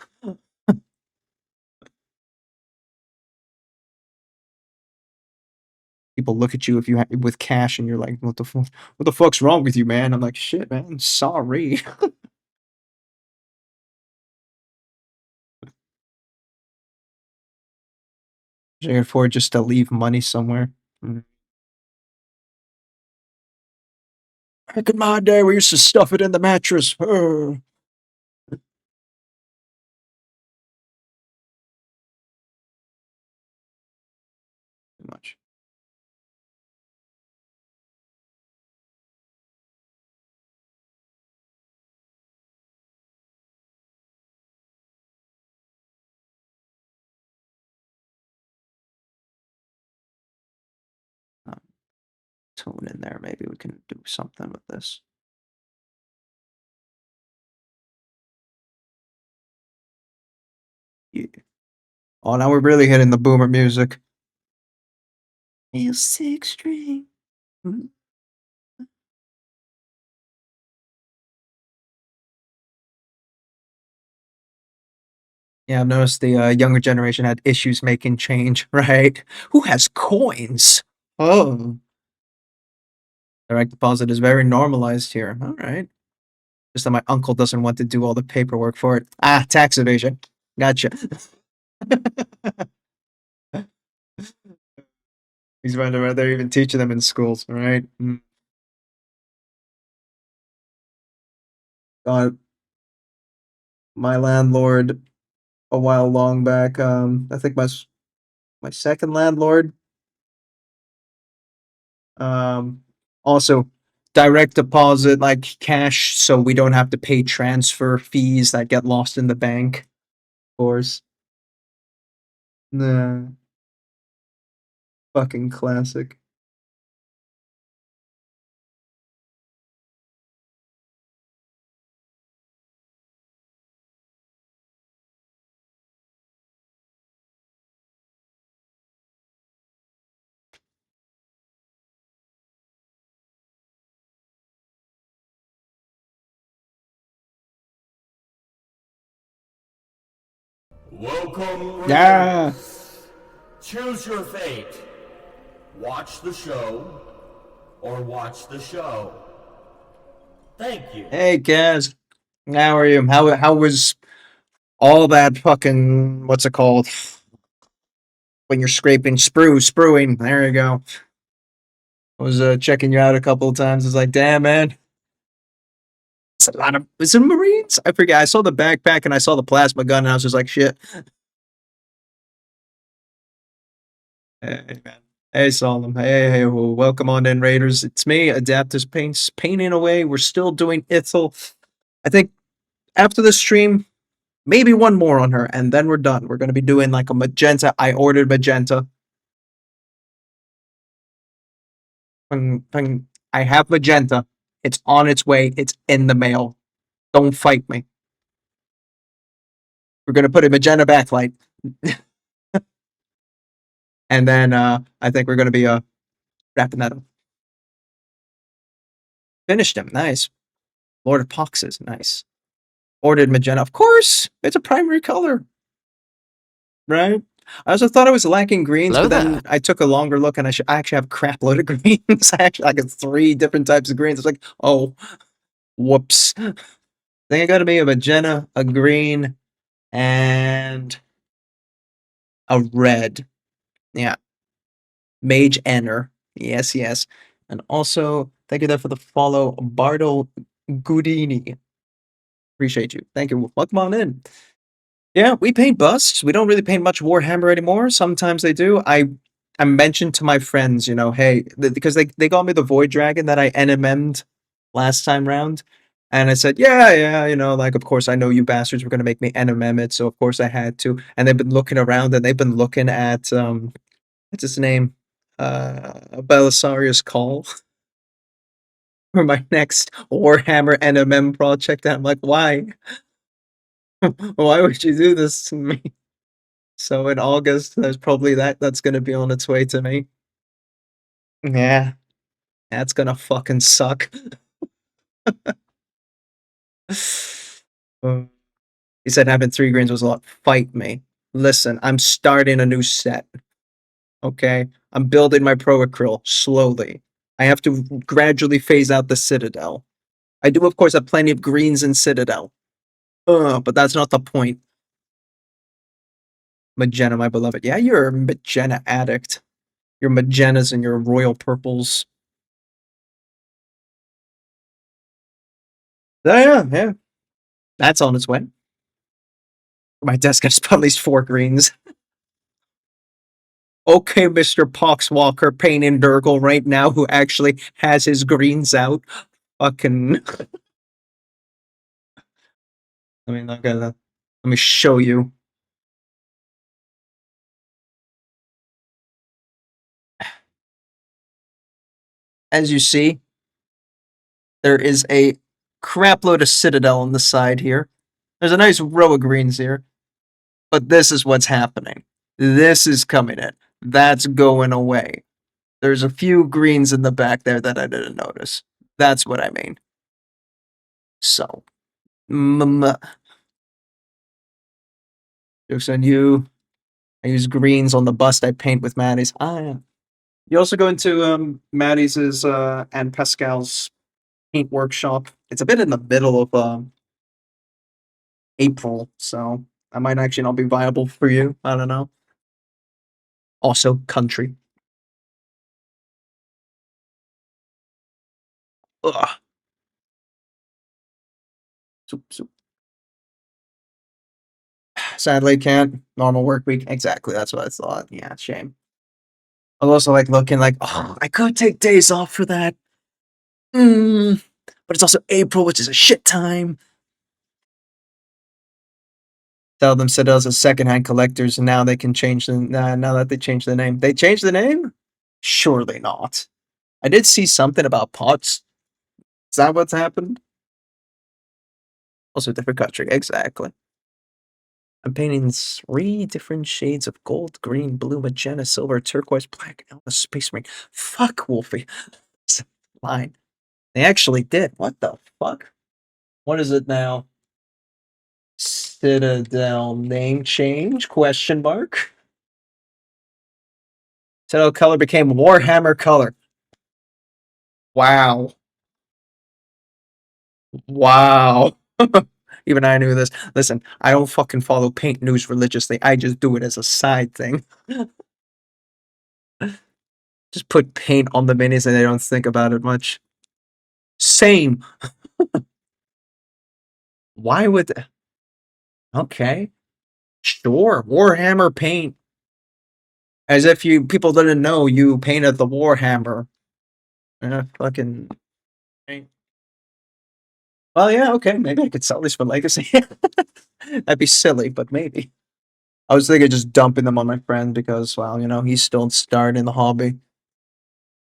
People look at you if you with cash and you're like, what the fuck's wrong with you, man? I'm like, shit, man, sorry. I can afford just to leave money somewhere. Back in my day, we used to stuff it in the mattress. Too much. Tone in there. Maybe we can do something with this. Yeah. Oh, now we're really hitting the boomer music. Real six string. Mhm. Yeah, I've noticed the younger generation had issues making change, right? Who has coins? Oh, direct deposit is very normalized here. All right. Just that my uncle doesn't want to do all the paperwork for it. Ah, tax evasion. Gotcha. He's wondering whether they're even teaching them in schools, all right? Got my landlord a while long back. I think my second landlord. Um, also direct deposit like cash, so we don't have to pay transfer fees that get lost in the bank. Of course, nah, fucking classic. Welcome, Yeah. readers. Choose your fate. Watch the show or watch the show. Thank you. Hey, Kaz. How are you? How was all that fucking what's it called? When you're scraping spruing. There you go. I was checking you out a couple of times. It's like, damn man, it's a lot of is it Marines? I forget. I saw the backpack and I saw the plasma gun and I was just like, shit. Hey man. Hey Solemn. Hey, well, welcome on in, Raiders. It's me, AdaptusPaints, painting away. We're still doing Ithel. I think after the stream, maybe one more on her, and then we're done. We're gonna be doing like a magenta. I ordered magenta. I have magenta. It's on its way. It's in the mail. Don't fight me. We're gonna put a magenta backlight, and then I think we're gonna be wrapping that up. Finished him. Nice. Lord of Poxes. Nice. Ordered magenta. Of course, it's a primary color, right? I also thought I was lacking greens, Hello but then there. I took a longer look and I actually have a crap load of greens. I actually like three different types of greens. It's like, oh, whoops. I think I got to be a magenta, a green, and a red. Yeah, Mage Enter. Yes, yes. And also, thank you there for the follow, Bartle Gudini. Appreciate you. Thank you. Welcome on in. Yeah, we paint busts. We don't really paint much Warhammer anymore. Sometimes they do. I mentioned to my friends, hey, because they got me the Void Dragon that I NMM'd last time round. And I said, yeah, yeah, like, of course, I know you bastards were going to make me NMM it, so of course I had to. And they've been looking around and they've been looking at, what's his name? Belisarius Call for my next Warhammer NMM project. And I'm like, why? Why would you do this to me? So in August, there's probably that's going to be on its way to me. Yeah, that's going to fucking suck. Uh, He said having 3 greens was a lot. Fight me. Listen, I'm starting a new set. Okay? I'm building my pro acryl slowly. I have to gradually phase out the Citadel. I do, of course, have plenty of greens in Citadel. But that's not the point. Magenta, my beloved. Yeah, you're a magenta addict. Your magentas and your royal purples. Yeah. That's on its way. My desk has at least 4 greens. Okay, Mr. Poxwalker painting Durgle right now, who actually has his greens out. Fucking. I mean, let me show you. As you see, there is a crapload of Citadel on the side here. There's a nice row of greens here. But this is what's happening. This is coming in. That's going away. There's a few greens in the back there that I didn't notice. That's what I mean. So, jokes on you. I use greens on the bust I paint with Maddie's. Ah, yeah. You also go into Maddie's and Pascal's paint workshop. It's a bit in the middle of April, so that might actually not be viable for you. I don't know. Also, country. Ugh. Soup. Sadly, can't. Normal work week. Exactly. That's what I thought. Yeah, shame. I was also like looking like, oh, I could take days off for that. But it's also April, which is a shit time. Tell them Citadels as secondhand collectors, and now they can change the. Now that they changed the name, they changed the name. Surely not. I did see something about pots. Is that what's happened? Also, different country. Exactly. I'm painting 3 different shades of gold, green, blue, magenta, silver, turquoise, black, and a space marine. Fuck, Wolfie. It's fine. They actually did. What the fuck? What is it now? Citadel name change? Question mark. Citadel color became Warhammer color. Wow. Wow. Even I knew this. Listen, I don't fucking follow paint news religiously. I just do it as a side thing. Just put paint on the minis and they don't think about it much. Same. Why would. Okay. Sure. Warhammer paint. As if people didn't know you painted the Warhammer. Fucking. Well, yeah, okay. Maybe I could sell these for legacy. That'd be silly, but maybe. I was thinking just dumping them on my friend because, well, he's still starting the hobby.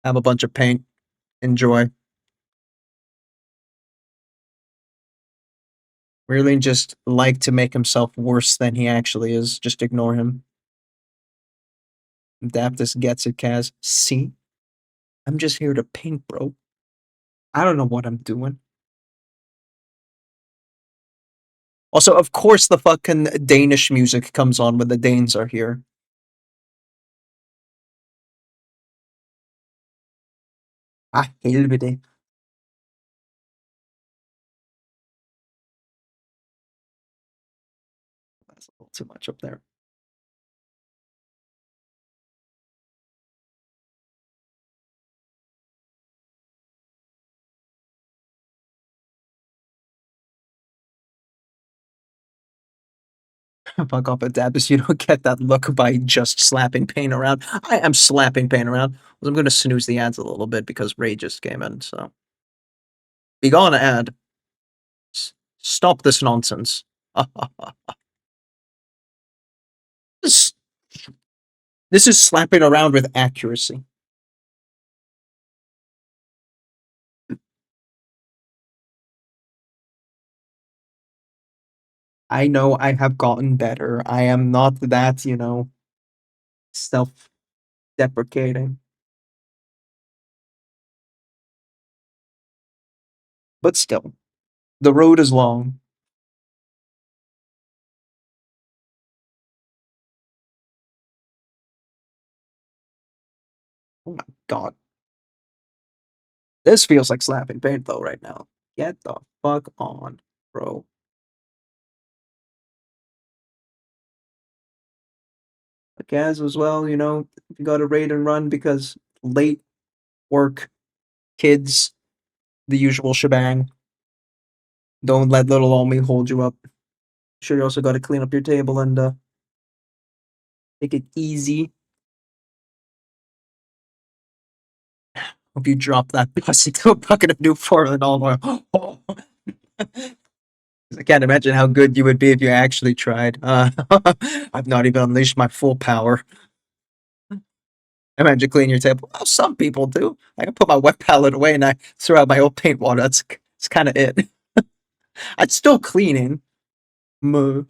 Have a bunch of paint. Enjoy. Really just like to make himself worse than he actually is. Just ignore him. Adaptus gets it, Kaz. See? I'm just here to paint, bro. I don't know what I'm doing. Also, of course, the fucking Danish music comes on when the Danes are here. Ah, helvete. That's a little too much up there. Fuck off, Adaptus. You don't get that look by just slapping paint around. I am slapping paint around. I'm going to snooze the ads a little bit because Ray just came in, so. Be gone, ad. stop this nonsense. this, this is slapping around with accuracy. I know I have gotten better. I am not that, self deprecating. But still, the road is long. Oh my god. This feels like slapping paint though right now. Get the fuck on, bro. Gaz as well, if you got to raid and run because late work, kids, the usual shebang. Don't let little old me hold you up. Sure, you also got to clean up your table and take it easy. Hope you drop that pussy to a bucket of new Portland olive oil. I can't imagine how good you would be if you actually tried. I've not even unleashed my full power. Imagine cleaning your table. Well, some people do. I can put my wet palette away and I throw out my old paint water. That's kind of it. I'd still cleaning. Moo.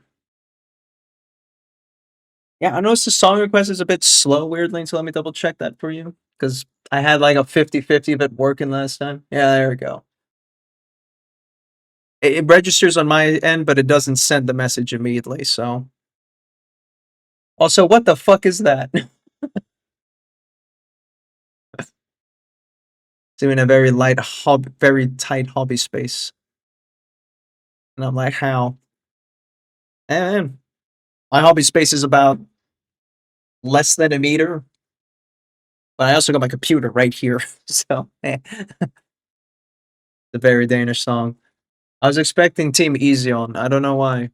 Yeah, I noticed the song request is a bit slow, weirdly, so let me double check that for you. Because I had like a 50-50 of it working last time. Yeah, there we go. It registers on my end, but it doesn't send the message immediately, so. Also, what the fuck is that? It's in a very light hobby, very tight hobby space. And I'm like, how? And my hobby space is about less than a meter, but I also got my computer right here. So, it's a very Danish song. I was expecting Team Easy on. I don't know why.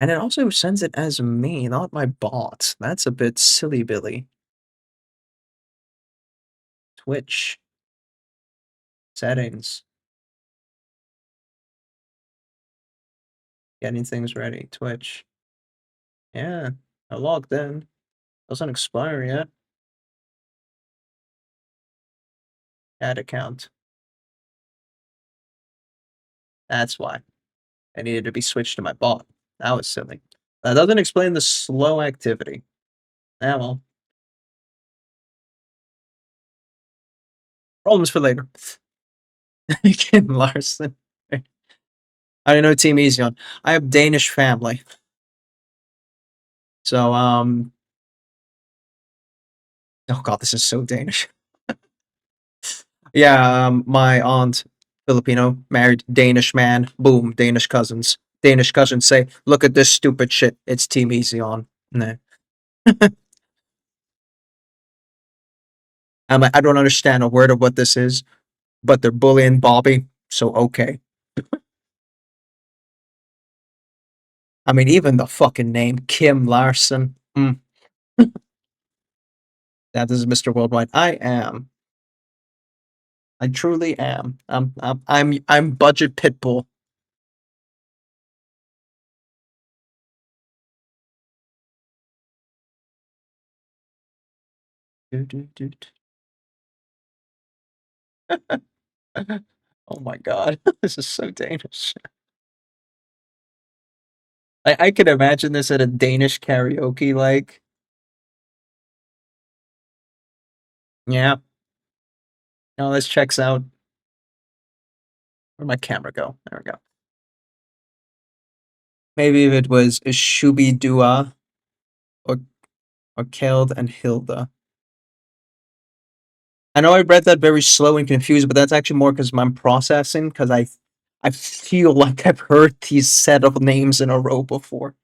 And it also sends it as me, not my bot. That's a bit silly, Billy. Twitch. Settings. Getting things ready. Twitch. Yeah. I logged in. Doesn't expire yet. Add account. That's why. I needed to be switched to my bot. That was silly. That doesn't explain the slow activity. Yeah, well. Problems for later. Kim Larson. I don't know Team Easy on. I have Danish family. So, oh god, this is so Danish. Yeah, my aunt, Filipino, married Danish man. Boom, Danish cousins. Danish cousins say, "Look at this stupid shit. It's Team Easy on." Nah. I'm like, I don't understand a word of what this is, but they're bullying Bobby, so okay. I mean, even the fucking name, Kim Larson. Yeah, this is Mr. Worldwide. I am. I truly am. I'm budget pitbull. Oh my god, this is so Danish. I could imagine this at a Danish karaoke, like. Yeah. No, this checks out. Where'd my camera go? There we go. Maybe if it was Shubi Dua or Keld and Hilda. I know I read that very slow and confused, but that's actually more because I'm processing, because I feel like I've heard these set of names in a row before.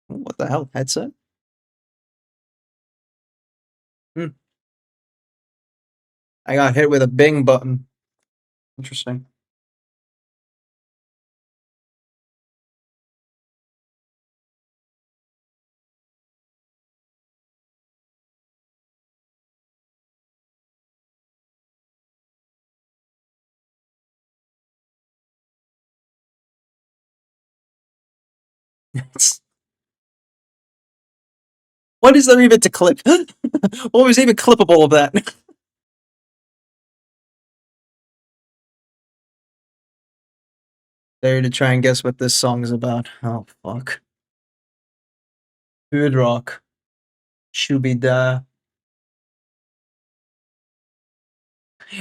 What the hell? Headset? Hmm. I got hit with a Bing button. Interesting. What is there even to clip? What was even clippable of that? There to try and guess what this song is about. Oh fuck. Good rock. Shubida.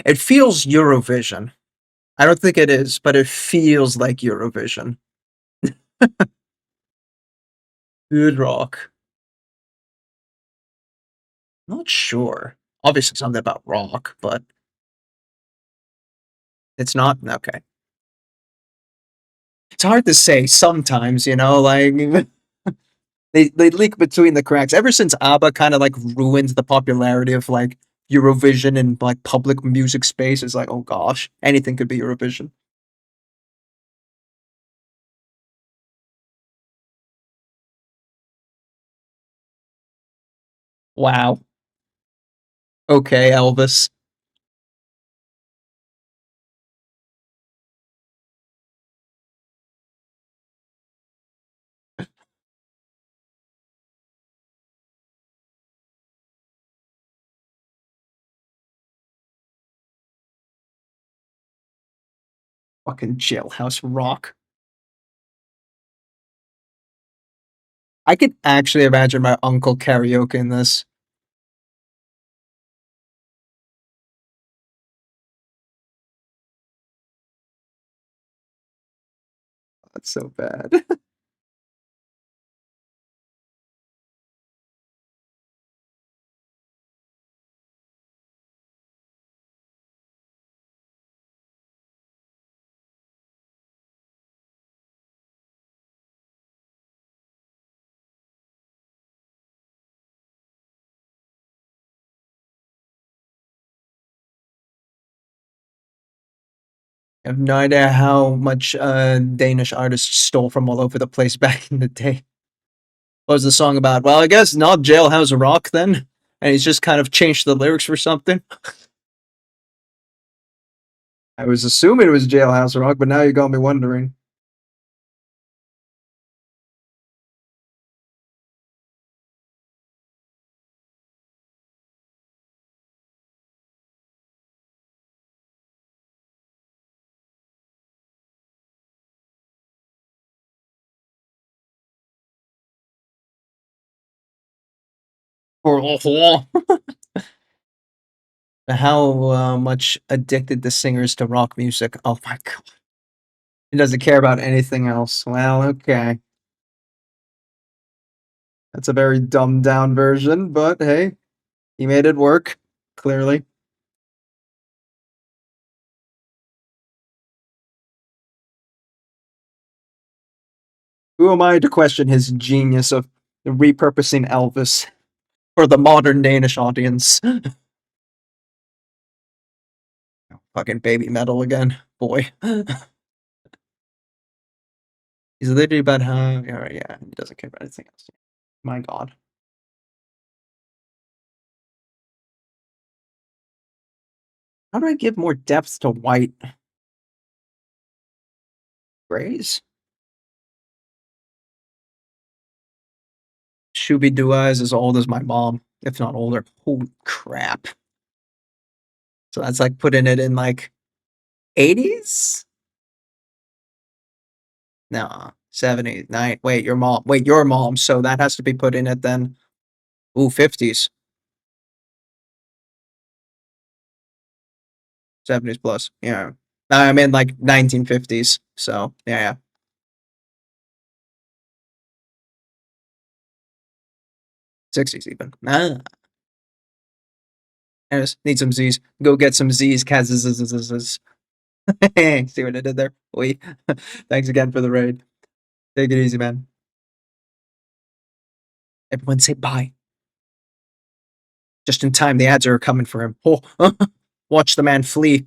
It feels Eurovision. I don't think it is, but it feels like Eurovision. Good rock. Not sure. Obviously something about rock, but it's not? Okay. It's hard to say sometimes, like they leak between the cracks. Ever since ABBA kind of like ruined the popularity of like Eurovision and like public music space, it's like, oh gosh, anything could be Eurovision. Wow. Okay, Elvis. Fucking jailhouse rock. I could actually imagine my uncle karaoke in this. That's so bad. I have no idea how much Danish artists stole from all over the place back in the day. What was the song about? Well, I guess not Jailhouse Rock then. And he's just kind of changed the lyrics for something. I was assuming it was Jailhouse Rock, but now you got me wondering. How much addicted the singer is to rock music. Oh my god. He doesn't care about anything else. Well, okay. That's a very dumbed down version, but hey, he made it work, clearly. Who am I to question his genius of repurposing Elvis for the modern Danish audience? Fucking baby metal again. Boy. He's literally about how. Yeah, he doesn't care about anything else. My god. How do I give more depth to white grays? Shooby Doo Eyes as old as my mom, if not older. Holy crap. So that's like putting it in like 80s? No, 70s, nine. Wait, your mom. Wait, your mom. So that has to be put in it then. Ooh, 50s, 70s plus. Yeah. I'm in like 1950s. So yeah, yeah. 60s even. Ah, I just need some Z's. Go get some Z's, Kaz. See what I did there? Oi. Thanks again for the raid. Take it easy, man. Everyone say bye. Just in time, the ads are coming for him. Oh, watch the man flee.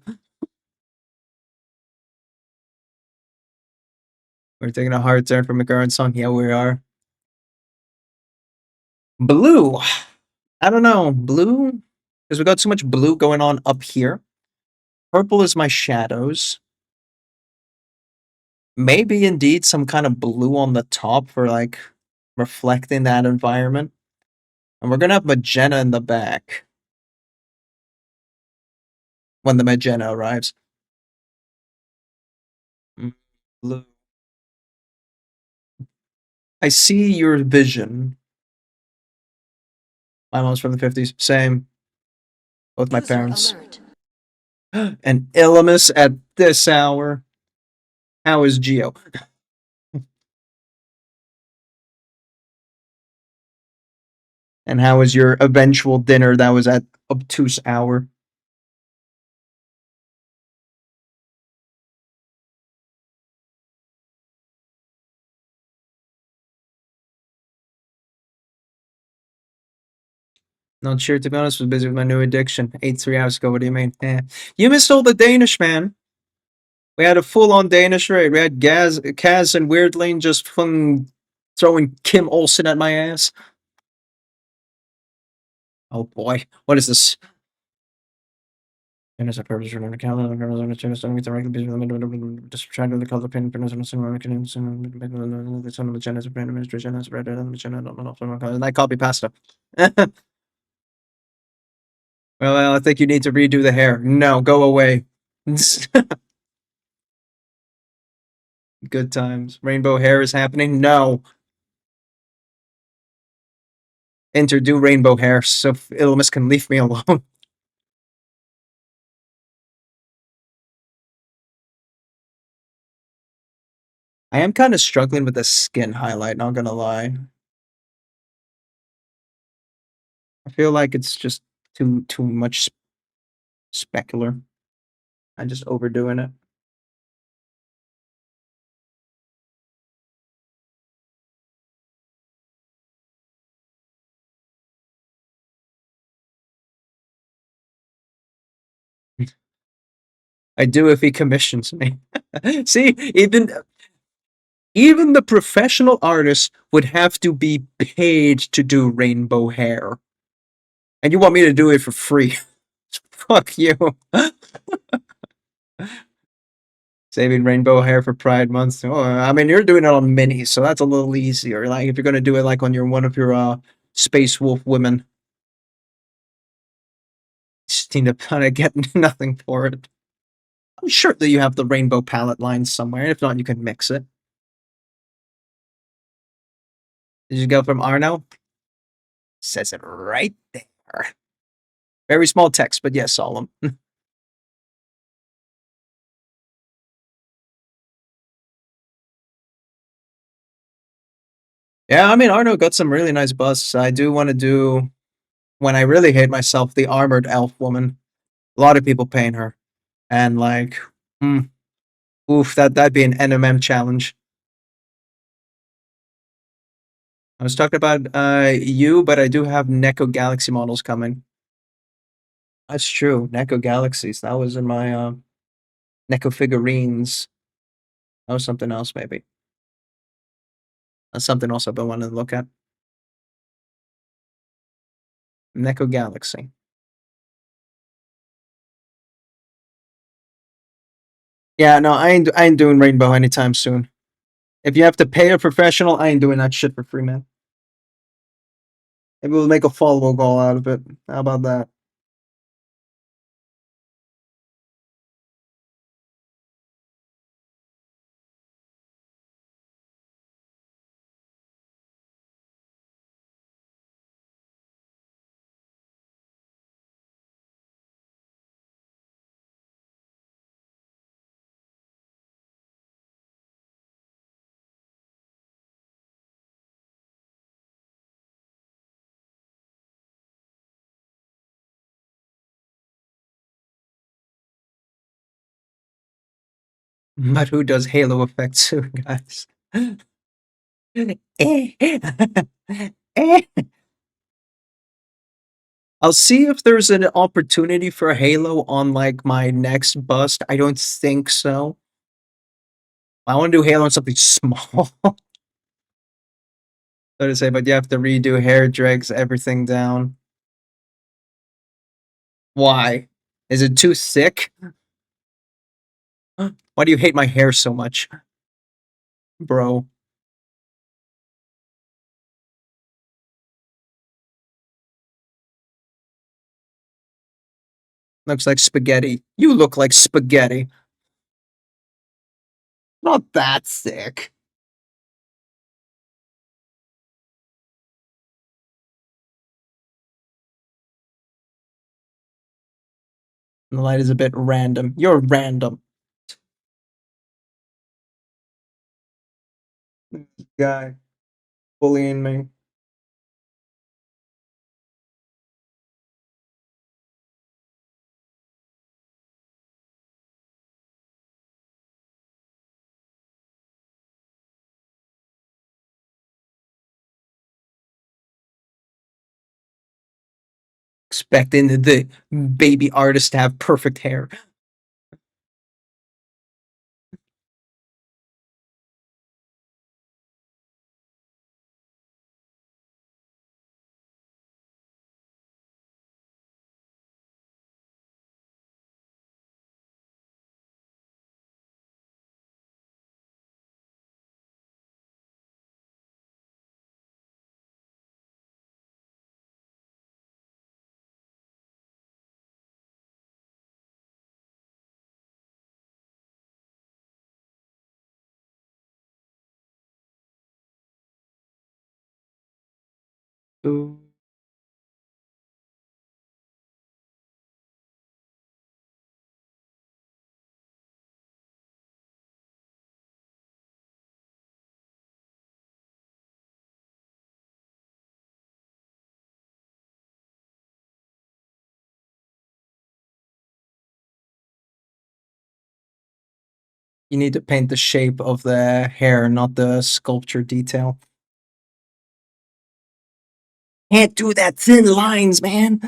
We're taking a hard turn from McGarren's song. Yeah, we are. Blue. I don't know. Blue? Because we got so much blue going on up here. Purple is my shadows. Maybe indeed some kind of blue on the top for like reflecting that environment. And we're gonna have magenta in the back when the magenta arrives. Blue. I see your vision. My mom's from the 50s. Same. Both my parents. Alert. And Illimus at this hour. How is Geo? And how was your eventual dinner that was at obtuse hour? Not sure, to be honest. Was busy with my new addiction. 3 hours ago. What do you mean? You missed all the Danish, man. We had a full-on Danish raid. We had Kaz and Weirdlane just throwing Kim Olsen at my ass. Oh boy, what is this? And as a purpose for an account, the girls on the channel starting with the regular business, just trying to color pin, and the son of the channel is a brand administration, has read it, and the channel, and I copy pasta. Well, I think you need to redo the hair. No, go away. Good times. Rainbow hair is happening? No. Enter do rainbow hair so Illimus can leave me alone. I am kind of struggling with the skin highlight, not gonna lie. I feel like it's just too much specular. I'm just overdoing it. I do if he commissions me. See, even the professional artist would have to be paid to do rainbow hair. And you want me to do it for free. Fuck you. Saving rainbow hair for Pride Month. Oh, I mean, you're doing it on minis, so that's a little easier. Like, if you're gonna do it like on one of your Space Wolf women, just need to kind of get nothing for it. I'm sure that you have the rainbow palette line somewhere. If not, you can mix it. Did you go from Arnau? Says it right there. Very small text, but yes, solemn. Yeah, I mean, Arno got some really nice busts. I do want to do, when I really hate myself, the armored elf woman. A lot of people paint her. And like, oof, that'd be an NMM challenge. I was talking about you, but I do have Neko Galaxy models coming. That's true. Neko Galaxies. That was in my Neko figurines. That was something else, maybe. That's something else I've been wanting to look at. Neko Galaxy. Yeah, no, I ain't doing Rainbow anytime soon. If you have to pay a professional, I ain't doing that shit for free, man. Maybe we'll make a follow goal out of it. How about that? But who does Halo effects soon, guys? I'll see if there's an opportunity for Halo on like my next bust. I don't think so. I want to do Halo on something small. So to say, but you have to redo hair dregs, everything down. Why? Is it too thick? Why do you hate my hair so much? bro. Looks like spaghetti. You look like spaghetti. Not that sick. The light is a bit random. You're random. Guy bullying me. Expecting the baby artist to have perfect hair. Ooh. You need to paint the shape of the hair, not the sculpture detail. Can't do that thin lines, man.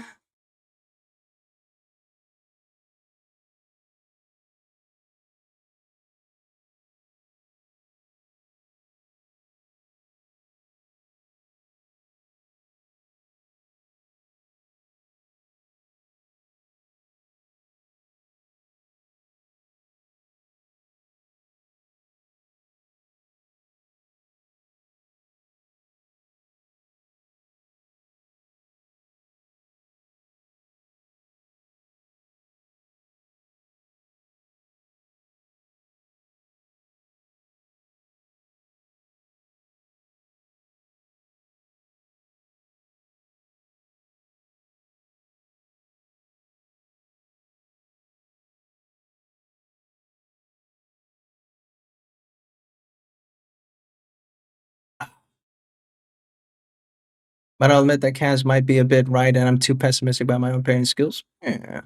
But I'll admit that Kaz might be a bit right, and I'm too pessimistic about my own painting skills. Yeah.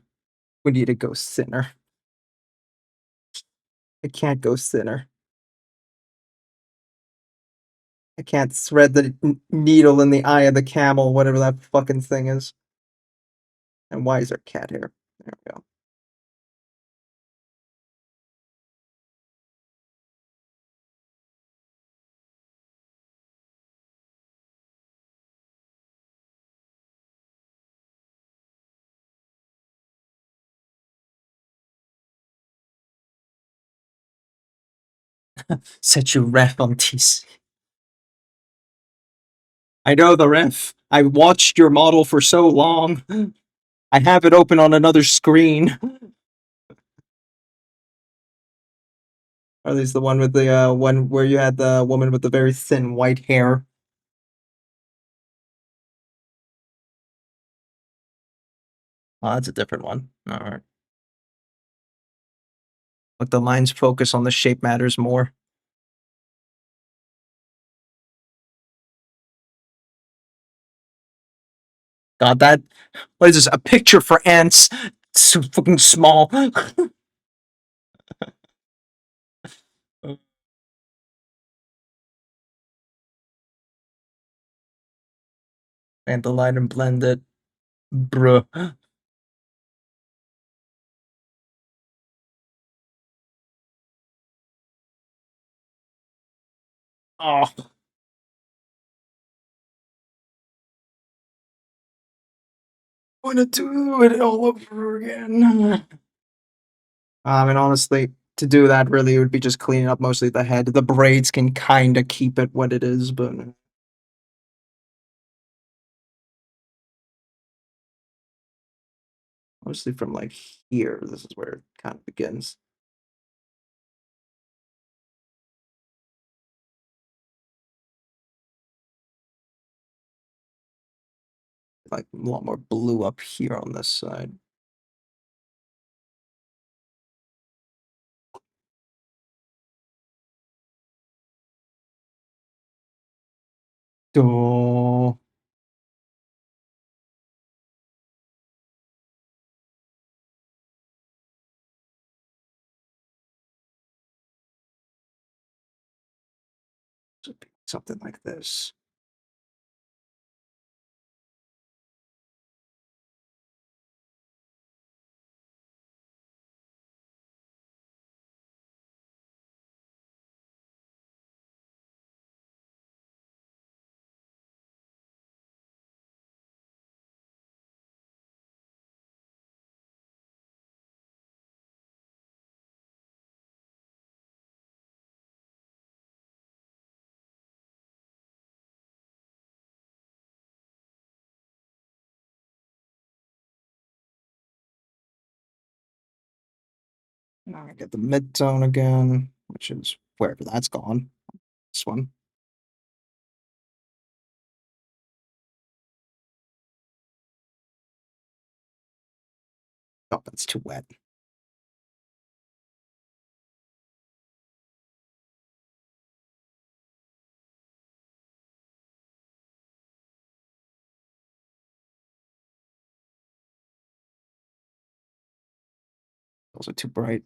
We need to go thinner. I can't go thinner. I can't thread the needle in the eye of the camel, whatever that fucking thing is. And why is there cat hair? There we go. Set you ref on TC. I know the ref. I watched your model for so long. I have it open on another screen. Or at least the one with the one where you had the woman with the very thin white hair. Oh, that's a different one. All right. But the lines focus on the shape matters more. God, that what is this? A picture for ants? It's so fucking small. And the light and blend it. Bruh. Oh. I want to do it all over again. And honestly, to do that, really, it would be just cleaning up mostly the head. The braids can kind of keep it what it is, but mostly from like here, this is where it kind of begins. Like a lot more blue up here on this side. Oh, something like this. Now I get the mid-tone again, which is wherever that's gone. This one. Oh, that's too wet. Those are too bright.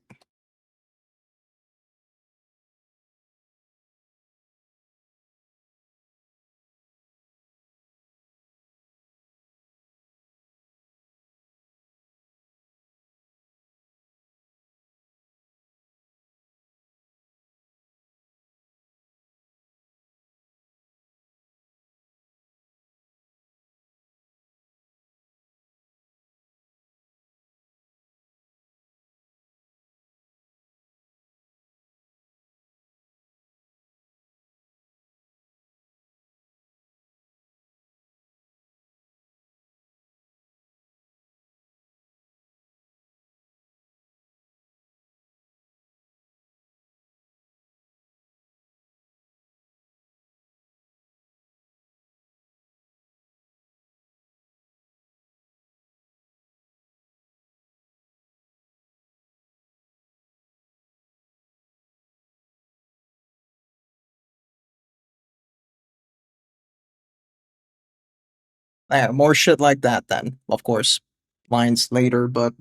Yeah, more shit like that then. Of course, lines later, but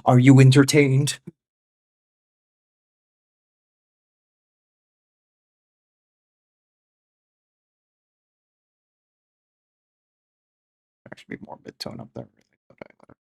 are you entertained? There should be more mid-tone up there, really, but whatever.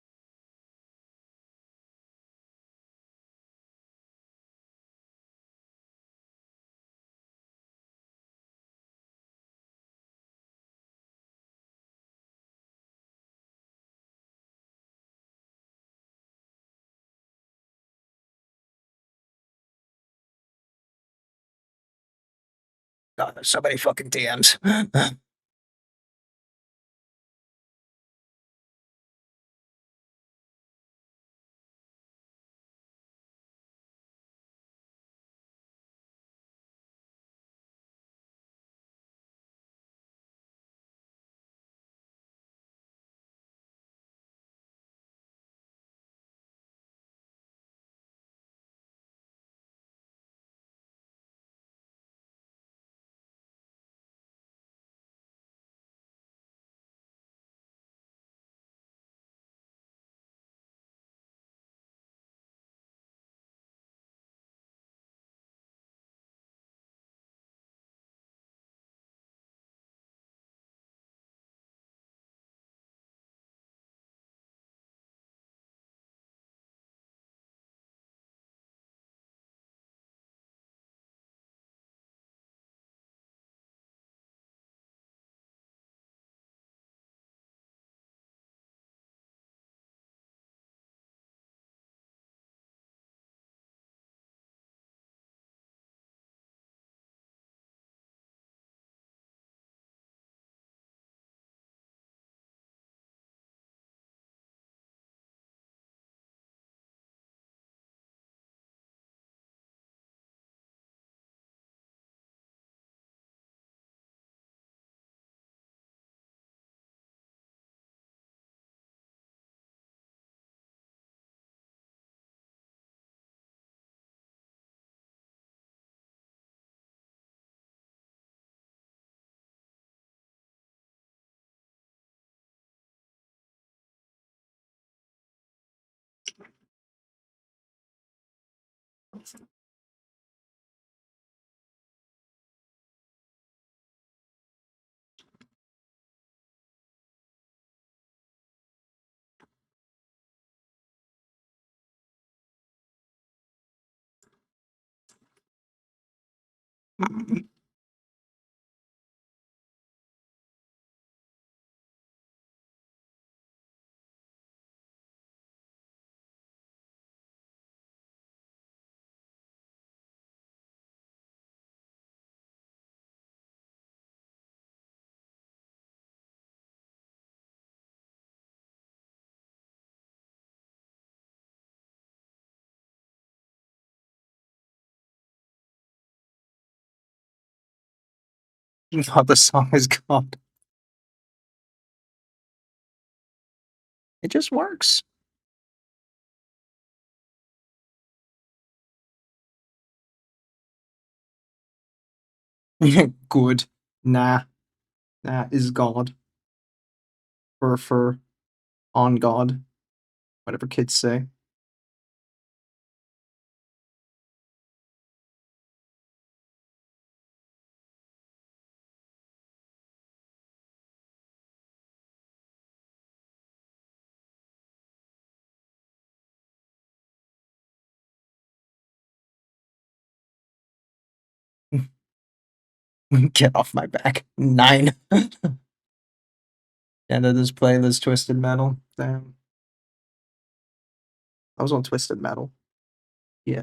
God, there's so many fucking DMs. Oh, the song is gone. It just works. Good. Nah. That is God. For on God. Whatever kids say. Get off my back. 9. End of this playlist, Twisted Metal. Damn. I was on Twisted Metal. Yeah.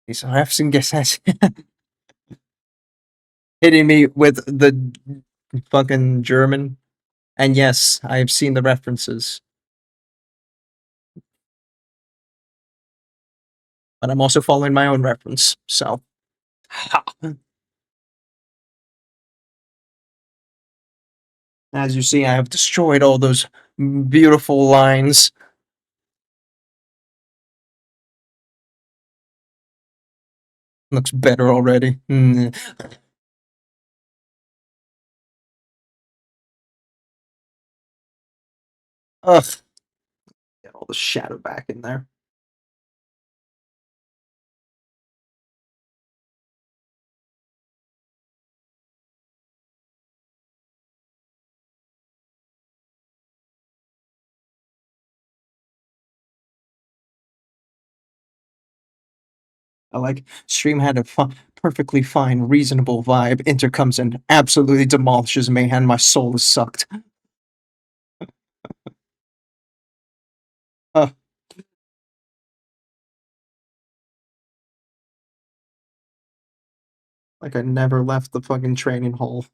These refs guess that's hitting me with the fucking German. And yes, I have seen the references. But I'm also following my own reference, so. As you see, I have destroyed all those beautiful lines. Looks better already. Ugh. Get all the shadow back in there. I like stream had a perfectly fine, reasonable vibe. Inter comes and absolutely demolishes me, and my soul is sucked. Uh, like I never left the fucking training hall.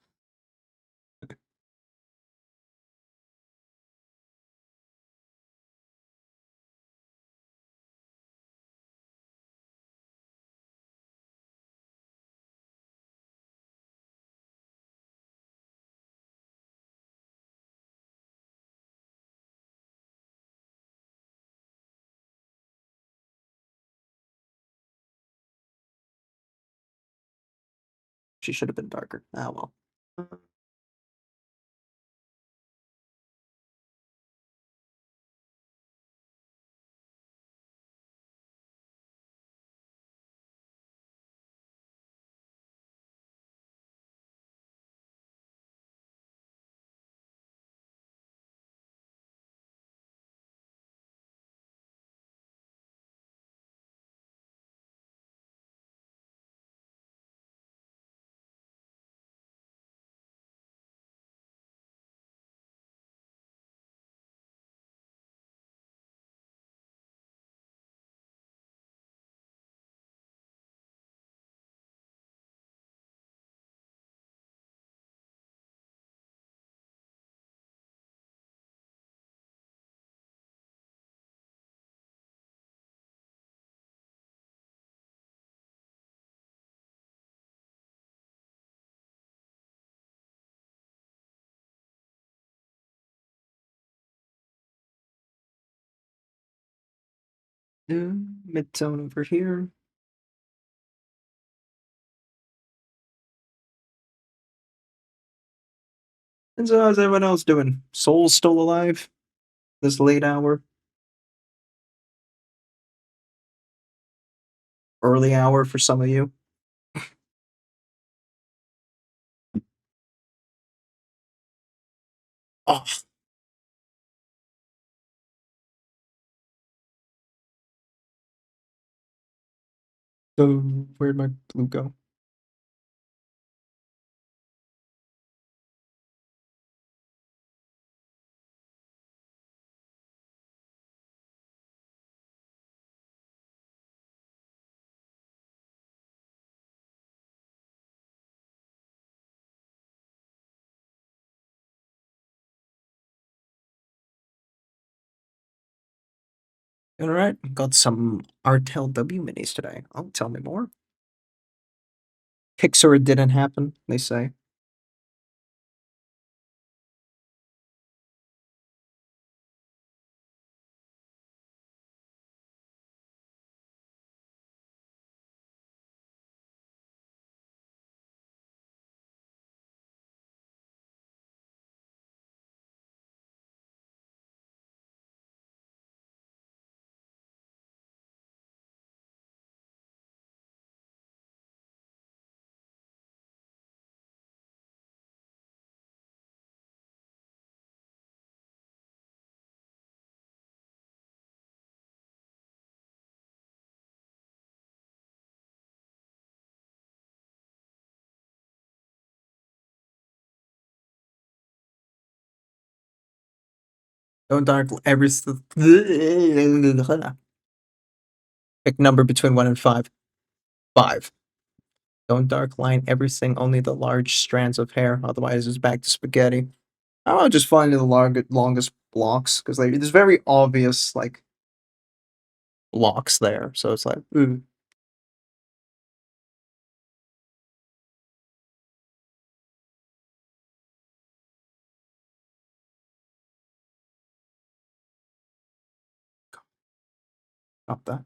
She should have been darker. Ah well. Mid-tone over here. And so how's everyone else doing? Soul's still alive? This late hour? Early hour for some of you? Oh, so where'd my blue go? Alright, got some RTLW minis today. Oh, tell me more. Pixar didn't happen, they say. Don't dark every pick number between 1 and 5. 5. Don't dark line everything, only the large strands of hair, otherwise it's back to spaghetti. I don't know, just finding the longest blocks, because like, there's very obvious, like, blocks there, so it's like, ooh. Not that.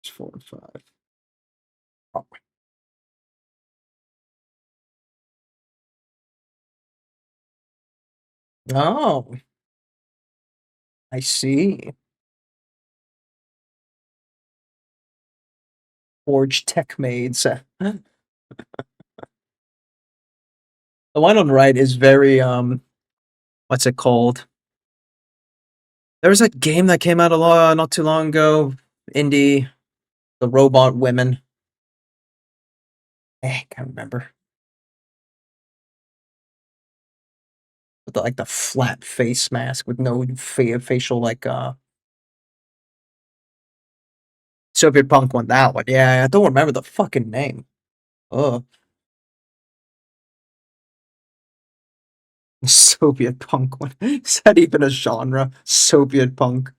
It's 4 and 5. Oh. Oh, I see. Forge Tech Maids. The one on the right is very, what's it called? There was that game that came out not too long ago. Indie, the robot women. Can't remember. With the, like the flat face mask with no facial like Soviet punk one. That one. Yeah, I don't remember the fucking name. Oh, Soviet punk one. Is that even a genre? Soviet punk.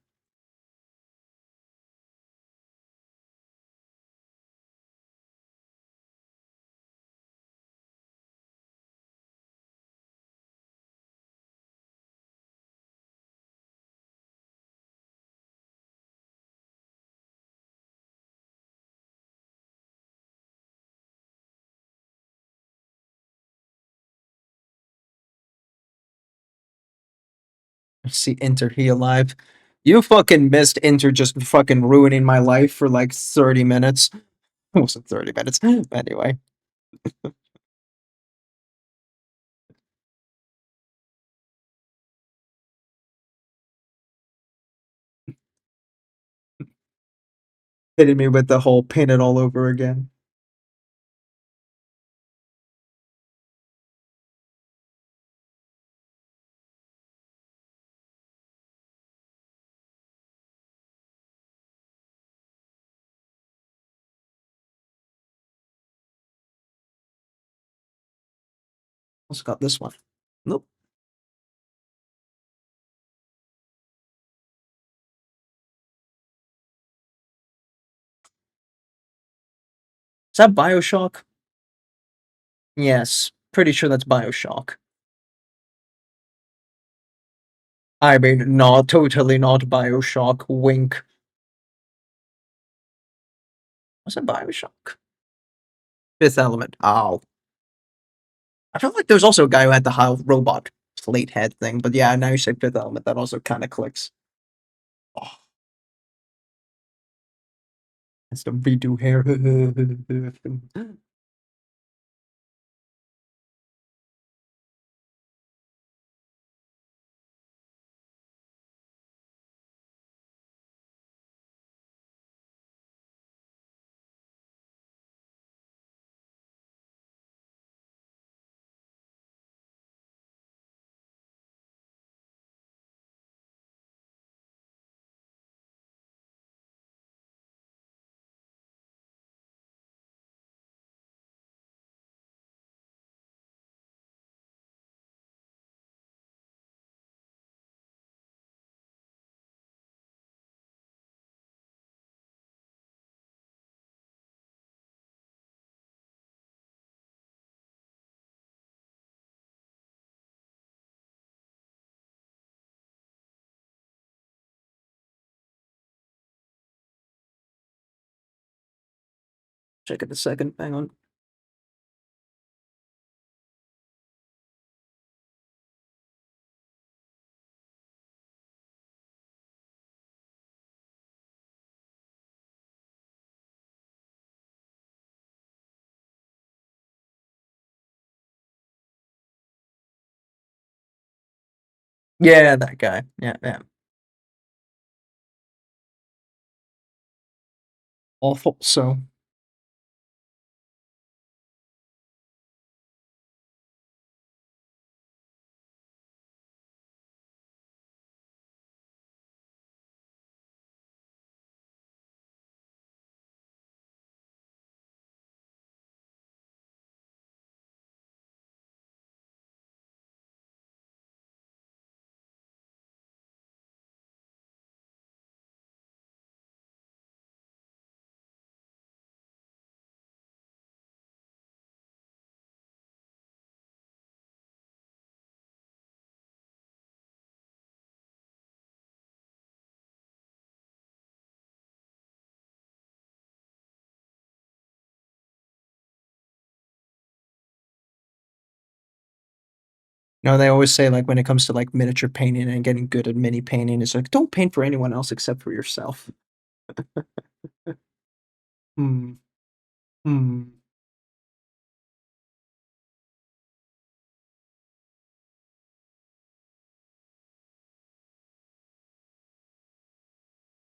See Enter He Alive. You fucking missed Enter just fucking ruining my life for like 30 minutes. It wasn't 30 minutes. Anyway. Hitting me with the whole paint it all over again. Also got this one. Nope. Is that Bioshock? Yes. pretty sure that's Bioshock. I mean, not totally not Bioshock. Wink. Was it Bioshock? Fifth Element. Oh. I felt like there was also a guy who had the whole robot plate head thing, but yeah, now you say Fifth Element, that also kind of clicks. Oh, it's the redo hair. Check it a second. Hang on. Yeah, that guy. Yeah, yeah. Awful. So. No, they always say like when it comes to like miniature painting and getting good at mini painting, it's like don't paint for anyone else except for yourself. Hmm. Hmm.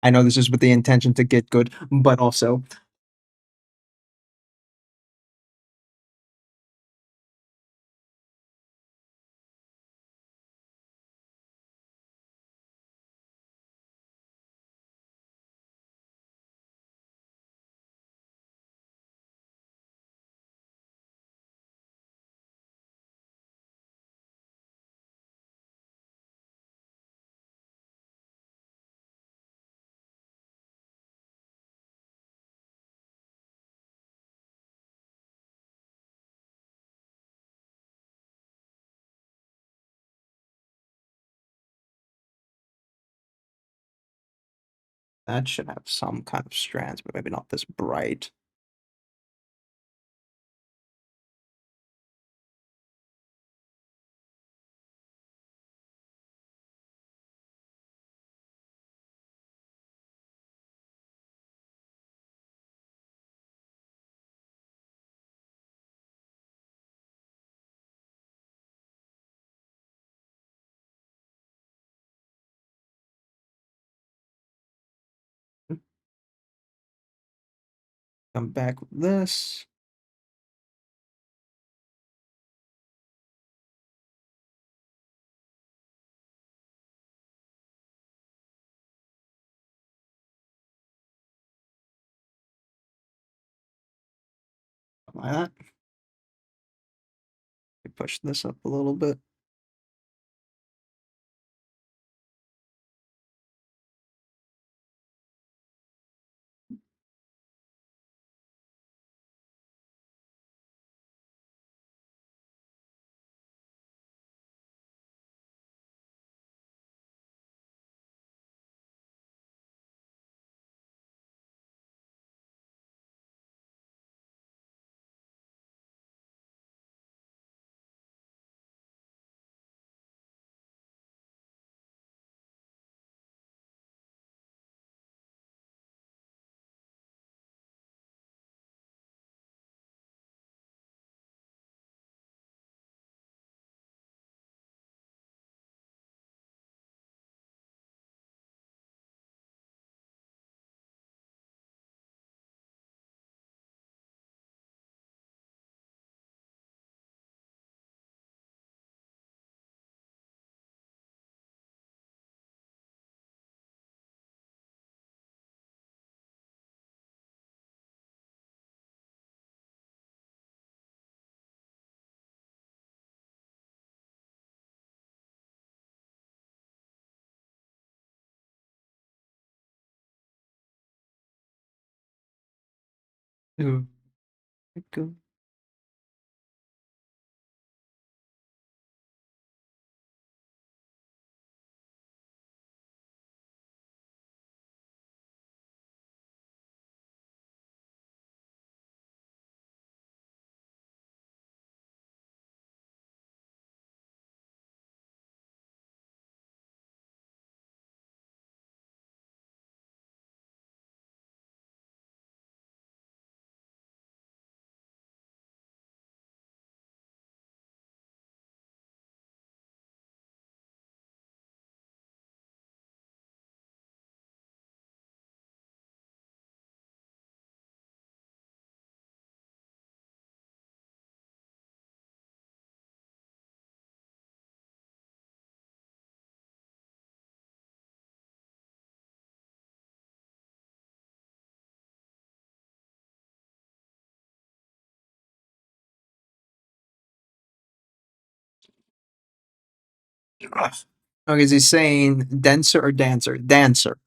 I know this is with the intention to get good, but also that should have some kind of strands, but maybe not this bright. Come back with this. Like that. Push this up a little bit. Ooh, go. Ugh. Okay, is he saying denser or dancer? Dancer.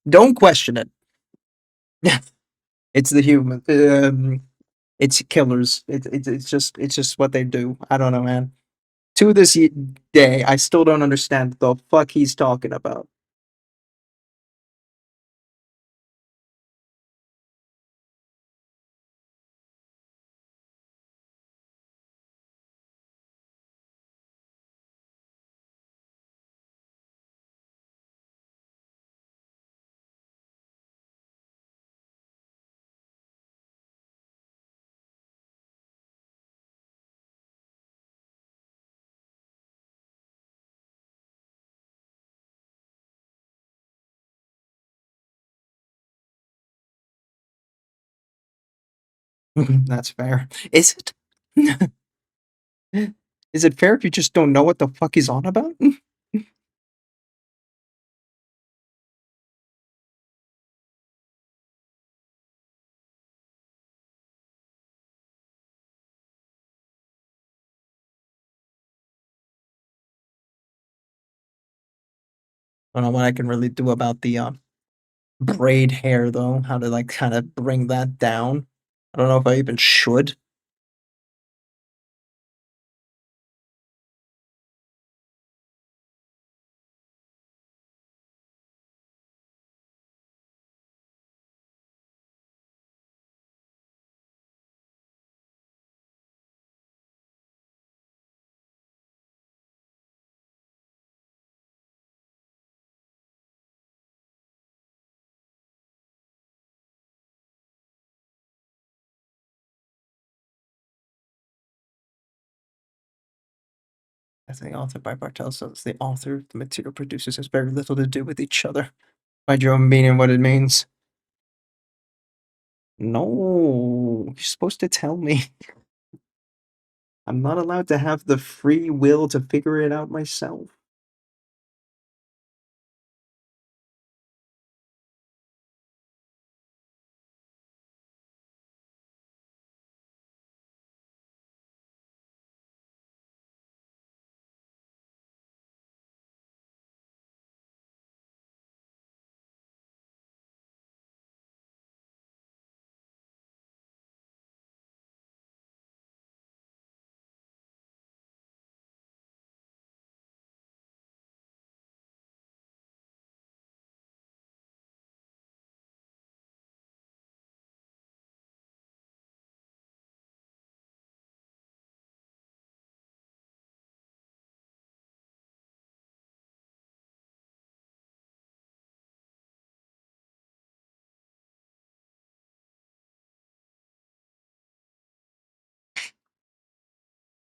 Don't question it. It's the human. It's killers. It's just what they do. I don't know, man. To this day, I still don't understand the fuck he's talking about. That's fair. Is it? Is it fair if you just don't know what the fuck he's on about? I don't know what I can really do about the braid hair though. How to like kind of bring that down. I don't know if I even should. As the author by Bartel says, the author, the material producers has very little to do with each other. Find your own meaning what it means. No, you're supposed to tell me. I'm not allowed to have the free will to figure it out myself.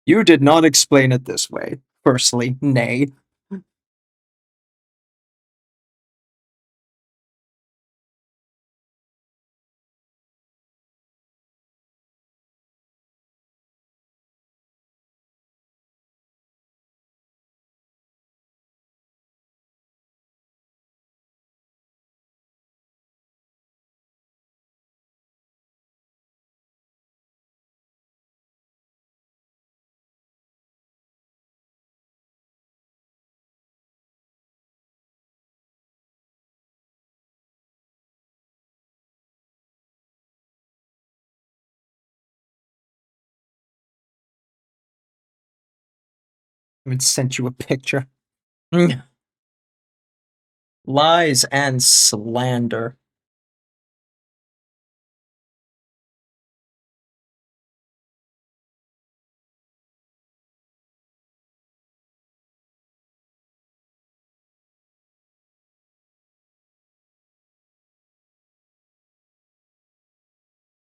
You did not explain it this way. Firstly, nay. I even sent you a picture. Lies and slander.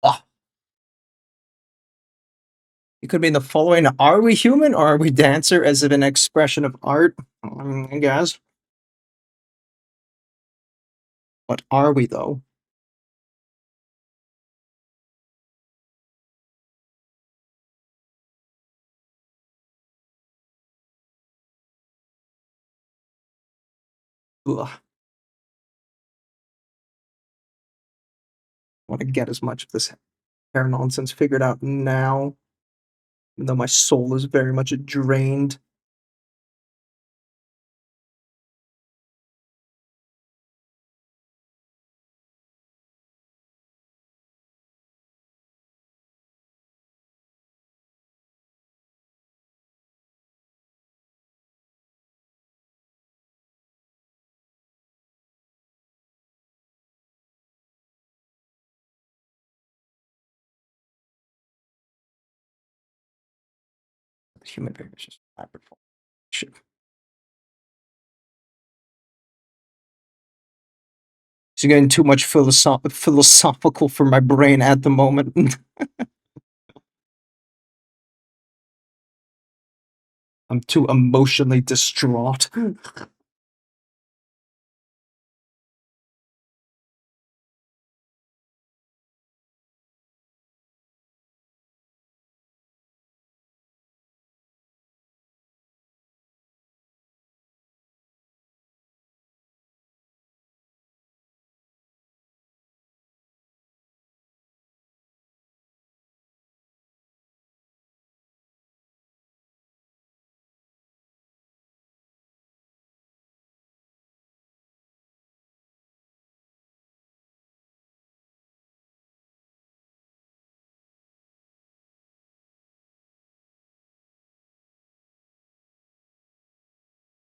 Ah, it could be in the following: Are we human or are we dancer? As if an expression of art. I guess. What are we though? Ugh. I want to get as much of this hair nonsense figured out now, even though my soul is very much drained. The human being is just wonderful. Shit. It's getting too much philosophical for my brain at the moment. I'm too emotionally distraught.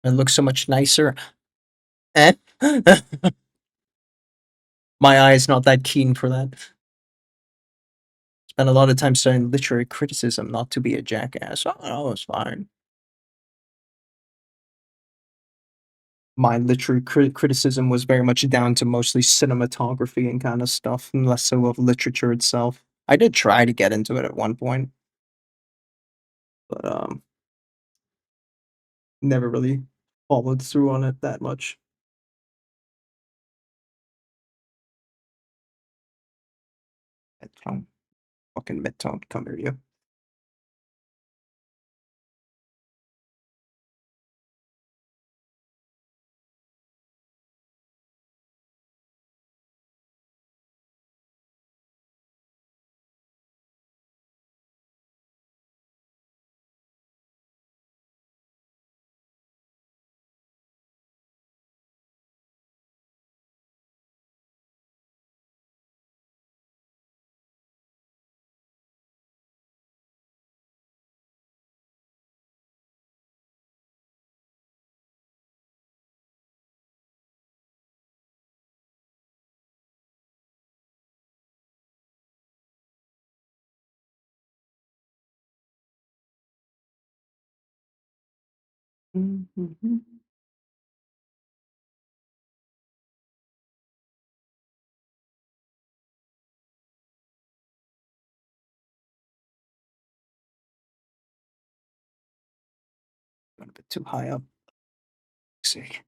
It looks so much nicer. Eh? My eye's not that keen for that. Spent a lot of time studying literary criticism, not to be a jackass. Oh, no, it's fine. My literary criticism was very much down to mostly cinematography and kind of stuff, and less so of literature itself. I did try to get into it at one point, but never really followed through on it that much. Midtone. Fucking midtone, come here, you. Mm-hmm. Went a bit too high up. Let's see.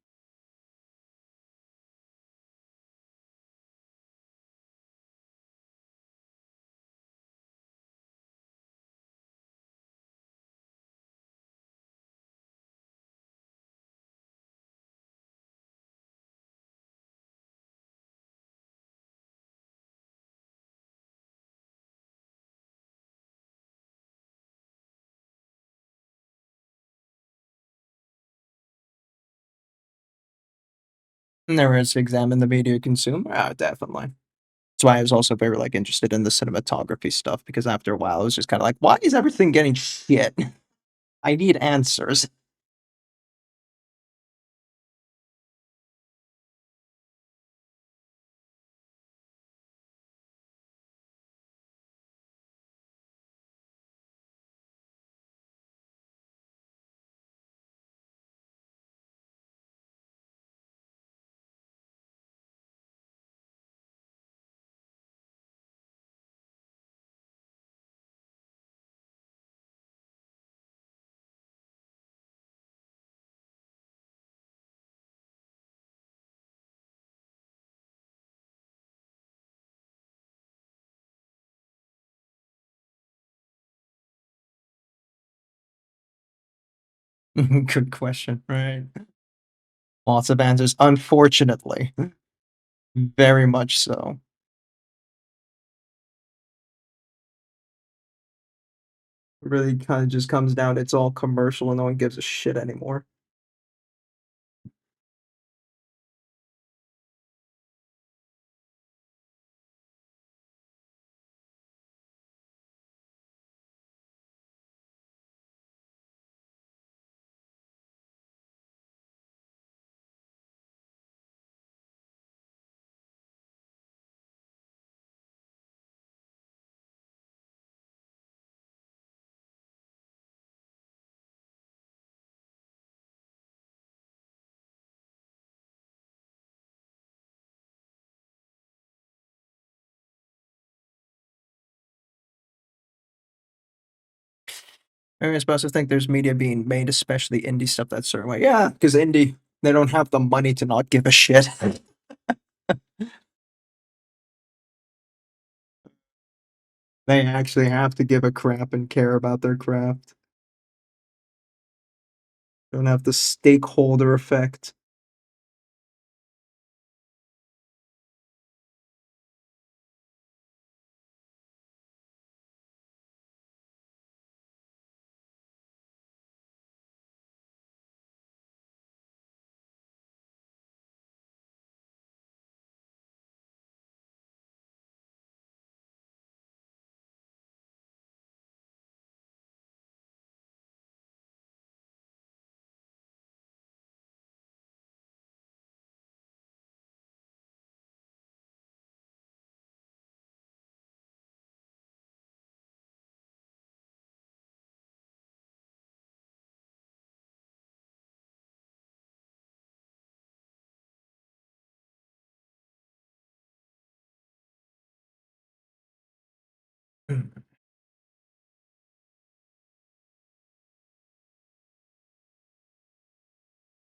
Never has to examine the media consumed. Ah, definitely. That's why I was also very like interested in the cinematography stuff because after a while, it was just kind of like, why is everything getting shit? I need answers. Good question, right? Lots of answers, unfortunately. Very much so. It really kind of just comes down, it's all commercial and no one gives a shit anymore. Maybe I'm supposed to think there's media being made, especially indie stuff, that certain way. Yeah, because indie, they don't have the money to not give a shit. They actually have to give a crap and care about their craft. Don't have the stakeholder effect.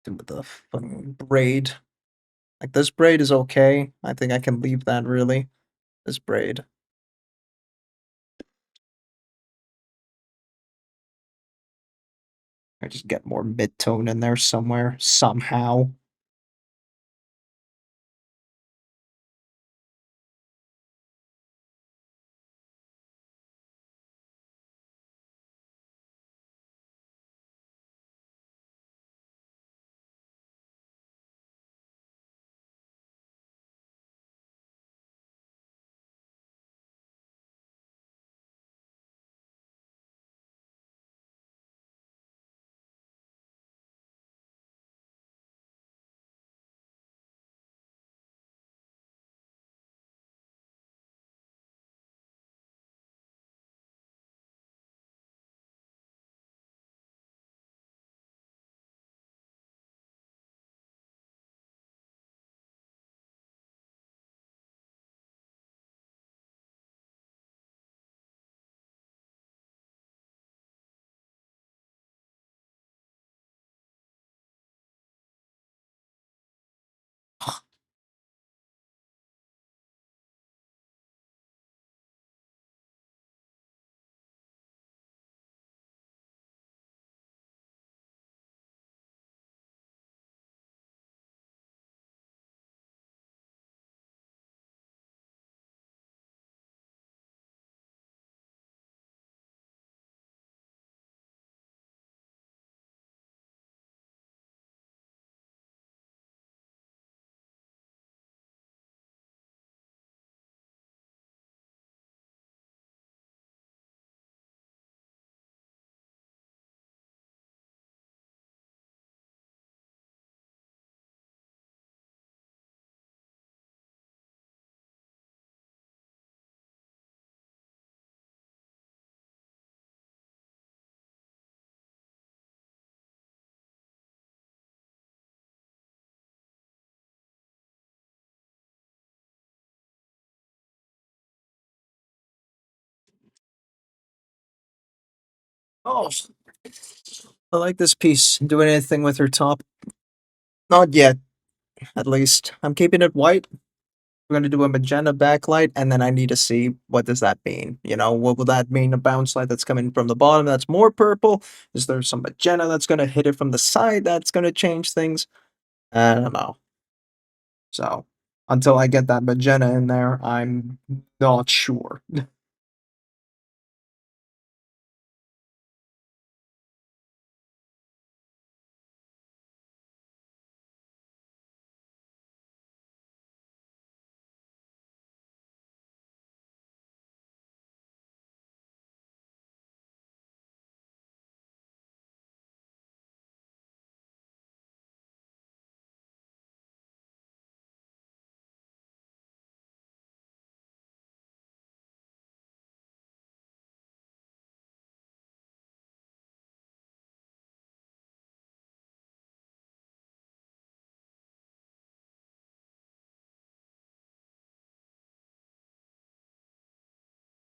With the fucking braid. Like, this braid is okay. I think I can leave that, really. This braid. I just get more mid-tone in there somewhere, somehow. Oh, I like this piece. Doing anything with her top? Not yet, at least. I'm keeping it white. We're going to do a magenta backlight, and then I need to see what does that mean. You know, what will that mean? A bounce light that's coming from the bottom that's more purple? Is there some magenta that's going to hit it from the side that's going to change things? I don't know. So, until I get that magenta in there, I'm not sure.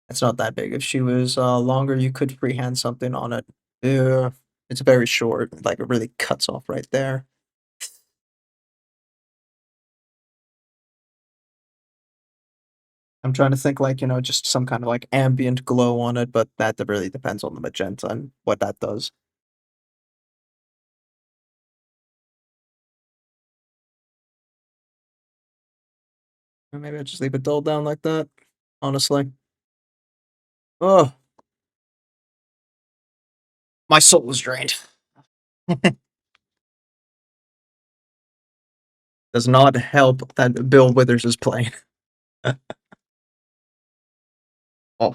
It's not that big. If she was longer, you could freehand something on it. Yeah, it's very short. Like it really cuts off right there. I'm trying to think like, just some kind of like ambient glow on it, but that really depends on the magenta and what that does. Or maybe I'll just leave it dulled down like that, honestly. Oh, my soul is drained. Does not help that Bill Withers is playing. Oh.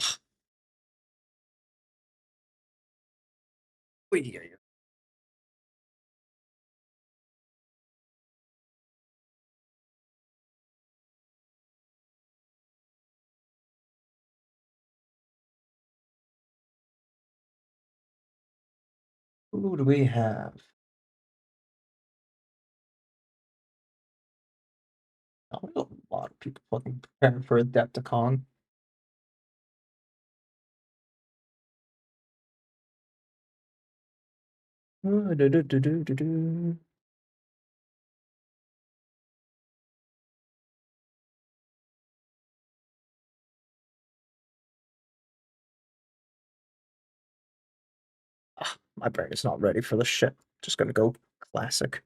Who do we have? Oh, we got a lot of people fucking preparing for Adepticon. Do-do-do-do-do-do. My brain is not ready for this shit. Just gonna go classic.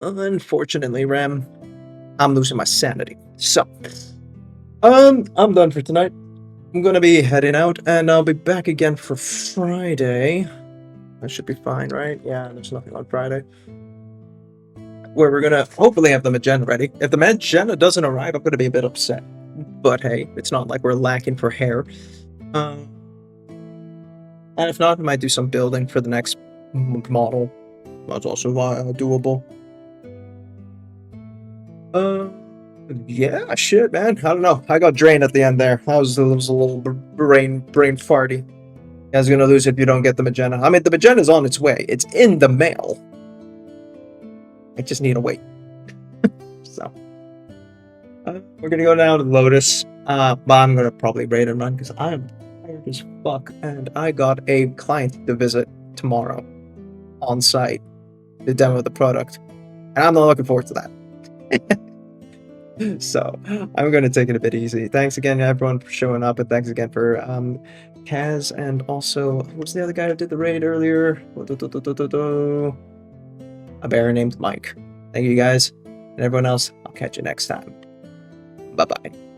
Unfortunately, Ram, I'm losing my sanity. So, I'm done for tonight. I'm gonna be heading out, and I'll be back again for Friday. That should be fine, right? Yeah, there's nothing on Friday. Where we're gonna hopefully have the magenta ready. If the magenta doesn't arrive, I'm gonna be a bit upset. But hey, it's not like we're lacking for hair. And if not, we might do some building for the next model. That's also doable. Yeah, shit, man. I don't know. I got drained at the end there. That was a little brain farty. You guys are gonna lose if you don't get the magenta. I mean, the magenta's on its way. It's in the mail. I just need to wait. So, we're gonna go down to Lotus. But I'm gonna probably raid and run because I'm tired as fuck, and I got a client to visit tomorrow on site to demo the product, and I'm not looking forward to that. So I'm going to take it a bit easy. Thanks again, everyone, for showing up, and thanks again for Kaz, and also, what's the other guy who did the raid earlier? A bear named Mike. Thank you guys, and everyone else. I'll catch you next time. Bye-bye.